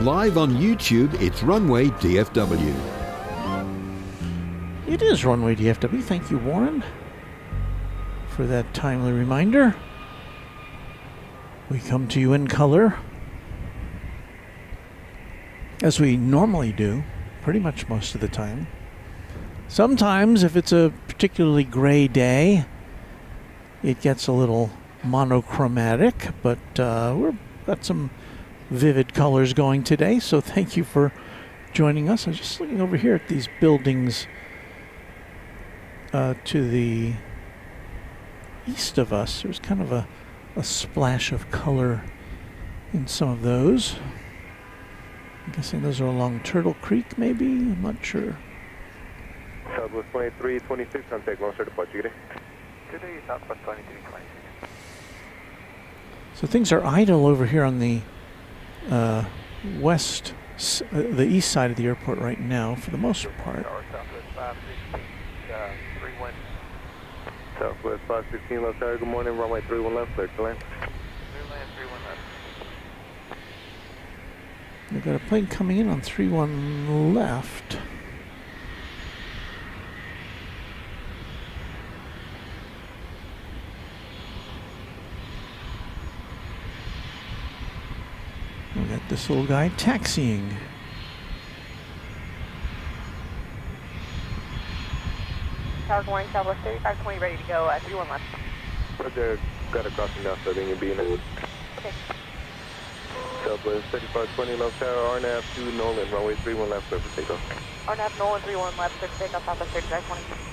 Live on YouTube, it's Runway DFW. It is Runway DFW. Thank you, Warren, for that timely reminder. We come to you in color, as we normally do, pretty much most of the time. Sometimes, if it's a particularly gray day, it gets a little monochromatic, but we've got some vivid colors going today, so thank you for joining us. I was just looking over here at these buildings to the east of us. There's kind of a splash of color in some of those. I'm guessing those are along Turtle Creek, maybe? I'm not sure. Southwest 2326, contact launcher departure. Good day. Good day, Southwest 2326. So things are idle over here on the the east side of the airport right now, for the most part. Southwest 516 left tower, good morning, runway 31 left, clear to land. We've got a plane coming in on 31 left. We got this little guy taxiing. Tower, good morning, Southwest 3520, ready to go, 31 left. Roger, got a crossing down, so then you'll be in it. Okay. Southwest 3520 left tower, RNAV 2 Nolan, runway 31 left, clear for takeoff. RNAV Nolan, 31 left, clear for takeoff, Southwest 3520.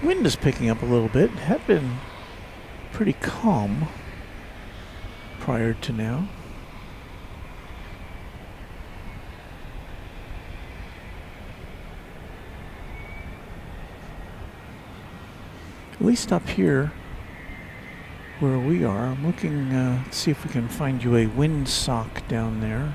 Wind is picking up a little bit. It had been pretty calm prior to now. At least up here where we are. I'm looking to see if we can find you a windsock down there.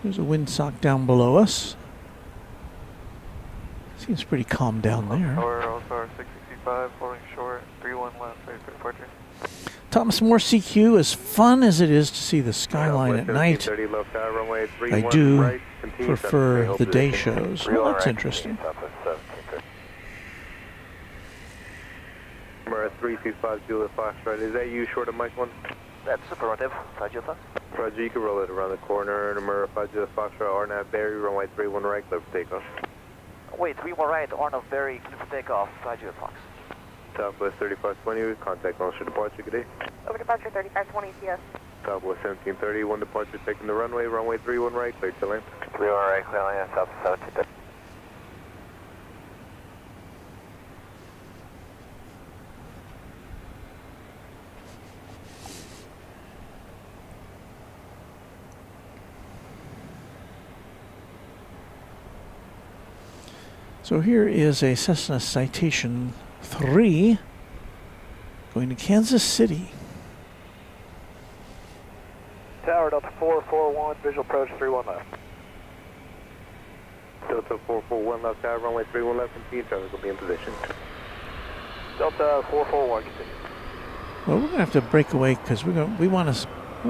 There's a windsock down below us. Seems pretty calm down there. Tower, Tower 665, holding short, 31 left, ready for departure. Thomas More CQ, as fun as it is to see the skyline at night, I do prefer the day shows. Well, that's interesting. Number 325 Juliet Foxtrot, is that you short of Mike 1? That's affirmative. Roger that. Roger, you can roll it around the corner. Number 5 Juliet Foxtrot, RNAV Barry, runway 31 right, clear for takeoff. Wait, 31 right, RNAV Barry, clear for takeoff, Roger Fox. Southwest 3520, contact launcher departure, good day. Over departure 3520 CS. Southwest 1730, one departure taking the runway 31 right, clear to land. 31 right, clear land, Southwest 1730. So here is a Cessna Citation 3 going to Kansas City. Tower Delta 441, visual approach 31 left. Delta 441 left tower, runway 31 left, and T traffic will be in position. Delta 441, continue. Well, we're going to have to break away because we want to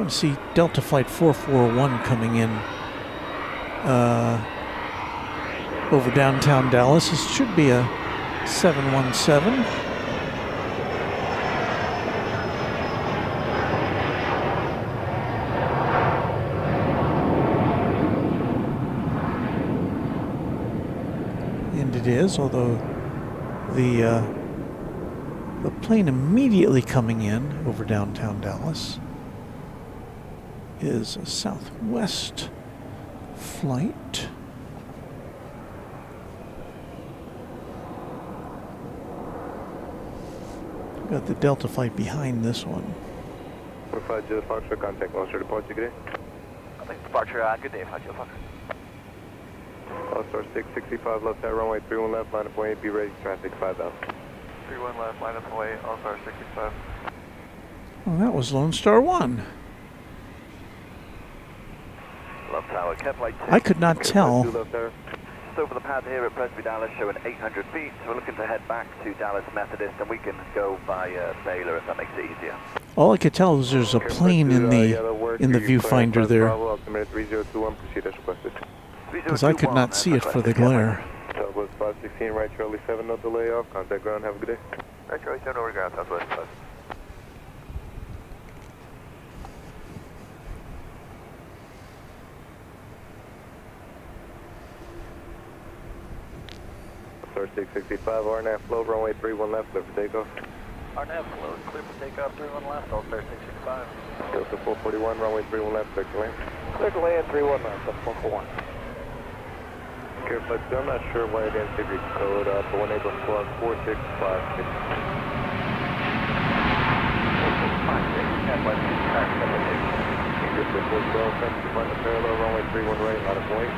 see Delta Flight 441 coming in over downtown Dallas. This should be a 717. And it is, although the plane immediately coming in over downtown Dallas is a Southwest flight. Got the Delta flight behind this one. 45 Juliet Foxtrot, contact launcher departure, good day. Contact departure, good day, 5 Juliet Foxtrot. All-Star 665 left tower, runway 31 left, line up way, be ready, traffic 5000. 31 left, line up away, All-Star 665. Well, that was Lone Star 1. Left tower, Kev Flight 2. I could not tell. Left tower. So over the pad here at Presby Dallas showing 800 feet. So we're looking to head back to Dallas Methodist, and we can go by Baylor if that makes it easier. All I could tell is there's a plane in the viewfinder there, because I could not see it for the glare. Southwest 516, right Charlie 7, no delay off. Contact ground, have a good day. Right Charlie 7, over ground, Southwest 5. Star 665, RNAV flow, runway 31 left, clear for takeoff. RNAV flow, clear for takeoff, 31 left, All-Star 665. Delta 441, runway 31 left, clear to land. Clear to land, 31 left, that's 441. Care Flight 2, I'm not sure why I didn't give your code, but when able to squawk 4656. 4656, Kev Flight 2, traffic up at 8. Good for 412, time to find the parallel, runway 31 right, line of way.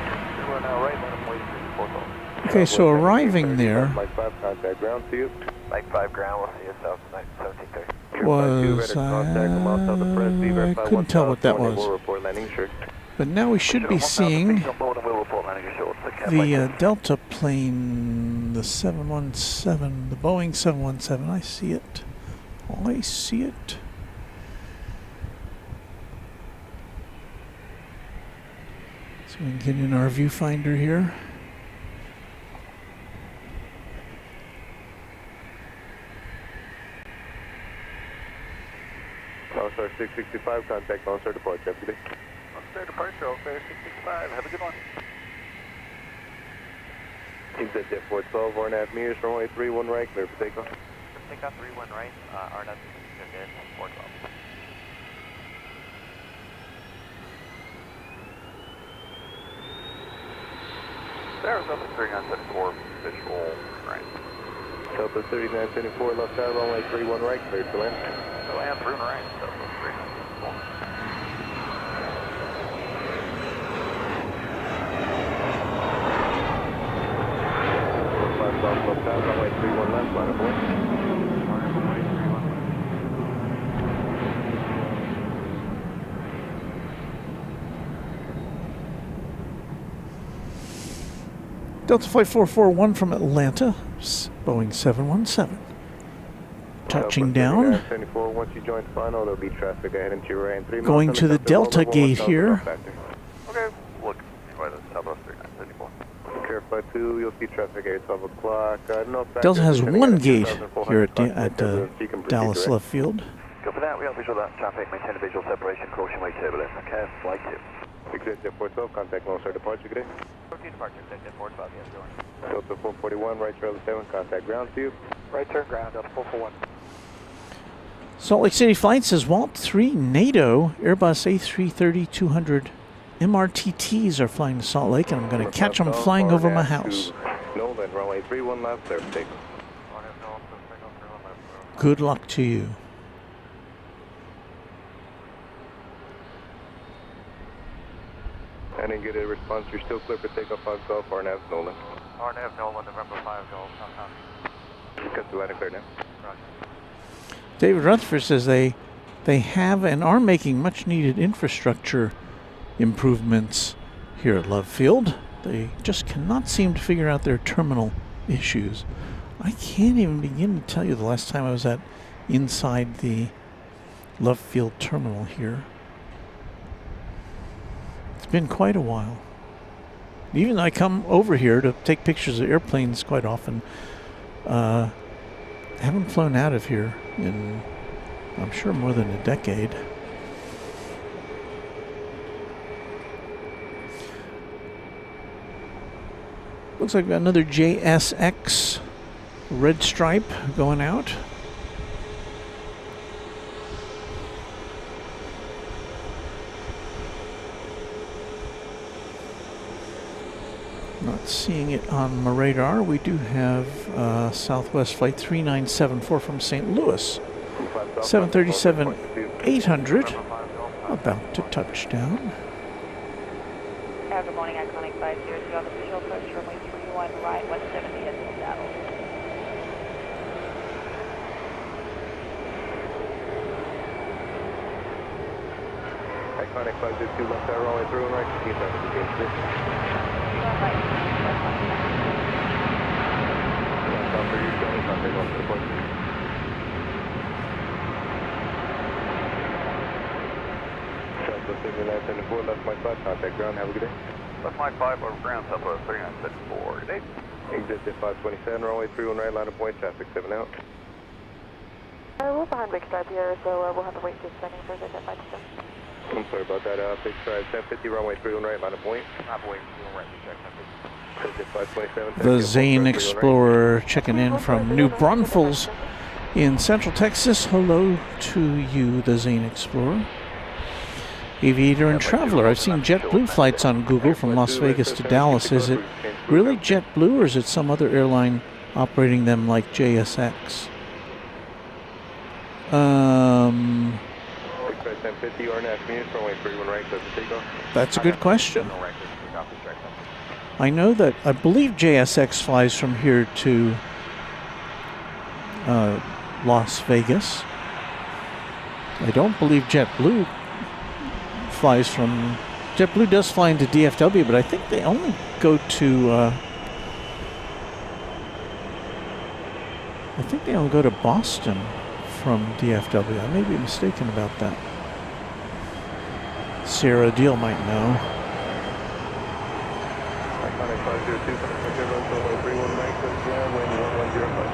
31 now right, line of way, 412. Okay, so arriving there Mike 5, contact ground to you. Mike 5 ground, we'll see you south tonight, 1730. was, I couldn't tell what that was. But now we should be seeing the Delta plane, the 717, the Boeing 717. I see it. I see it. So we can get in our viewfinder here. All-Star 665, contact All-Star departure, have a good day. All-Star departure, All-Star 665, have a good one. Teams at jet 412, 4.5 meters, runway 31 right, clear for takeoff. Takeoff 31 right, RNAV 412. Arizona 3974, visual right. Delta 3974, left tower, runway 31 right, clear to land. So land 31 right, Delta 3974. Left tower, runway 31 left, line of way. Delta Flight 441 from Atlanta, Boeing 717. Touching down. 74, once you join final, there'll be traffic ahead into your right. Going to the Delta gate here. Okay, look, by the Southwest 3974. Care Flight 2, you'll see traffic at 12 o'clock. Delta has one gate here at Dallas Love Field. Go for that, we have visual that traffic, maintain a visual separation, caution way turbulence. Okay, Flight 2. Exit jet 412, contact Lone Star departure, good day. 14 departure, exit 412, yes, go on. Delta 441, right Charlie 7, contact ground to you. Right turn ground, Delta 441. Salt Lake City flight says Walt 3 NATO Airbus A330-200 MRTTs are flying to Salt Lake, and I'm going to catch them flying over my house. Nolan, runway 31 left, clear for takeoff. Good luck to you. I didn't get a response. You're still clear for takeoff on Golf RNAV, Nolan. RNF, Nolan, November 5, Golf, Cut the line and clear now. David Rutherford says they have and are making much needed infrastructure improvements here at Love Field. They just cannot seem to figure out their terminal issues. I can't even begin to tell you the last time I was inside the Love Field terminal here. It's been quite a while. Even though I come over here to take pictures of airplanes quite often, I haven't flown out of here in, I'm sure, more than a decade. Looks like we've got another JSX red stripe going out. Not seeing it on my radar. We do have Southwest Flight 3974 from St. Louis. 737-800 about to touch down. Good morning, Iconic 500 on the visual approach, runway 31 right, 170 at the saddle. Iconic 502 left side runway through and right, 15 seconds to change this. For you, Johnny, contact on to the point. Southwest 3974, left Mike 5, contact ground, have a good day. Left Mike 5 over ground, Southwest 3974, good day. Exit at 527, runway 31 right, line of point, traffic 7 out. We're behind Big Stripe here, so we'll have to wait just a second for the jet fight to come. I'm sorry about that, Big Stripe 1050, runway 31 right, line of point. Not waiting, right, check. Exit 527. The Zane Explorer checking in from New Braunfels in Central Texas. Hello to you, the Zane Explorer. Aviator and Traveler. I've seen JetBlue flights on Google from Las Vegas to Dallas. Is it really JetBlue or is it some other airline operating them like JSX? That's a good question. I know that I believe JSX flies from here to Las Vegas. I don't believe JetBlue flies from... JetBlue does fly into DFW, but I think they only go to... I think they only go to Boston from DFW. I may be mistaken about that. Sarah Deal might know. Iconic 502, runway 31 right, clear ground, wind 1105.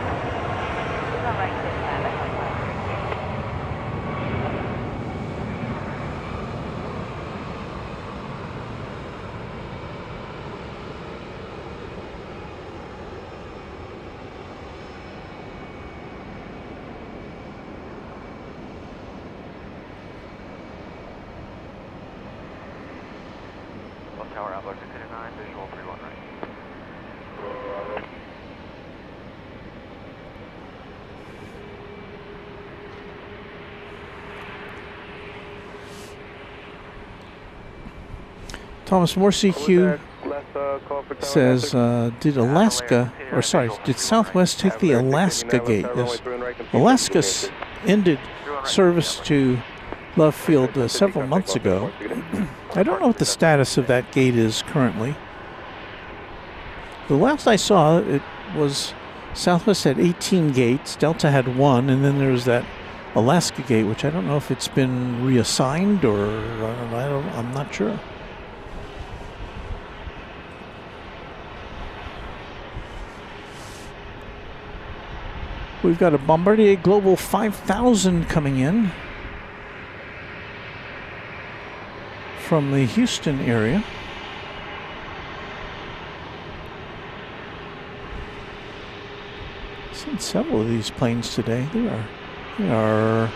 Tower outlook 229, visual 31 right. Thomas Moore CQ says, did Southwest take the Alaska gate? Yes. Alaska ended service to Love Field several months ago. I don't know what the status of that gate is currently. The last I saw, it was Southwest had 18 gates, Delta had 1, and then there was that Alaska gate, which I don't know if it's been reassigned or I'm not sure. We've got a Bombardier Global 5000 coming in from the Houston area. I've seen several of these planes today. They are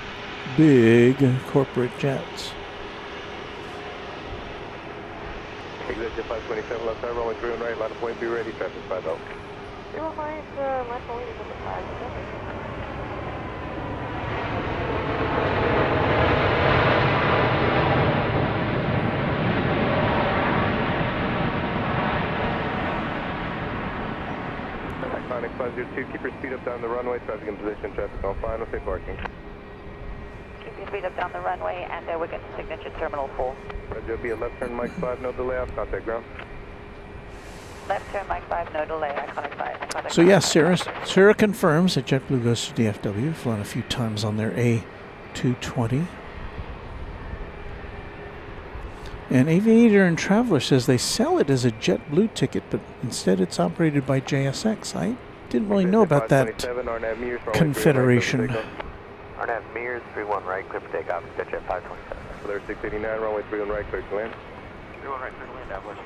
big corporate jets. Exit 527, left side, runway 31 right, line of point, be ready, traffic 5 out. 05, left point is at the 5. Conic 502, keep your speed up down the runway, traffic in position, traffic on final, safe parking. Keep your speed up down the runway, and we're getting signature terminal 4. Roger, there'll be a left turn, Mike 5, no delay, off contact ground. Left turn, Mike 5, no delay, iconic 5. Contact So yes, ground. Sarah confirms that JetBlue goes to DFW. Flown a few times on their A220. And Aviator and Traveler says they sell it as a JetBlue ticket, but instead it's operated by JSX. I didn't really know about that confederation. RNAV Mears, 31 right, clear for takeoff, sketch at 527. Flare 689, runway 31 right, clear to land. 31 right, clear to land, Avalanche 89.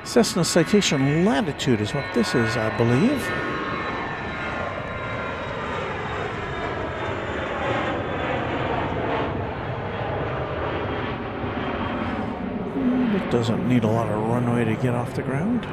Cessna Citation Latitude is what this is, I believe. It doesn't need a lot of runway to get off the ground.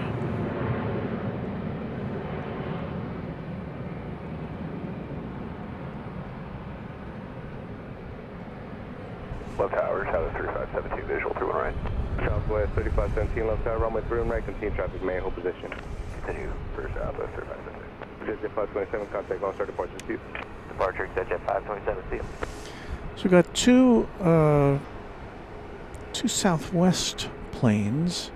Left tower, Tower 3572, visual 31 right. Southwest 3517, left tower, runway 31 right, continue traffic, main hold position. Continue for Southwest 3572. Jet 527, contact launch start departure seat. Departure, jet 527, see you. So we've got two Southwest planes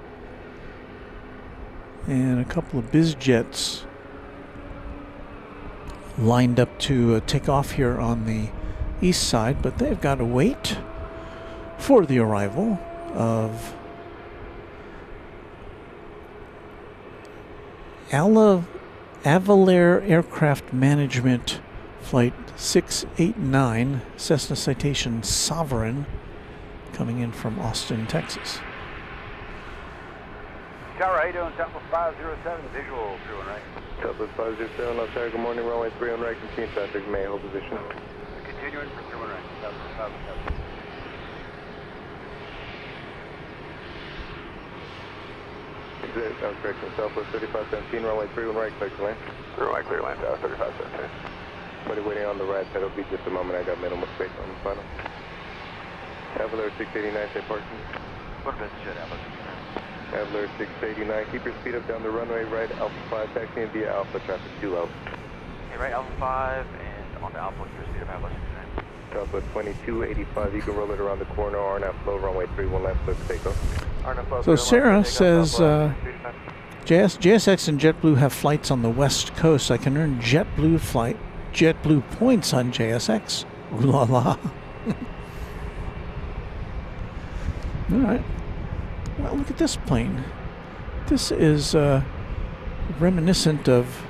and a couple of biz jets lined up to take off here on the east side, but they've got to wait for the arrival of Avalair Aircraft Management Flight 689 Cessna Citation Sovereign coming in from Austin, Texas. Tower, how you doing? Southwest 507, visual 31 right. Southwest 507, left tower, good morning, runway 31 right, continue traffic, main hold position. Continuing for 31 right, Southwest 507. That was correct. Southwest 3517, runway 31 right, clear to land. 31 right, clear land, Tower 3517. Somebody waiting on the right side, it'll be just a moment, I got minimal space on the final. Avalar 689, safe parking. What business jet, Avalanche? Avalar 689, keep your speed up down the runway right, Alpha 5, taxiing via Alpha, traffic 2 low. Okay, right, Alpha 5, and on to Alpha, what's your speed of Avalanche? Southwest 2285, you can roll it around the corner, RNAV flow, runway 31 left, clear for takeoff. So Sarah says JSX and JetBlue have flights on the west coast. I can earn JetBlue points on JSX. Ooh la la. All right. Well, look at this plane. This is reminiscent of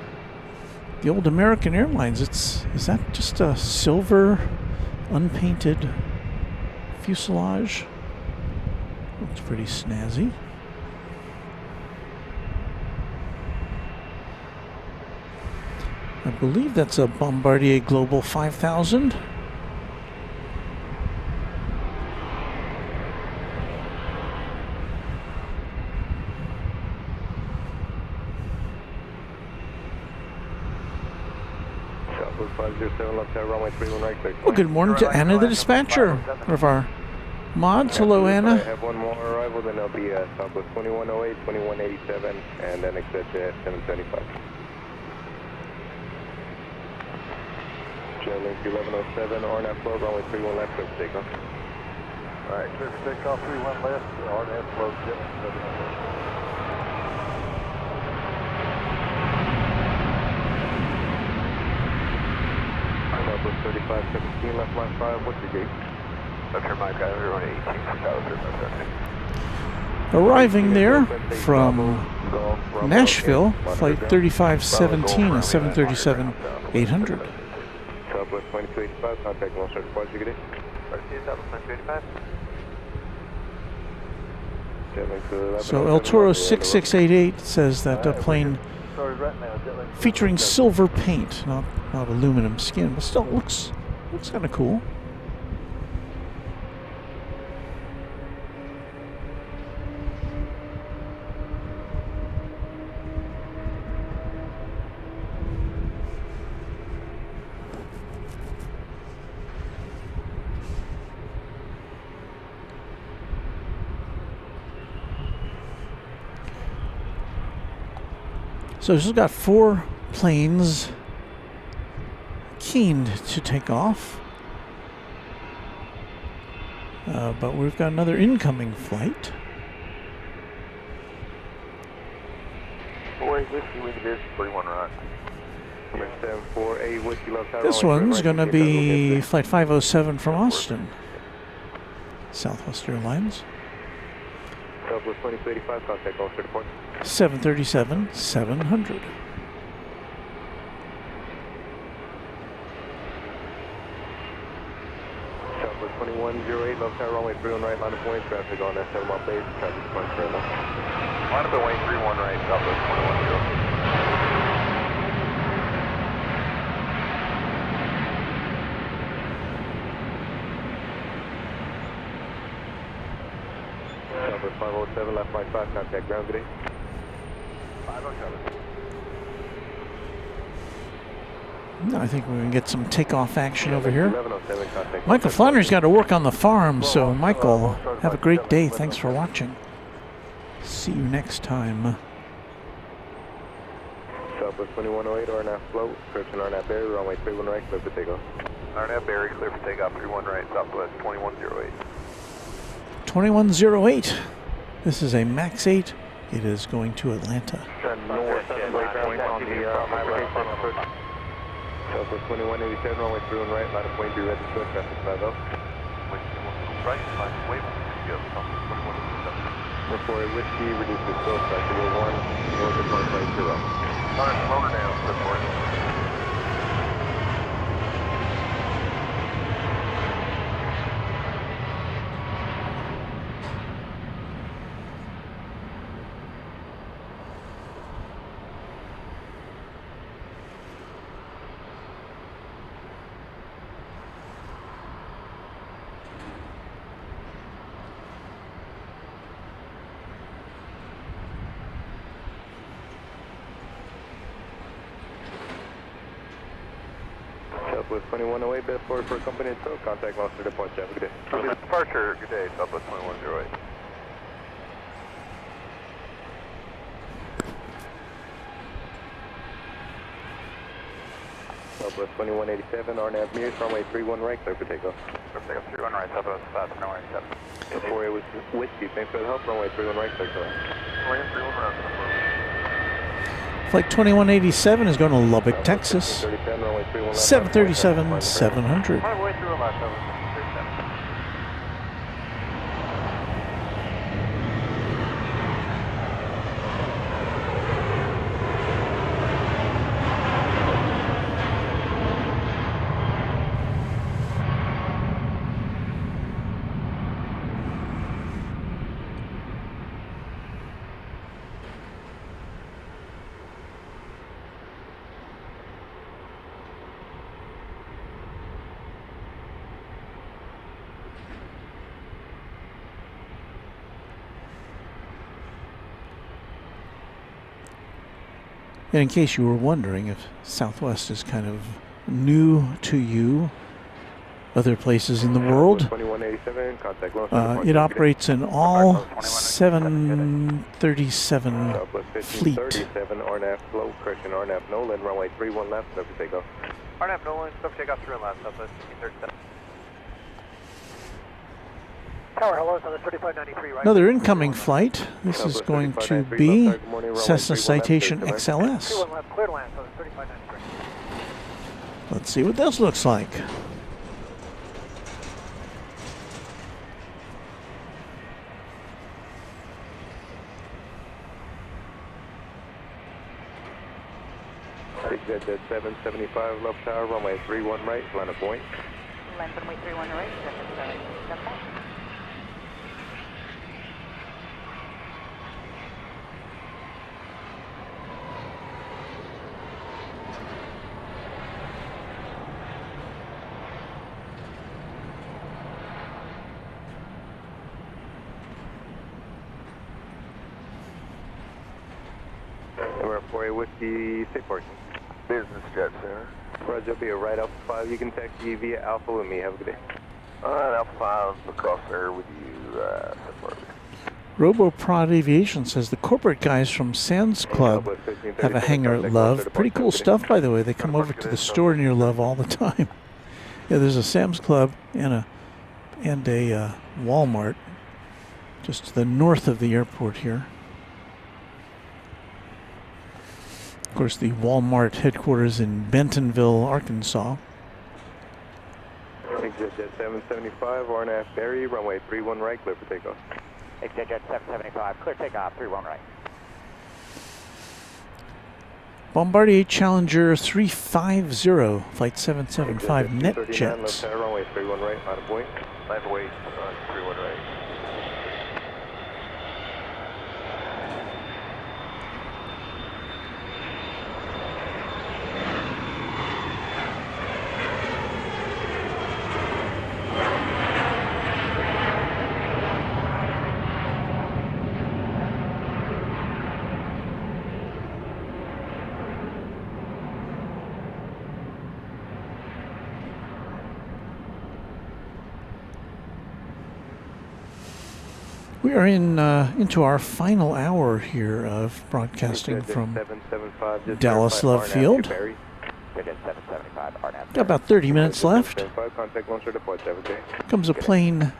the old American Airlines. Is that just a silver, unpainted fuselage? Looks pretty snazzy. I believe that's a Bombardier Global 5000. Southwest 507, left tower, runway 31 right, clear to Well, good morning to Anna, the dispatcher, one of our mods. Hello, I Anna. have one more arrival, then there'll be Southwest 2108, 2187, and then exit at 775. Link 1107, RNAV flow, runway 31 left, clear for takeoff. Alright, clear for takeoff, 31 left, RNAV flow, jet 7. Southwest 3517, left line 5, what's your gate? Left turn, Mike, we're on 18 for Tower 3517. Arriving there from Nashville, flight 3517, a 737-800. Southwest 2285, contact launch start departure, good day. Southwest 2285. So El Toro 6688 says that a plane featuring silver paint, not aluminum skin, but still looks kind of cool. So this has got 4 planes keened to take off. But we've got another incoming flight. This one's going to be Flight 507 from Austin, Southwest Airlines. 737-700. Southwest 2108, left tower, runway 31 right, line of point, traffic on S7 mile base, traffic point for line of runway 31 right, Southwest 2108. Southwest 507, left line 5, contact ground, good day. 507. I think we can get some takeoff action over here. Michael Flannery's got to work on the farm, so Michael, have a great day. Thanks for watching. See you next time. Southwest 2108, RNAV float, description RNAV Barry, runway 31 right, clear for takeoff. RNAV Barry, clear for takeoff, 31 right, Southwest 2108. 2108. This is a MAX 8. It is going to Atlanta. Southwest 2187, runway 31 right, line of point, be ready to go, traffic 50. Right, line of wave, report whiskey, reduce the slope, traffic 1, north of 150. Alright, slower down, report. Southwest 2108, best forward for company itself. Contact Monster Depot. Have a good day. Departure, good day, Southwest 2108. Southwest 2187, RNAV Mears, runway 31 right, clear for takeoff. Clear for takeoff, 31 right, Southwest 2187. 4A Whiskey, thanks for the help, runway 31 right, clear for runway 31 right. Flight 2187 is going to Lubbock, Texas. 737-700. And in case you were wondering if Southwest is kind of new to you, other places in the world, it operates in all 737 fleet. RNAV flow, correction RNAV no, land runway 31 left, clear for takeoff. RNAV no, land, clear for takeoff, 3 left, Southwest 37. Tower, hello, so that's 3593, right? Another incoming flight. This is going to be Cessna Citation XLS. Clear to land, so that's 3593. Let's see what this looks like. Exit at 775 left tower, runway 31 right, line of point. Land runway 31 right, step back. We're 4A Whiskey, safe parking. Business jet, sir. Roger, be a right Alpha 5. You can taxi via Alpha with me. Have a good day. Alright, Alpha 5, across there with you, safe parking. RoboProd Aviation says the corporate guys from Sam's Club have a hangar at Love. Pretty cool stuff, by the way. They come over to the store near Love all the time. Yeah, there's a Sam's Club and a Walmart just to the north of the airport here. Of course, the Walmart headquarters in Bentonville, Arkansas. Exit Jet 775, RNAF Barry, runway 31 right, clear for takeoff. Exit Jet 775, clear takeoff, 31 right. Bombardier Challenger 350, Flight 775, net jets. Runway 31 right, line of point. Land away, 31 right. We are into our final hour here of broadcasting from Dallas Love Field. Got about 30 minutes left. Comes a plane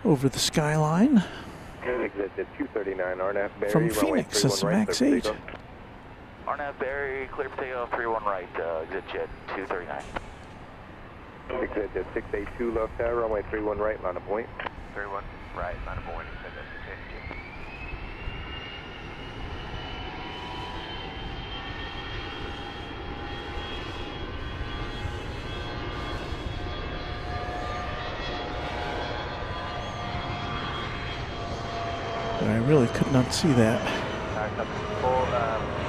over the skyline from Phoenix. That's a Max 8. RNAF Barry, clear for takeoff, 31 right, exit Jet 239. Exit Jet 682 left tower, runway 31 right, line of point. 31 right, line of point, exit Jet 682. I really could not see that. Full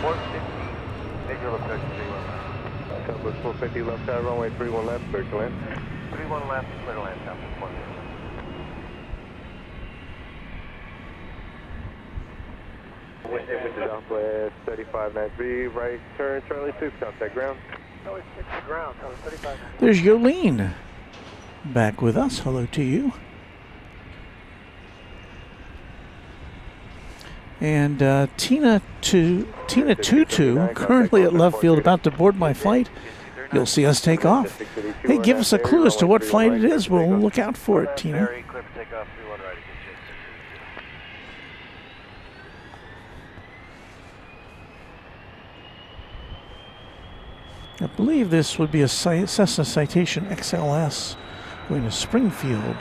450, major left turn 31 left. Southwest 450 left tower, runway 31 left, clear to land. 31 left, clear to land, Southwest 1. Southwest 3593, right turn, Charlie 6, contact ground. Charlie 6 to ground, Charlie 35. There's Yolene back with us. Hello to you. And Tina Tutu, currently at Love Field, about to board my flight. You'll see us take off. Hey, give us a clue as to what flight it is. We'll look out for it, Tina. Clear for takeoff, 31 right, exit Jet 682. I believe this would be a Cessna Citation XLS going to Springfield.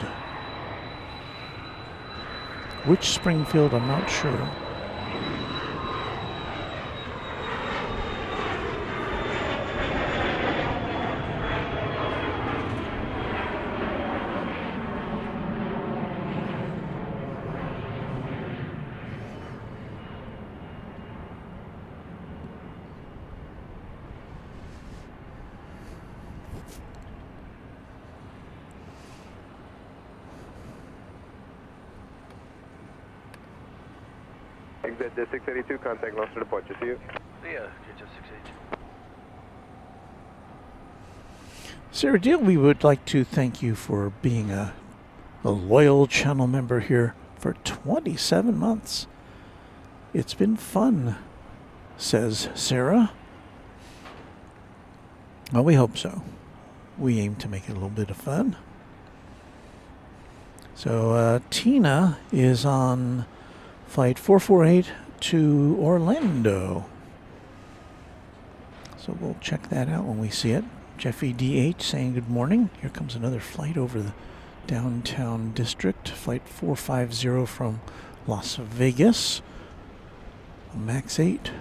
Which Springfield, I'm not sure. Exit Jet 682, contact launch to departure. See you. See ya, Jet 682. Sarah Deal, we would like to thank you for being a loyal channel member here for 27 months. It's been fun, says Sarah. Well, we hope so. We aim to make it a little bit of fun. So Tina is on Flight 448 to Orlando. So we'll check that out when we see it. Jeffy DH saying good morning. Here comes another flight over the downtown district. Flight 450 from Las Vegas. Max 8.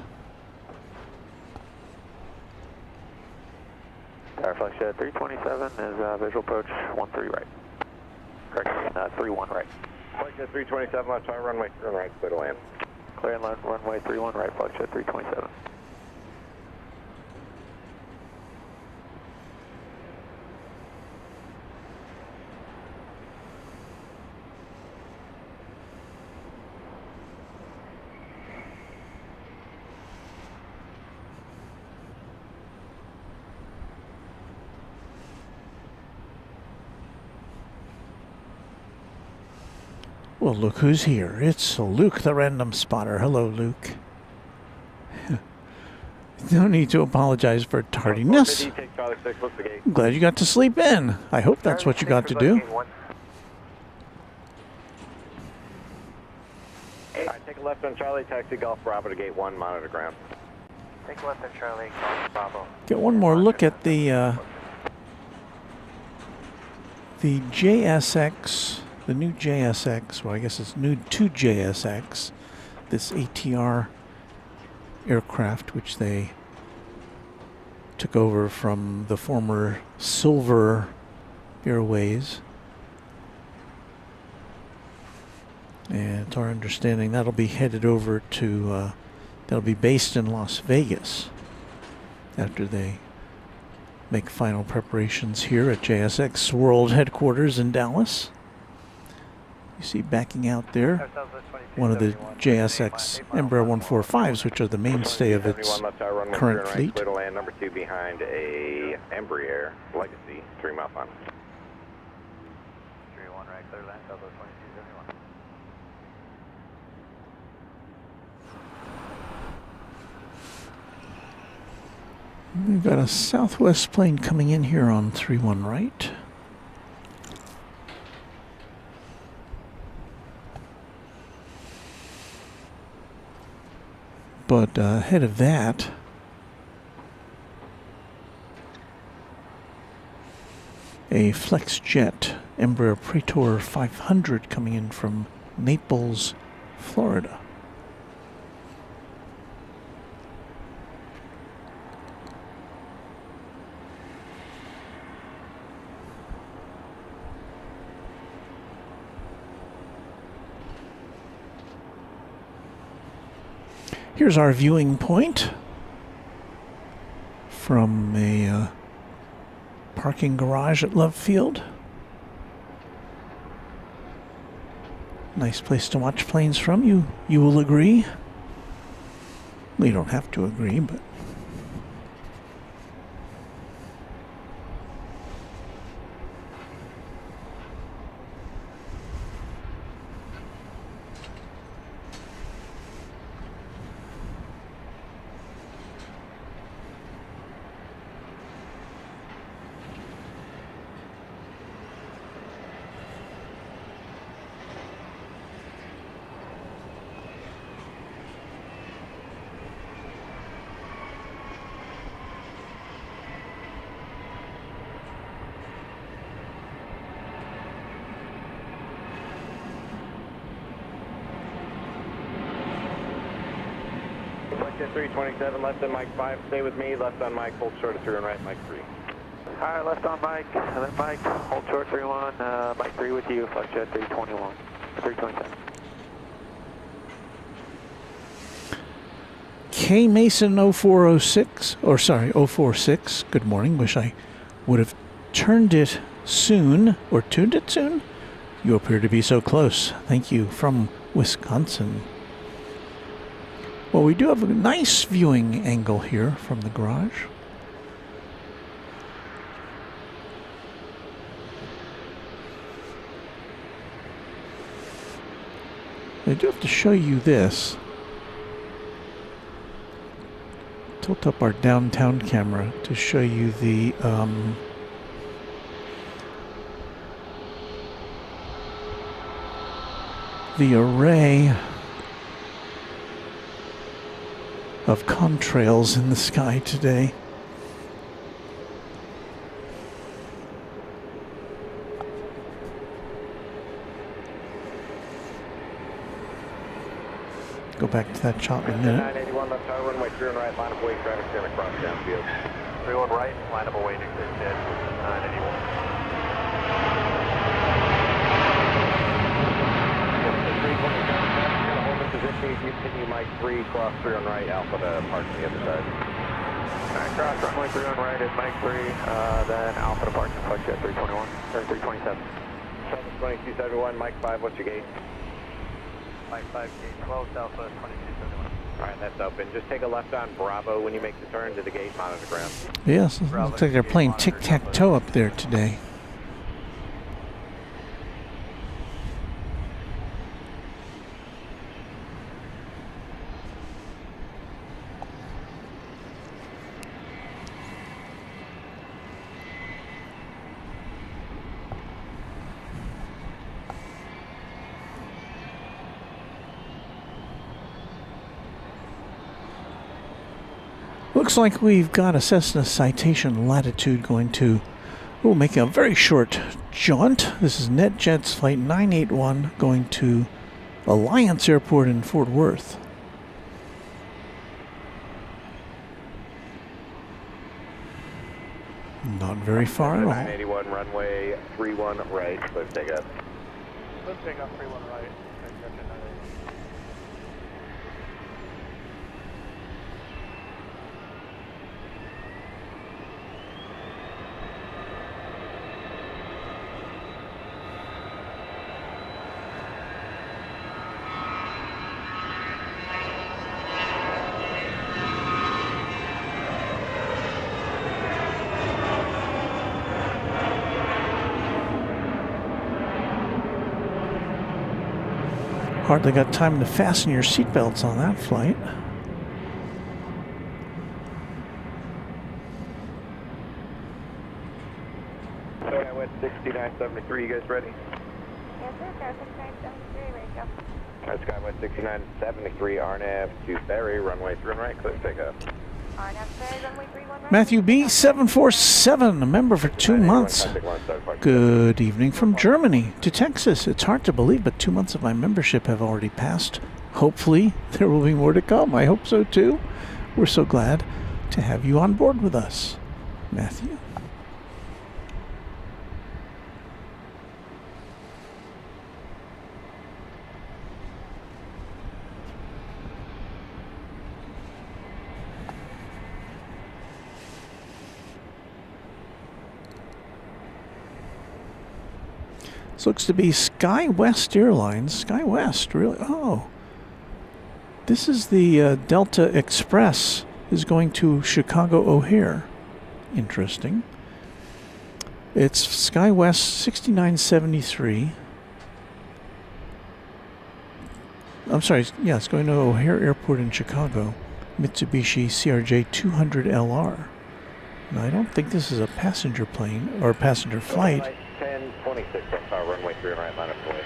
Tower Flex Jet 327 is visual approach 13 right. Correct, 31 right. Flight Jet 327 left tower, runway 31 right, clear to land. Clear and land, runway 31 right, Flex Jet 327. Well, look who's here. It's Luke, the random spotter. Hello, Luke. No need to apologize for tardiness. I'm glad you got to sleep in. I hope that's what you got to do. Alright, take a left on Charlie, taxi Golf Bravo to gate 1, monitor ground. Take a left on Charlie, Golf Bravo. Get one more look at the JSX, the new JSX, well I guess it's new to JSX, this ATR aircraft which they took over from the former Silver Airways. And it's our understanding that'll be headed over to, that'll be based in Las Vegas after they make final preparations here at JSX World Headquarters in Dallas. You see backing out there one of the JSX Embraer 145s, which are the mainstay of its current fleet. Clear to land number 2 behind a Embraer Legacy, 3 mile on. 301 right, clear land, Southwest 2271. We've got a Southwest plane coming in here on 31 right. But ahead of that, a FlexJet Embraer Praetor 500 coming in from Naples, Florida. Here's our viewing point from a parking garage at Love Field. Nice place to watch planes from. You will agree. Well, you don't have to agree, but Flight 327, left on Mike 5, stay with me, left on Mike, hold short of 3 and right, Mike 3. Alright, left on Mike, and then Mike, hold short 31, Mike 3 with you, FlexJet 321, 327. K Mason 0406, or sorry, 046, good morning. Wish I would have turned it soon, or tuned it soon. You appear to be so close. Thank you, from Wisconsin. Well, we do have a nice viewing angle here from the garage. I do have to show you this. Tilt up our downtown camera to show you the array of contrails in the sky today. Go back to that shot in a minute. 981 left tower, runway 3 and right, line of way, traffic jam across downfield. 31 right, line up awaiting, dead, 981. Position, continue Mike 3, cross 3 on right, Alpha to park on the other side. Alright, cross runway 3 on right is Mike 3, then Alpha to park, FlexJet 321, or 327. 2271, Mike 5, what's your gate? Mike 5, gate 12, Southwest 2271. Alright, that's open. Just take a left on Bravo when you make the turn to the gate, monitor ground. Yes, it looks like they're playing tic-tac-toe up there today. Looks like we've got a Cessna Citation Latitude going to, making a very short jaunt. This is NetJets Flight 981 going to Alliance Airport in Fort Worth. Not very far at all. 981, runway 31 right, clear for takeoff. Clear for takeoff, 31 right. Hardly got time to fasten your seatbelts on that flight. I went 6973, you guys ready? Yes, sir. 6973, ready to go. That's Skywest 6973, RNAV to Ferry, runway 31 right, clear for takeoff. RNAV Ferry, runway 31 right. Matthew B. 747, a member for 2 months. Good evening from Germany to Texas. It's hard to believe, but 2 months of my membership have already passed. Hopefully, there will be more to come. I hope so too. We're so glad to have you on board with us, Matthew. This looks to be SkyWest Airlines. SkyWest, really? Oh. This is the Delta Express is going to Chicago O'Hare. Interesting. It's SkyWest 6973. I'm sorry, yeah, it's going to O'Hare Airport in Chicago. Mitsubishi CRJ 200LR. Now, I don't think this is a passenger plane or passenger flight. 1026, runway 31 right, line up for wait.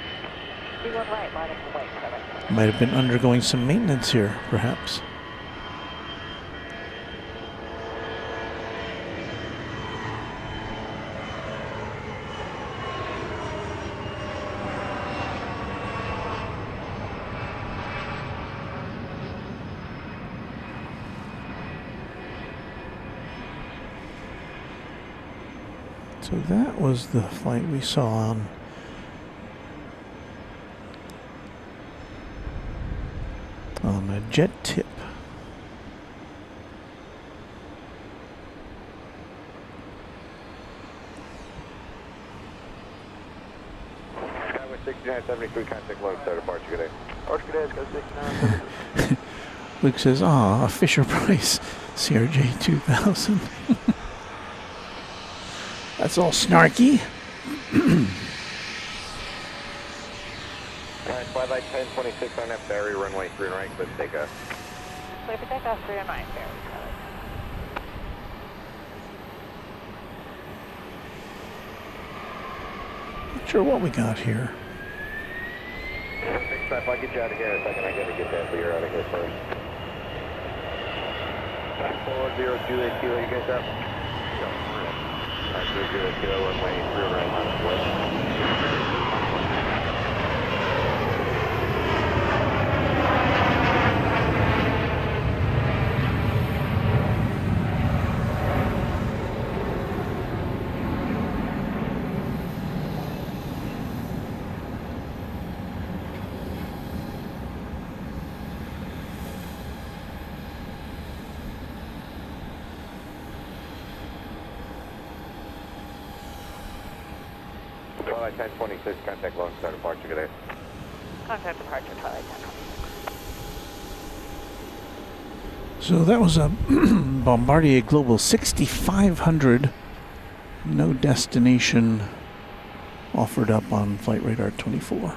31 right, line up for wait. Might have been undergoing some maintenance here, perhaps. So that was the flight we saw on a jet tip. Skywest 6973, contact low, start departure, good day. Departure, good day, go 6973. Luke says, a Fisher-Price CRJ 2000. That's all snarky. Alright, Twilight 1026 on that ferry, runway 3 right, clear for takeoff. Clear for takeoff, 3 and 9, ferry. Not sure what we got here. Thanks, if I get you out of here in a second, I gotta get that, so you're out of here first. 40 Juliet Kilo, you guys up? Alright, 0 Kilo, runway 3 right, line up west. Twilight 1026, contact Lone Star departure, good day. Contact departure, Twilight 1026. So that was a Bombardier Global 6500. No destination offered up on Flight Radar 24.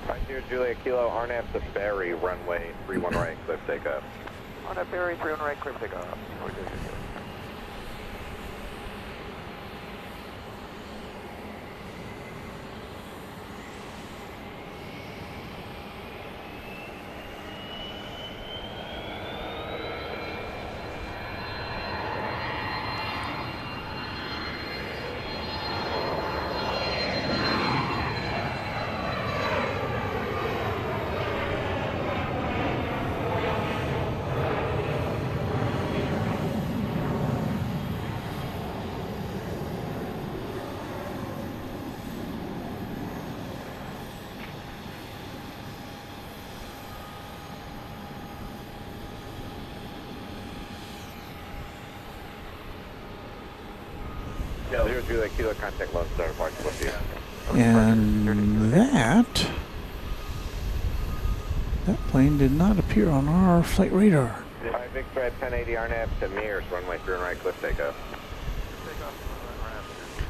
50 Juliet Kilo, RNAV to Ferry, runway 31 right, clear for takeoff. RNAV Ferry, 31 right, clear for takeoff. 02 Kilo contact low start park with you. And that plane did not appear on our flight radar. 5 Big Stripe 1080 RNAV to Mears, runway 3 and right, cliff takeoff.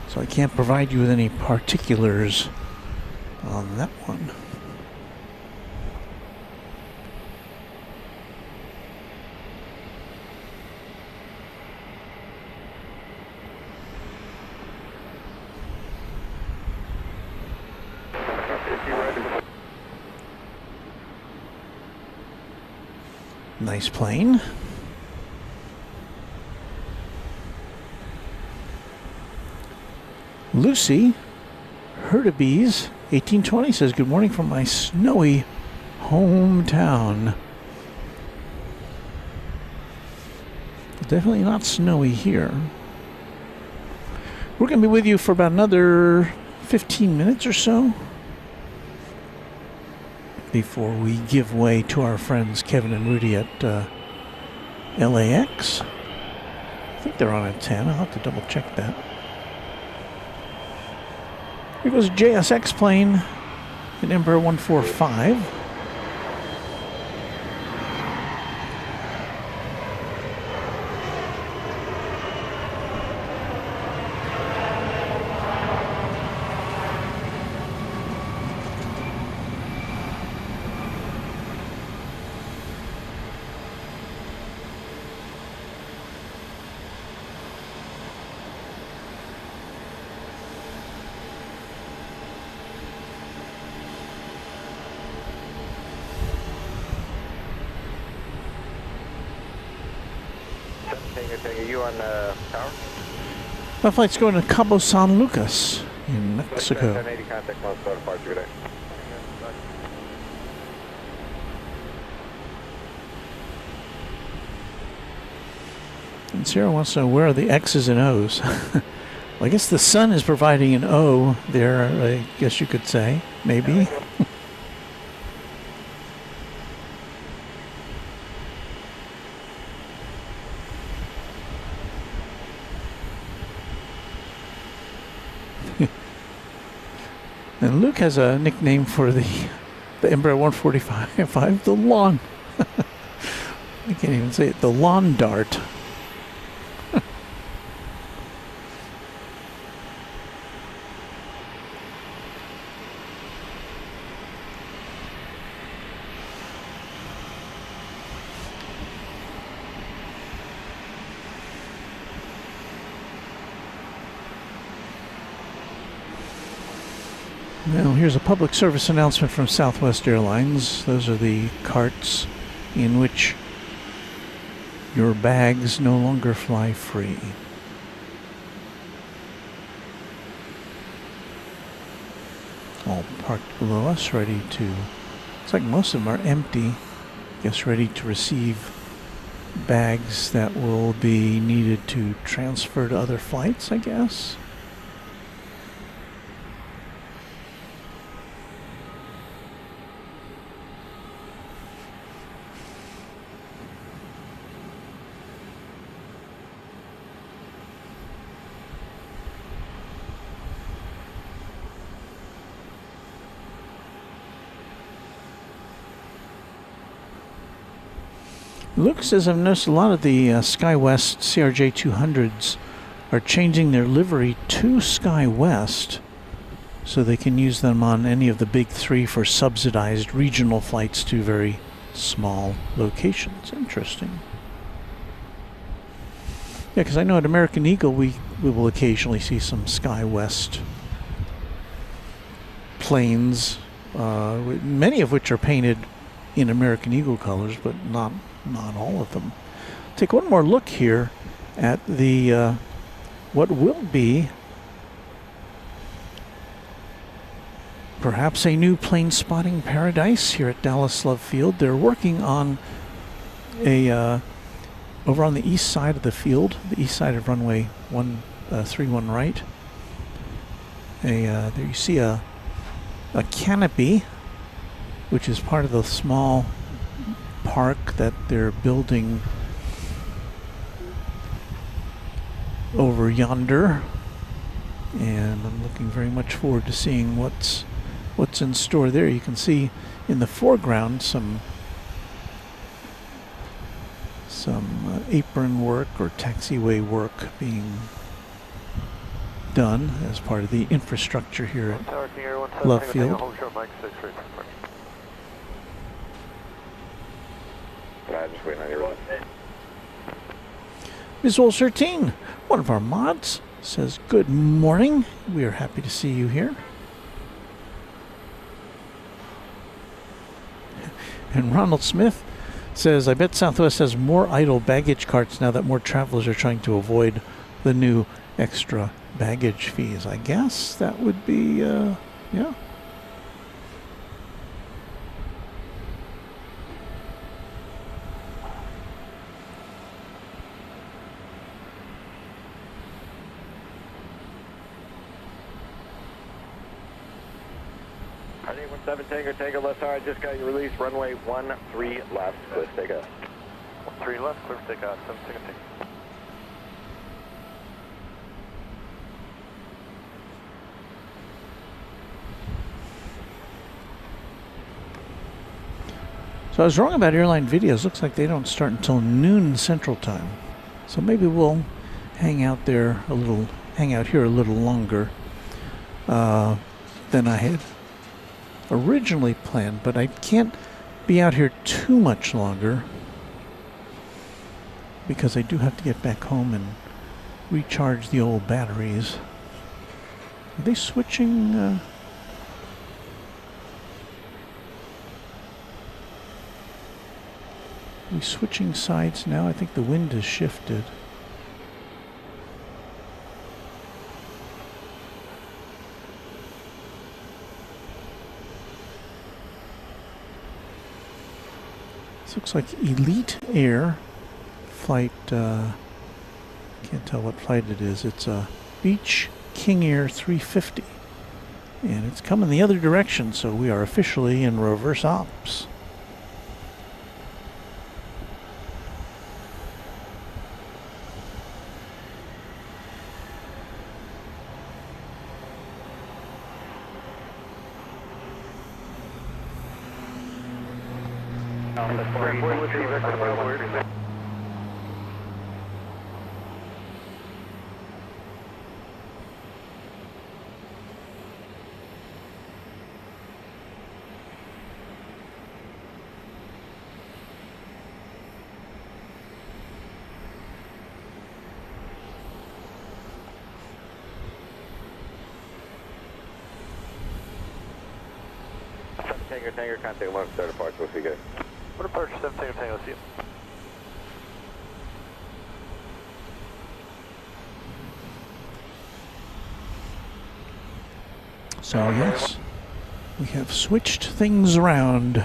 So I can't provide you with any particulars on that one. Nice plane. Lucy Herdebees 1820 says, good morning from my snowy hometown. Definitely not snowy here. We're going to be with you for about another 15 minutes or so before we give way to our friends Kevin and Rudy at LAX. I think they're on at 10. I'll have to double check that. Here goes a JSX plane, an Embraer 145. You on tower? My flight's going to Cabo San Lucas in Mexico. 1080 contact low start park today. And Sarah wants to know where are the X's and O's. Well, I guess the sun is providing an O there, I guess you could say, maybe. And Luke has a nickname for the Embraer 145, the lawn. I can't even say it, the lawn dart. Now, here's a public service announcement from Southwest Airlines. Those are the carts in which your bags no longer fly free. All parked below us, ready to... Looks like most of them are empty. I guess ready to receive bags that will be needed to transfer to other flights, I guess. Luke says, I've noticed a lot of the SkyWest CRJ 200s are changing their livery to SkyWest so they can use them on any of the big three for subsidized regional flights to very small locations. Interesting. Yeah, because I know at American Eagle we will occasionally see some SkyWest planes, many of which are painted in American Eagle colors, but not all of them. Take one more look here at the what will be perhaps a new plane spotting paradise here at Dallas Love Field. They're working on a over on the east side of the field, the east side of runway 31 right. There you see a canopy, which is part of the small park that they're building over yonder And I'm looking very much forward to seeing what's in store there. You can see in the foreground some apron work or taxiway work being done as part of the infrastructure here at Love Field. Just waiting on your Visual 13, one of our mods, says good morning. We are happy to see you here. And Ronald Smith says, I bet Southwest has more idle baggage carts now that more travelers are trying to avoid the new extra baggage fees. I guess that would be, yeah. Seven Tango left hard, just got your release, runway 13 left, clear for takeoff. 13 left, clear for takeoff, 7 second take. So I was wrong about airline videos. Looks like they don't start until noon Central Time. So maybe we'll hang out here a little longer than I had originally planned, but I can't be out here too much longer because I do have to get back home and recharge the old batteries. Are they switching? Are we switching sides now? I think the wind has shifted. This looks like Elite Air flight, can't tell what flight it is. It's a Beach King Air 350. And it's coming the other direction, so we are officially in reverse ops. Tango, contact 11 start apart, we'll see you guys. What approach 7 Tango, see you. So yes, we have switched things around.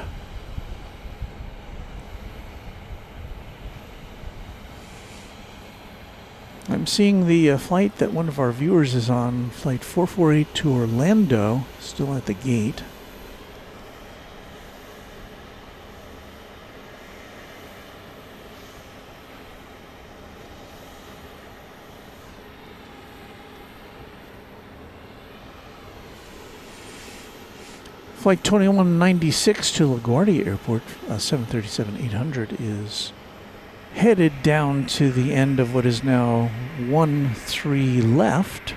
I'm seeing the flight that one of our viewers is on, flight 448 to Orlando, still at the gate. Flight 2196 to LaGuardia Airport, 737-800, is headed down to the end of what is now 13 left.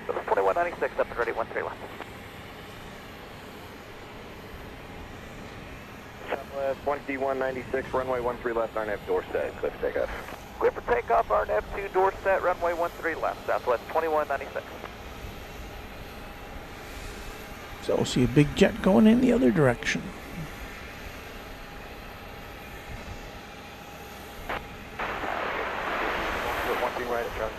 So 2196 up and ready, 13 left. Southwest 2196, runway 13 left, RNAV door set, clear for takeoff. Clear for takeoff, RNAV 2 door set, runway 13 left, Southwest 2196. So we'll see a big jet going in the other direction. One thing right at Charlie.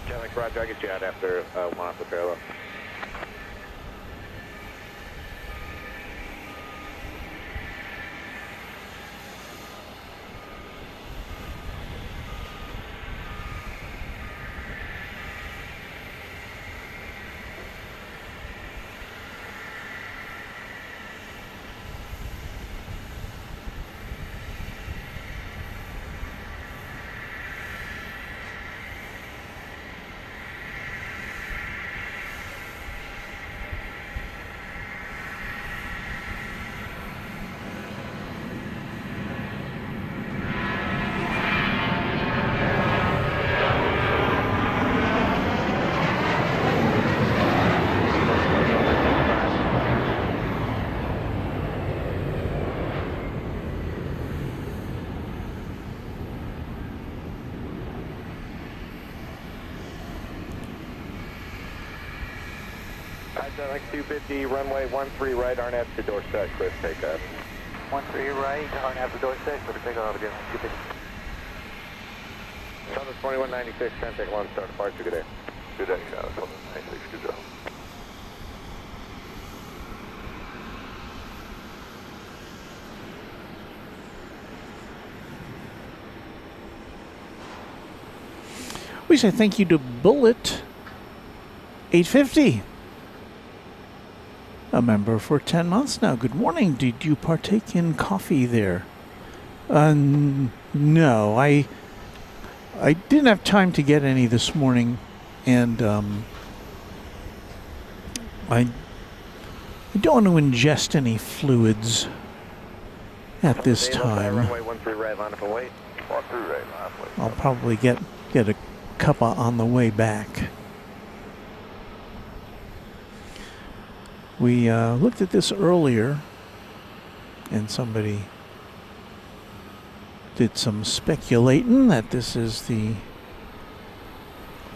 Channel Roger, I get you out after one off the parallel. Like 250, runway 13 right, RNAV to Dorset, clear for takeoff. 13 right, RNAV to Dorset, clear for takeoff again. 250. Southwest 2196, contact 1, start departure, good day. Good day, Southwest 96, good go. We say thank you to Bullet 850, a member for 10 months now. Good morning. Did you partake in coffee there? No, I didn't have time to get any this morning, and I don't want to ingest any fluids at this time. Runway 13 right, line up and wait. 13 right, line up and wait. I'll probably get a cuppa on the way back. We looked at this earlier, and somebody did some speculating that this is the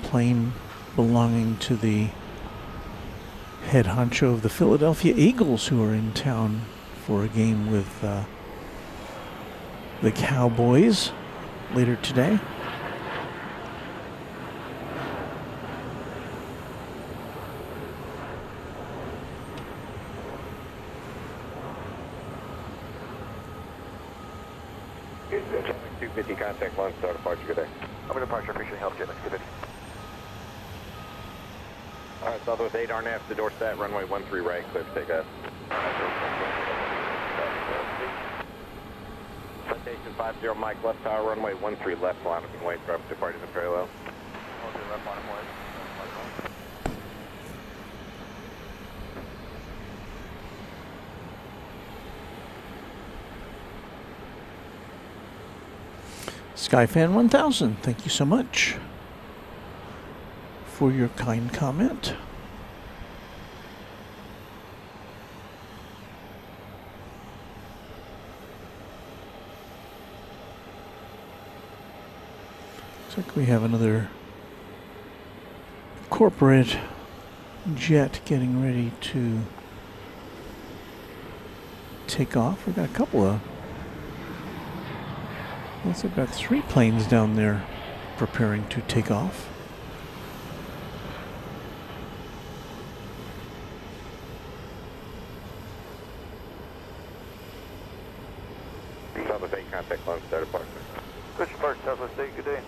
plane belonging to the head honcho of the Philadelphia Eagles, who are in town for a game with the Cowboys later today. Contact 1, start departure, good day. I'm in departure, appreciate help, Jim. Good day. Alright, Southwest 8, RNAV to Dorset, runway 13 right, clear for takeoff. Citation 50, Mike, left tower, runway 13 left, line up and wait, drop departing the parallel. Okay, left line up, wait. Skyfan 1000, thank you so much for your kind comment. Looks like we have another corporate jet getting ready to take off. We've got a couple of I've got 3 planes down there preparing to take off. Southwest 8, contact 1, start departure. Good depart, Southwest 8, good day.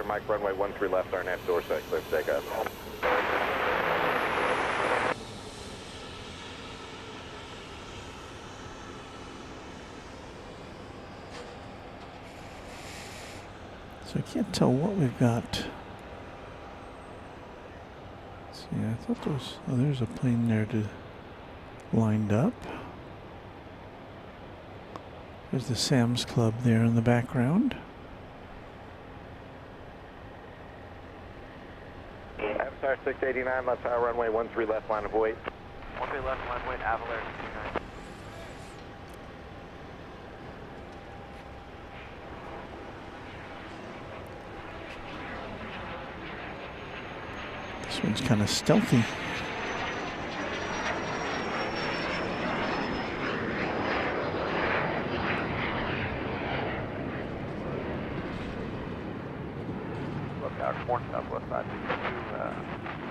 Mike, runway 13 left, RNAV Dorset, clear for takeoff. So I can't tell what we've got. Let's see, I thought there was, oh, there's a plane there lined up. There's the Sam's Club there in the background. Avatar 689, left tower, runway 13 left, line of wait. 13 left, line of wait, Avatar 689. This one's kind of stealthy. Southwest 562,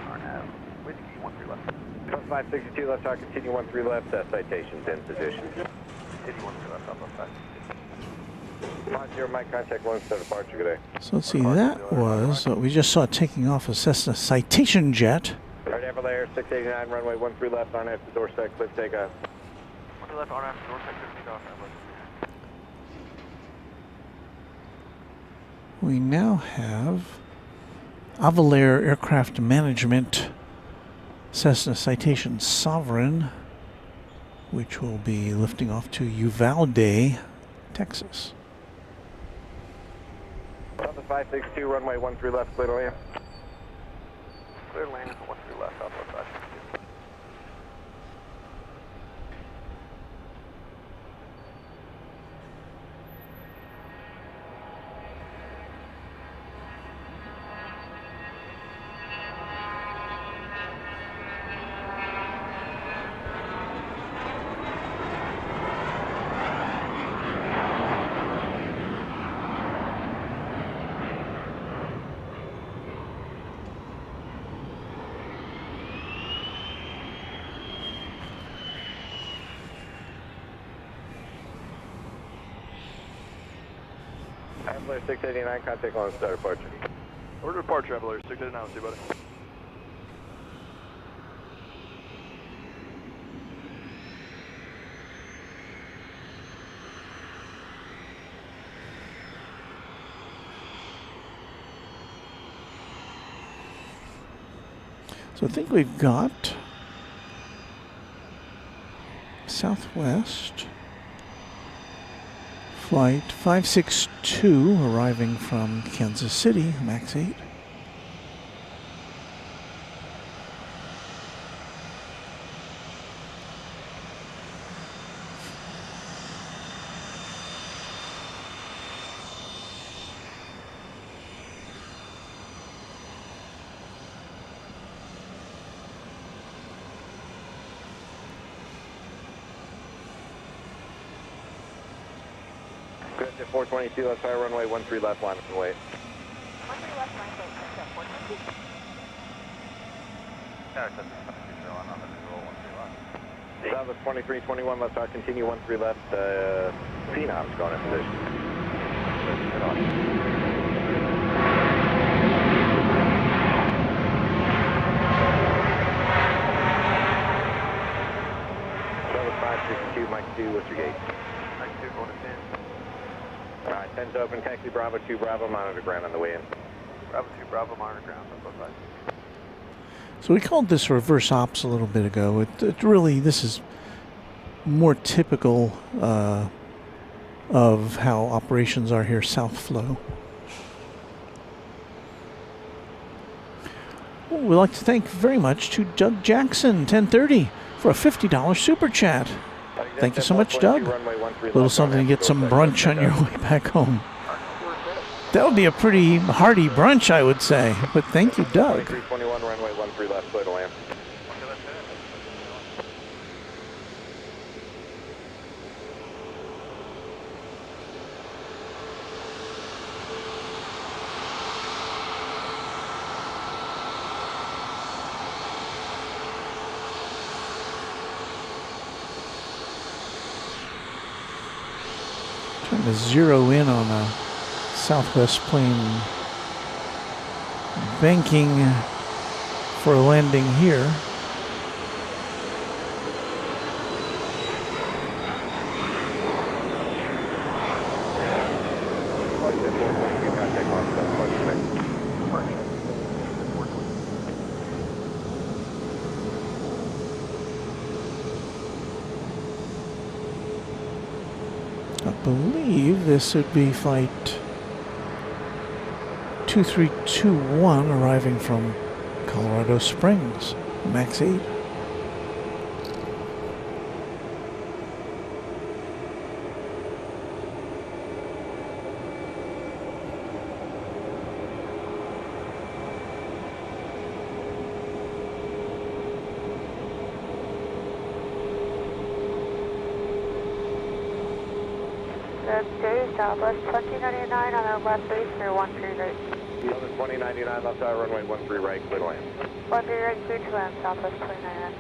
RNAV, Whiskey 13 left. Southwest 562, left tower, continue 13 left, citations in position. Continue 13 left, Southwest 562. 50, Mike, contact 1, start departure, good day. So let's see, that was what we just saw taking off a Cessna Citation jet. Right, Everlair, 689, runway 13 left, RNAV to Dorset, clear for takeoff. 13 left, RNAV to Dorset, clear for takeoff. We now have Avalair Aircraft Management Cessna Citation Sovereign, which will be lifting off to Uvalde, Texas. Southwest 562, runway 13 left, clear to land. Clear to land, 13 left, Southwest 562. Traveler 689, contact on start departure. Order depart, Traveler 689, see you, buddy. So I think we've got Southwest Flight 562 arriving from Kansas City, max 8. Correct at 422, left high runway, 13 left, line of way. 13 left, line of way, correct at 422. Southwest 2321, left high, continue 13 left, Phenom's going in position. Southwest 562, Mike 2, what's your gate? Mike 2 going to 10. Alright, 10's open, taxi Bravo 2 Bravo, monitor ground on the way in. Bravo 2 Bravo, monitor ground, that's both sides. So we called this reverse ops a little bit ago. It really, this is more typical of how operations are here, South Flow. Well, we'd like to thank very much to Doug Jackson, 1030, for a $50 super chat. Thank you so much, Doug. A little something to get some brunch on your way back home. That would be a pretty hearty brunch, I would say. But thank you, Doug. 2321, runway 13 left, clear to land. Trying to zero in on a Southwest plane banking for a landing here. I believe this would be flight 2321 arriving from Colorado Springs, max 8. Southwest 2099 on the left base for 13 right. Southwest 2099, left side runway 13 right, clear to land. 13 right, clear to land, Southwest 2099.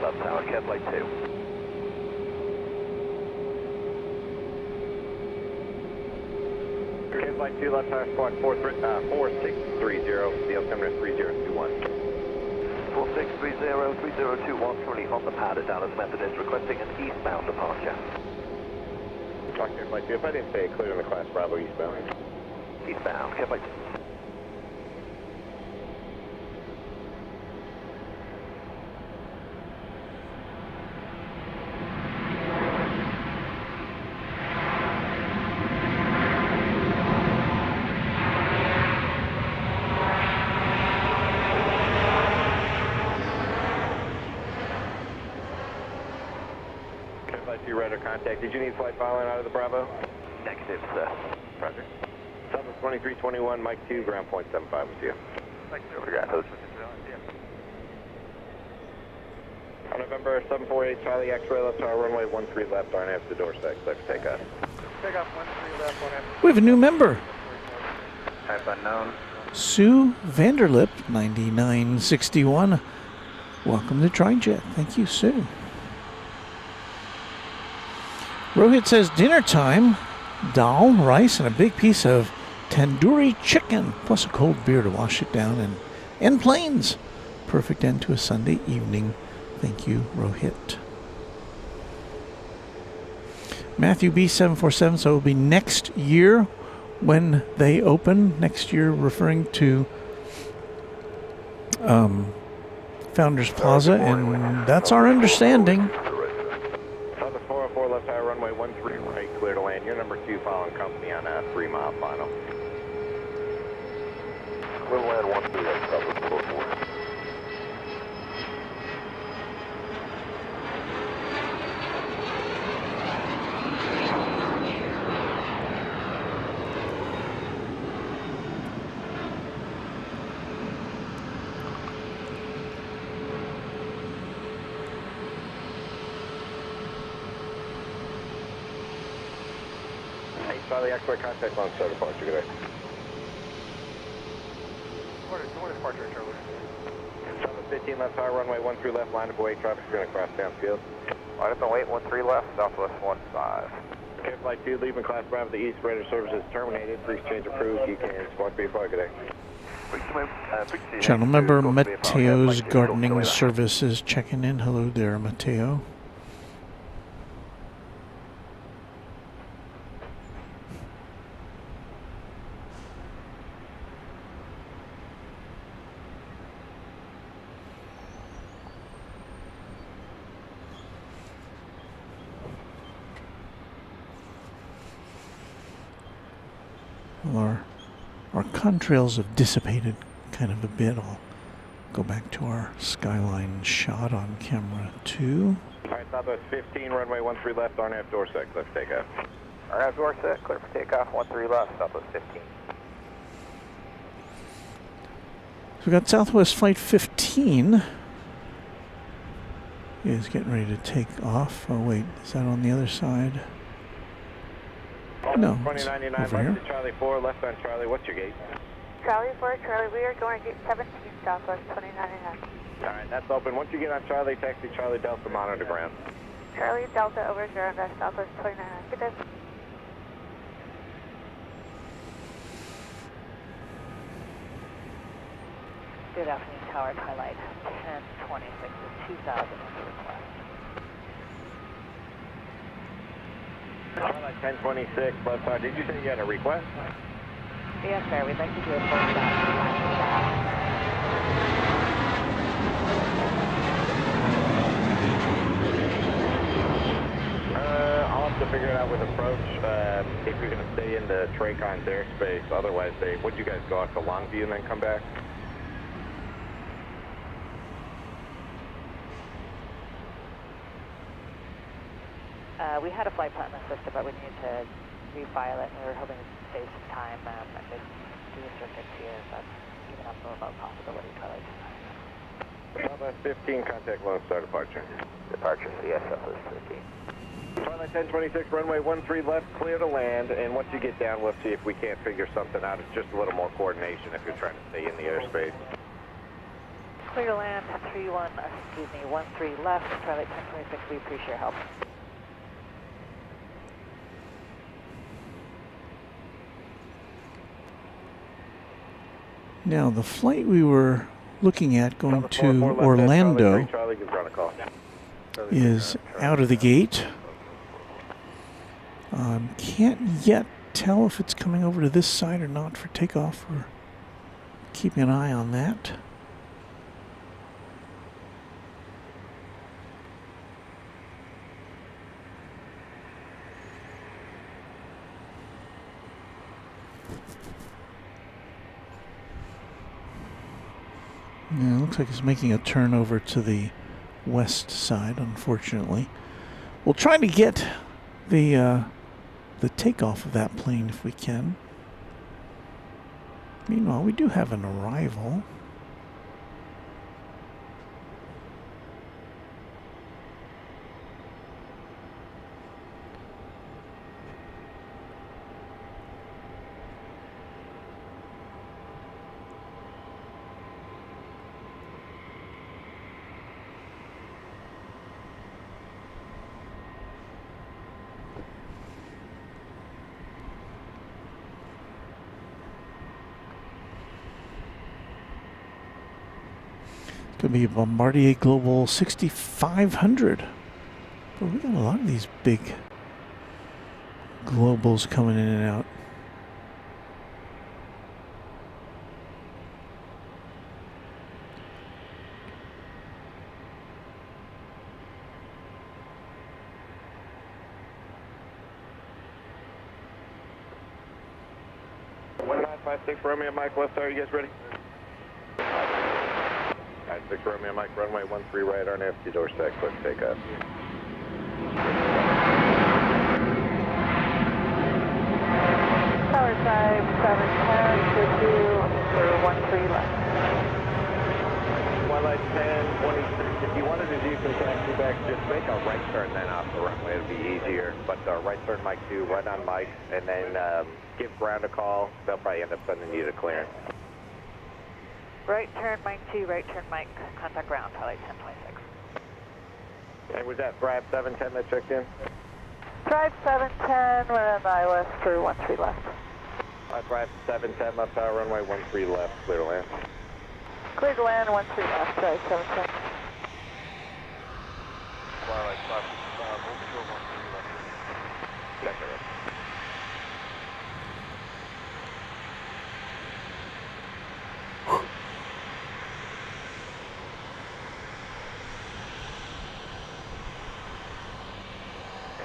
Left tower, cat flight 2. Cat flight 2, left tower, squawk 4630, the altimeter 3021. 4630, 3021, currently on the pad at Dallas Methodist, requesting an eastbound departure. Talk to flight 2, if I didn't say it, clear in the class Bravo eastbound. Eastbound, cat flight 2. Contact. Did you need flight following out of the Bravo? Negative, sir. Roger. Southwest 2321, Mike 2, ground point 75 with you. Mike 2, over ground, host. On November 748, Charlie X-ray, left tower, runway 13 left, RNF to door sec, clear for takeoff. Takeoff 13 left, 1F. We have a new member. Type unknown. Sue Vanderlip, 9961. Welcome to TriJet. Thank you, Sue. Rohit says dinner time. Dal, rice, and a big piece of tandoori chicken, plus a cold beer to wash it down, and planes. Perfect end to a Sunday evening. Thank you, Rohit. Matthew B747, so it will be next year when they open. Next year, referring to Founders Plaza, and that's our understanding. Southern 404 left high runway 13 right, clear to land. You're number 2 following company on a 3-mile final. We'll land 13 right, Southern 404. Charlie, X-ray contact on start departure today. What departure, Charlie? Southern 15 left high runway 13 left, line of away, traffic's going to cross downfield. Line up and wait, 13 left, southwest 15. Air Flight 2, leaving class Bravo, the east radar services terminated. Freeze change approved. You can squawk B flight today. Channel member Mateo's Gardening Services checking in. Hello there, Mateo. Our contrails have dissipated kind of a bit. I'll go back to our skyline shot on camera 2. All right, Southwest 15, runway 13 left, RNAV door set, clear for takeoff. RNAV door set, clear for takeoff, 13 left, southwest 15. So we got Southwest Flight 15 is getting ready to take off. Oh wait, is that on the other side? No, it's 2099 over here. left to Charlie 4, left on Charlie, what's your gate? Charlie 4, Charlie, we are going to gate 17, Southwest 2099. All right, that's open. Once you get on Charlie, taxi Charlie Delta, monitor ground. Charlie Delta over 0 invest, Southwest 2099. Good day. Good afternoon, Towers, highlight 1026 is 2000 request. Highlight 1026, left side. Did you say you had a request? Yes, sir. We'd like to do a full stop. I'll have to figure it out with approach. If you're going to stay in the Tracon's airspace, otherwise, would you guys go out to Longview and then come back? We had a flight plan in the system, but we need to refile it. We were hoping to save some time and just do a circuit here. That's even up to about possibility, Charlie. Southwest 15, contact Lone Star departure. Departure CS, southwest 15. Twilight 1026, runway 13 left, clear to land. And once you get down, we'll see if we can't figure something out. It's just a little more coordination if you're trying to stay in the airspace. Clear to land, 13 left, Twilight 1026. We appreciate your help. Now, the flight we were looking at going to Orlando is out of the gate. Can't yet tell if it's coming over to this side or not for takeoff. We're keeping an eye on that. Yeah, it looks like it's making a turn over to the west side, unfortunately. We'll try to get the takeoff of that plane if we can. Meanwhile, we do have an arrival. Could be a Bombardier Global 6500. But we got a lot of these big Globals coming in and out. Romeo Mike, left side, you guys ready? 96 Romeo Mike, runway 13 right, RNAV, 2 door set, quick takeoff. Tower 5710 to 13 left. Twilight 10, 23. If you wanted to do some taxi back, just make a right turn then off the runway, it'll be easier. But right turn Mike 2, right on Mike, and then give ground a call. They'll probably end up sending you to clearance. Right turn Mike 2, right turn Mike, contact ground, Twilight 1026. And was that Thrive 710 that checked in? Thrive 710, we're on the ILS for 13 left. Thrive 710 left tower, runway 13 left, clear to land. Clear to land, 13 left, Thrive 710. Twilight 555, hold short 13 left. Check it.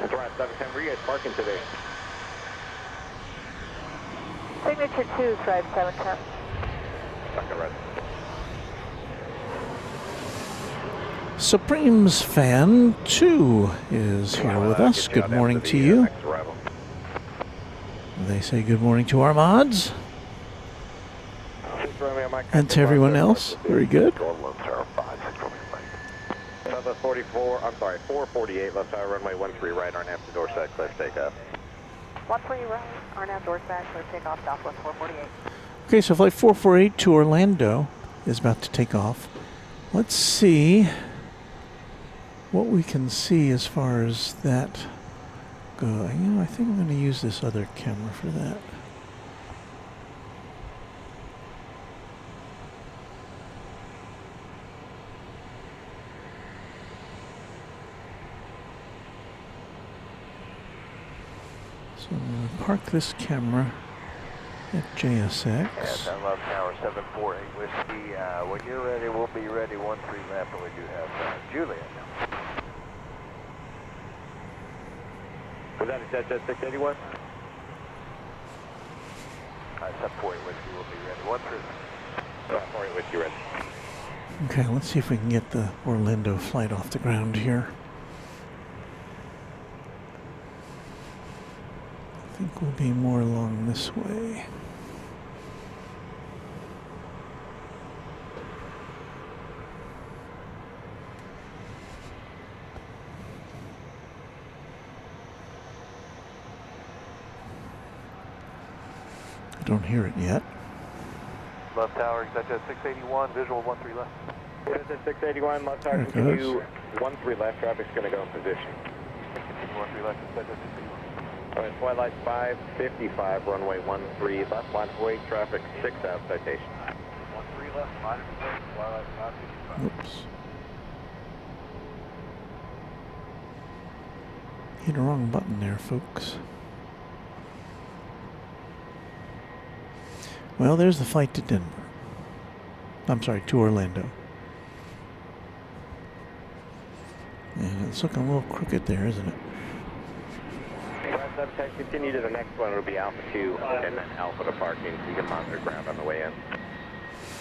Thrive 710, where are you guys parking today? Signature 2, Thrive 710. Second red. Supremes Fan 2 is here with us. Good morning to you. They say good morning to our mods. And to everyone else. Very good. 448 left side runway 13 right, RNAV to door set, clear takeoff. 13 right, RNAV door set, clear takeoff, Southwest 448. Okay, so flight 448 to Orlando is about to take off. Let's see what we can see as far as that going. You know, I think I'm going to use this other camera for that. So I'm going to park this camera at JSX. And Love Tower 748 Whiskey. When you're ready, we'll be ready 13 left, and we do have Juliet. Was that a Jet 681? 748 Whiskey will be ready 13 left. 748 Whiskey ready. Okay, let's see if we can get the Orlando flight off the ground here. I think we'll be more along this way. I don't hear it yet. Love Tower, Jet 681, visual 13 left. Jet 681, left tower, continue 13 left, traffic's going to go in position. Continue 13 left, Jet 681. All right, Twilight 555, runway 13 left, line of way, traffic 6 out, citation. 13 left, line of way, Twilight 555. Oops. Hit the wrong button there, folks. Well, there's the flight to Denver. I'm sorry, to Orlando. And it's looking a little crooked there, isn't it? 710, continue to the next one. It'll be Alpha 2 and then Alpha to parking, so you can monitor ground on the way in.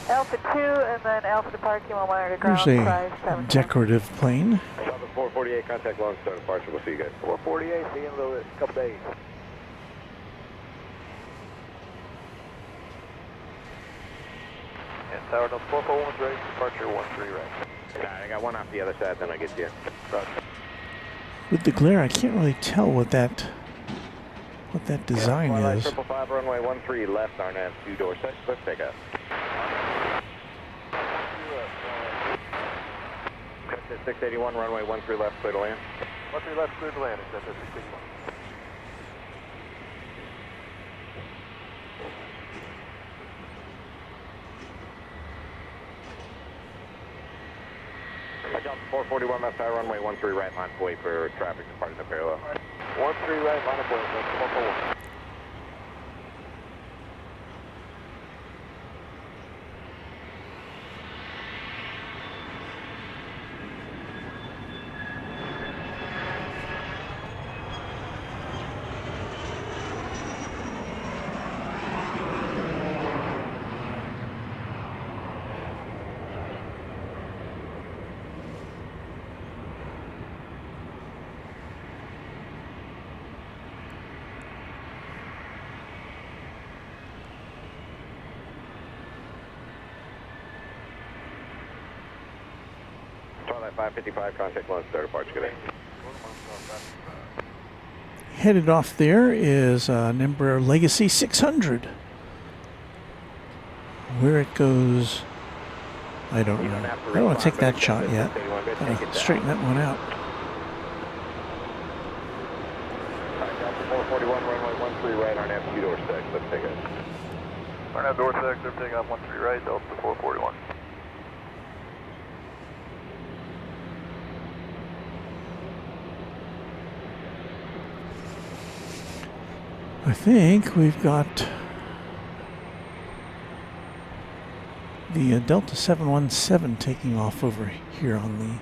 Alpha 2 and then Alpha to parking, we'll monitor ground. There's a decorative plane. Alpha 448, contact Lone Star departure. We'll see you guys. 448, see you in a couple days. And Tower number 441's ready, departure 13 right. Alright, I got one off the other side, then I get to you. Roger. With the glare, I can't really tell what that design is. 555, runway 13 left, RNAV 2 door set, clear takeoff. 681, runway 13 left, clear to land. 13 left, clear to land, Jet 681. Delta 441 left side, runway 13 right, line of way for traffic departing the parallel. 13 right, line of way, that's 441. Twilight 555, contact Lone Star departure, good day. Headed off there is an Embraer Legacy 600. Where it goes, I don't know. I don't want to take that shot yet. Straighten that one out. Delta 441, runway 13 right, RNAV 2 door 6, let's take it. RNAV door 6, they're taking off 13 right, Delta 441. I think we've got the Delta 717 taking off over here on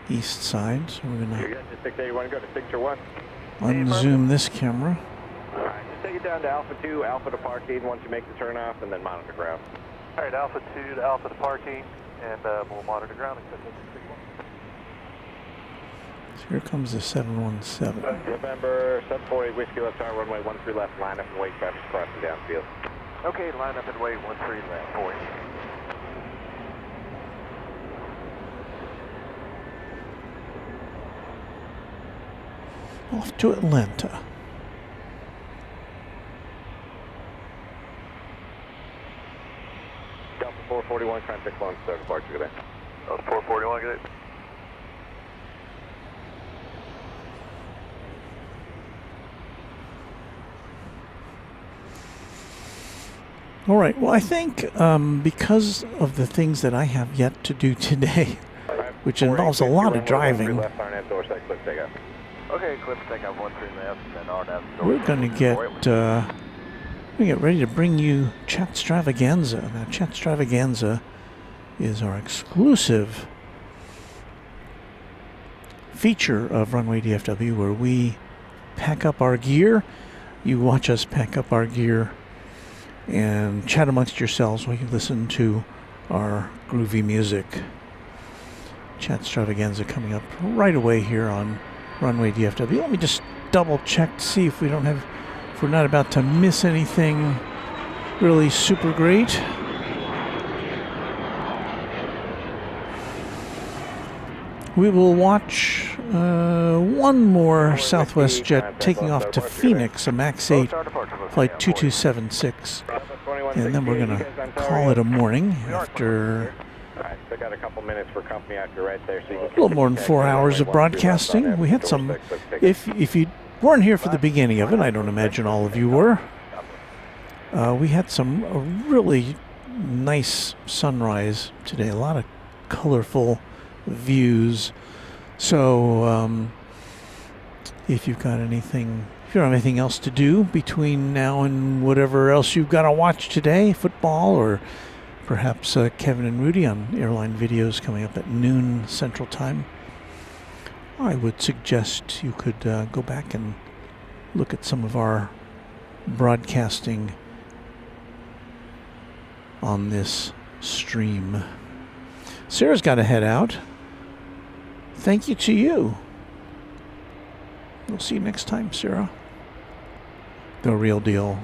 the east side. So we're going You're good, 681, go to signature 1. to unzoom this camera. Alright, just take it down to Alpha 2, Alpha to parking once you make the turn off, and then monitor ground. Alright, Alpha 2 to Alpha to parking, and we'll monitor ground. So here comes the 717. November 748, Whiskey left side, runway 13 left, line up and wait, traffic crossing downfield. Okay, line up and wait, 13 left, point. Off to Atlanta. Delta 441, contact Lone Star departure, good day. Delta 441, good day. All right. Well, I think because of the things that I have yet to do today, which involves a lot of driving, Okay, cliff takeoff 13 left, and RNAV. we're going to get ready to bring you Chatstravaganza. Now, Chatstravaganza is our exclusive feature of Runway DFW, where we pack up our gear. You watch us pack up our gear and chat amongst yourselves while you listen to our groovy music. Chatstravaganza coming up right away here on Runway DFW. Let me just double check to see if we're not about to miss anything really super great. We will watch one more Southwest jet taking off to Phoenix, a MAX 8 flight 2276. And then we're going to call it a morning after I got a couple minutes for company after right there. So you a little more than 4 hours of broadcasting. We had some, if you weren't here for the beginning of it, I don't imagine all of you were, we had some really nice sunrise today, a lot of colorful views. So if you don't have anything else to do between now and whatever else you've got to watch today, football or perhaps Kevin and Rudy on airline videos coming up at noon Central Time, I would suggest you could go back and look at some of our broadcasting on this stream. Sarah's got to head out. Thank you to you. We'll see you next time, Sarah. The real deal.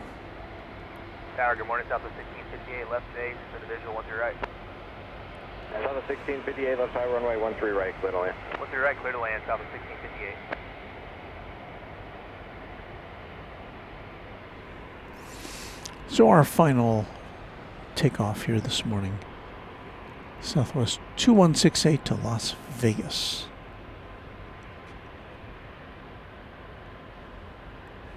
Tower, good morning, Southwest 1658, left base for the visual, 13 right. Southwest 1658, left side, runway 13 right, clear to land. 13 right, clear to land, Southwest 1658. So our final takeoff here this morning. Southwest 2168 to Las Vegas.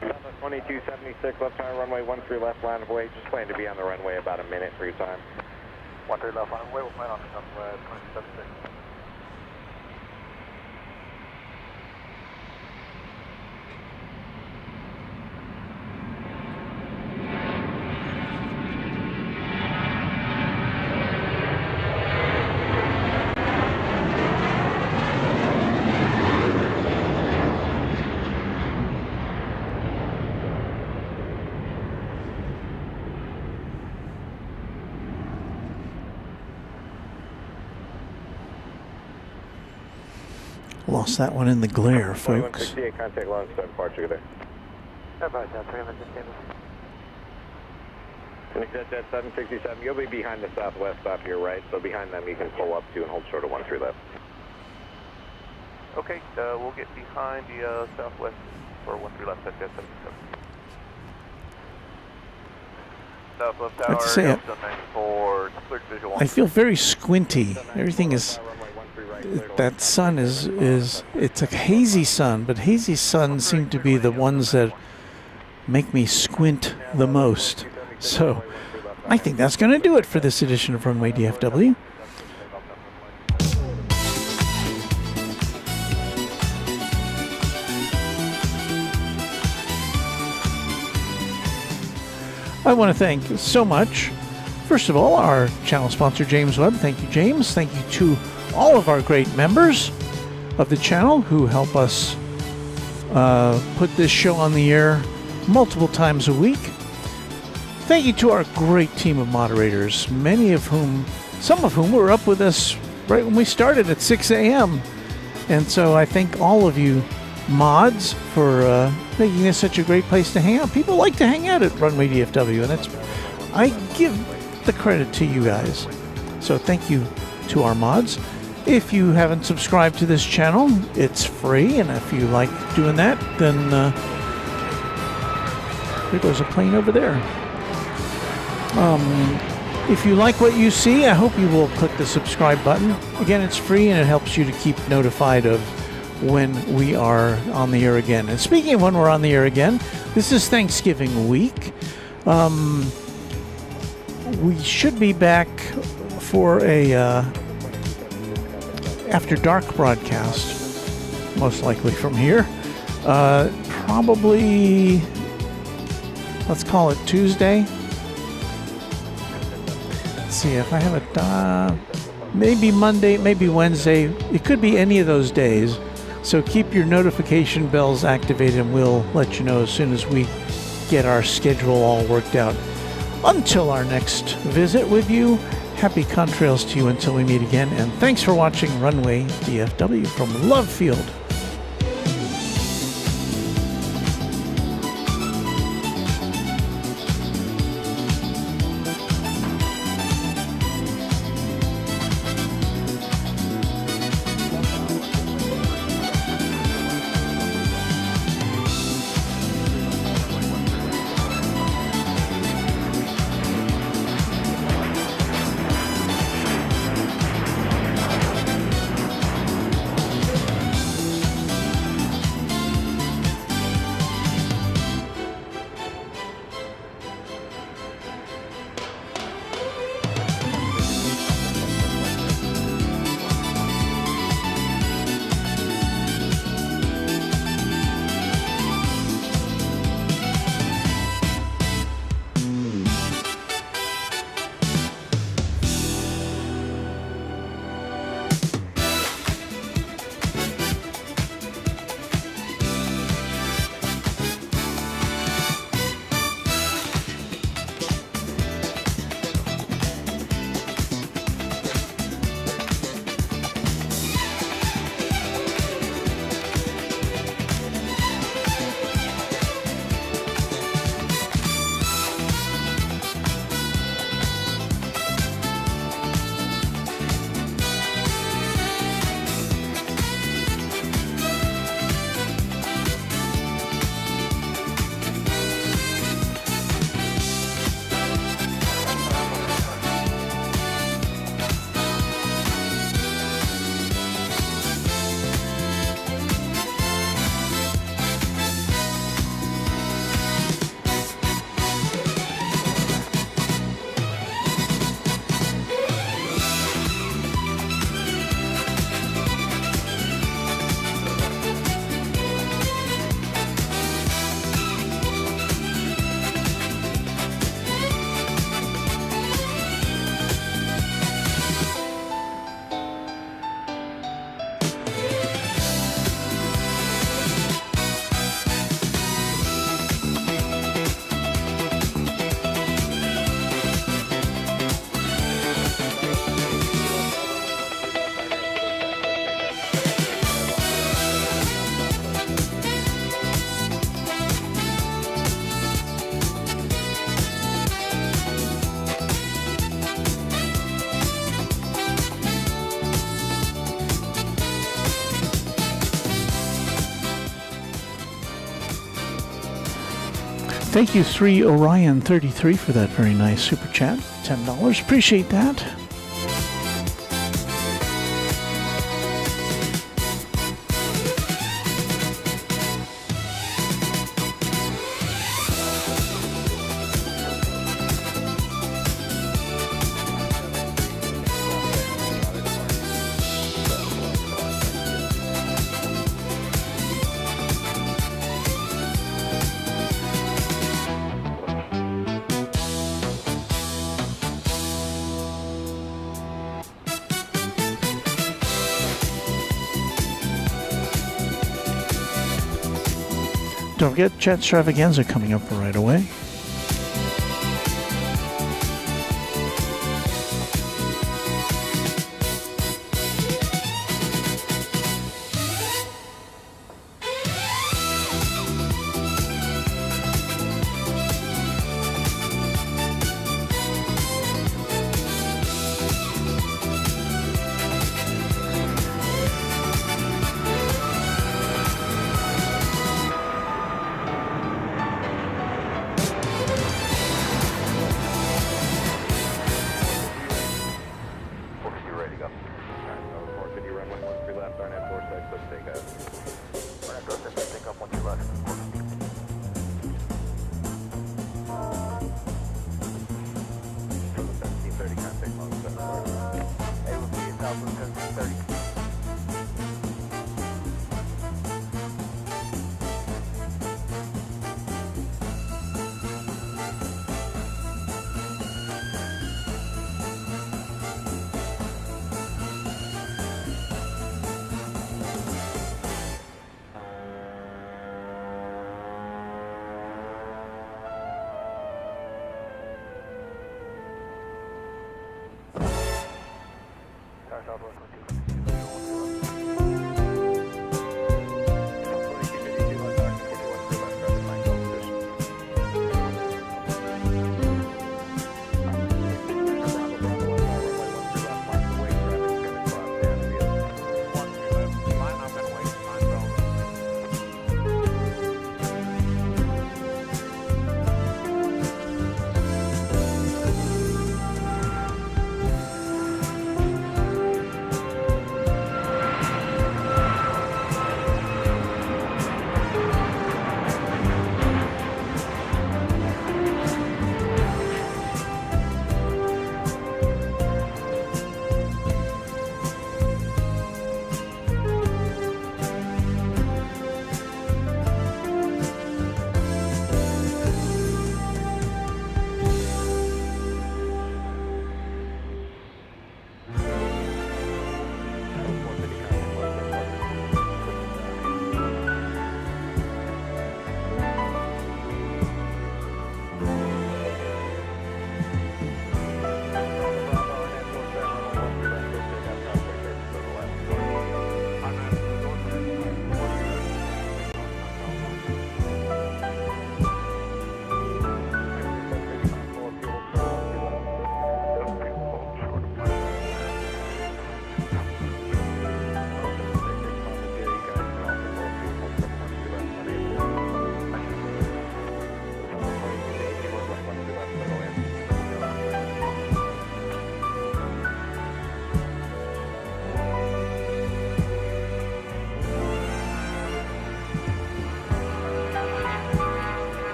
Southwest 2276, left side, runway 13 left, line of way. Just plan to be on the runway about a minute for your time. 13 13 left runway, we'll plan on runway 276. Lost that one in the glare, folks. 168, contact launch, start departure there. Exit at 767, you'll be behind the southwest stop here, right? So behind them you can pull up to and hold short of 13 left. Okay, we'll get behind the southwest for 13 left at 777. Southwest I have tower, to say, for cleared visual. I feel very squinty. Everything is, that sun is it's a hazy sun, but hazy suns seem to be the ones that make me squint the most. So I think that's going to do it for this edition of Runway DFW. I want to thank so much, first of all, our channel sponsor, James Webb. Thank you, James. Thank you to all of our great members of the channel who help us put this show on the air multiple times a week. Thank you to our great team of moderators, some of whom were up with us right when we started at 6 a.m. And so I thank all of you mods for making this such a great place to hang out. People like to hang out at Runway DFW, and I give the credit to you guys. So thank you to our mods. If you haven't subscribed to this channel, it's free, and if you like doing that, then there goes a plane over there. If you like what you see, I hope you will click the subscribe button. Again, it's free, and it helps you to keep notified of when we are on the air again. And speaking of when we're on the air again, this is Thanksgiving week. We should be back for a After Dark broadcast, most likely from here. Probably, let's call it Tuesday. Let's see if I have a maybe Monday, maybe Wednesday. It could be any of those days. So keep your notification bells activated, and we'll let you know as soon as we get our schedule all worked out. Until our next visit with you, happy contrails to you until we meet again, and thanks for watching Runway DFW from Love Field. Thank you, 3 Orion 33, for that very nice super chat. $10. Appreciate that. Don't forget, Chat Extravaganza coming up right away.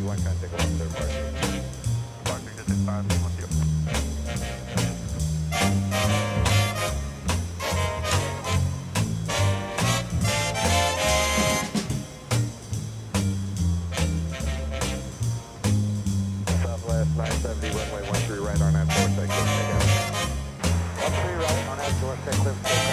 want to take a look there, Park? Park 665, with you. Southwest 970, runway 13 right on that door, take off. 13 right on that door, take off.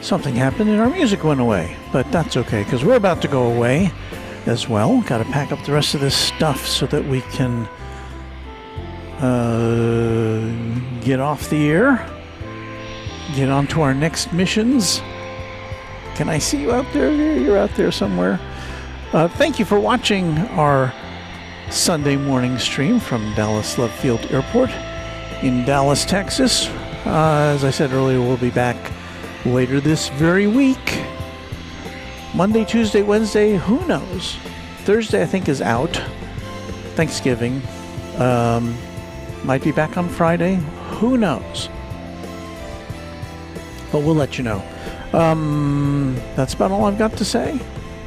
something happened and our music went away. But that's okay, because we're about to go away as well. Got to pack up the rest of this stuff so that we can get off the air, get on to our next missions. Can I see you out there? You're out there somewhere. Thank you for watching our Sunday morning stream from Dallas Love Field Airport in Dallas, Texas. As I said earlier, we'll be back later this very week. Monday, Tuesday, Wednesday, who knows? Thursday, I think, is out. Thanksgiving. Might be back on Friday. Who knows? But we'll let you know. That's about all I've got to say.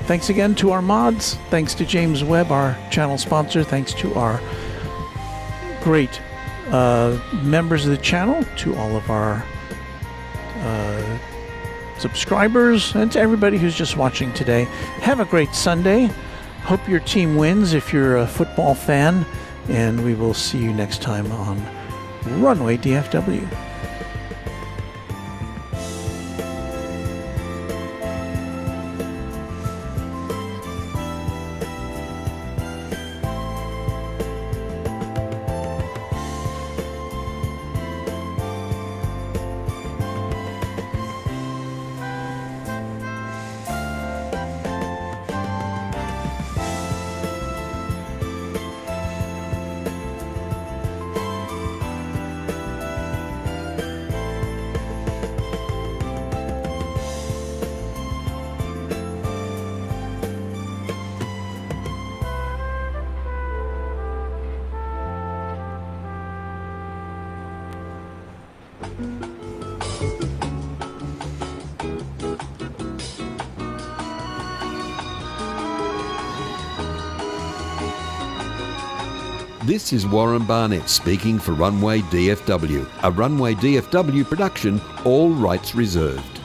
Thanks again to our mods. Thanks to James Webb, our channel sponsor. Thanks to our great members of the channel, to all of our subscribers, and to everybody who's just watching today. Have a great Sunday. Hope your team wins if you're a football fan. And we will see you next time on Runway DFW. This is Warren Barnett speaking for Runway DFW, a Runway DFW production, all rights reserved.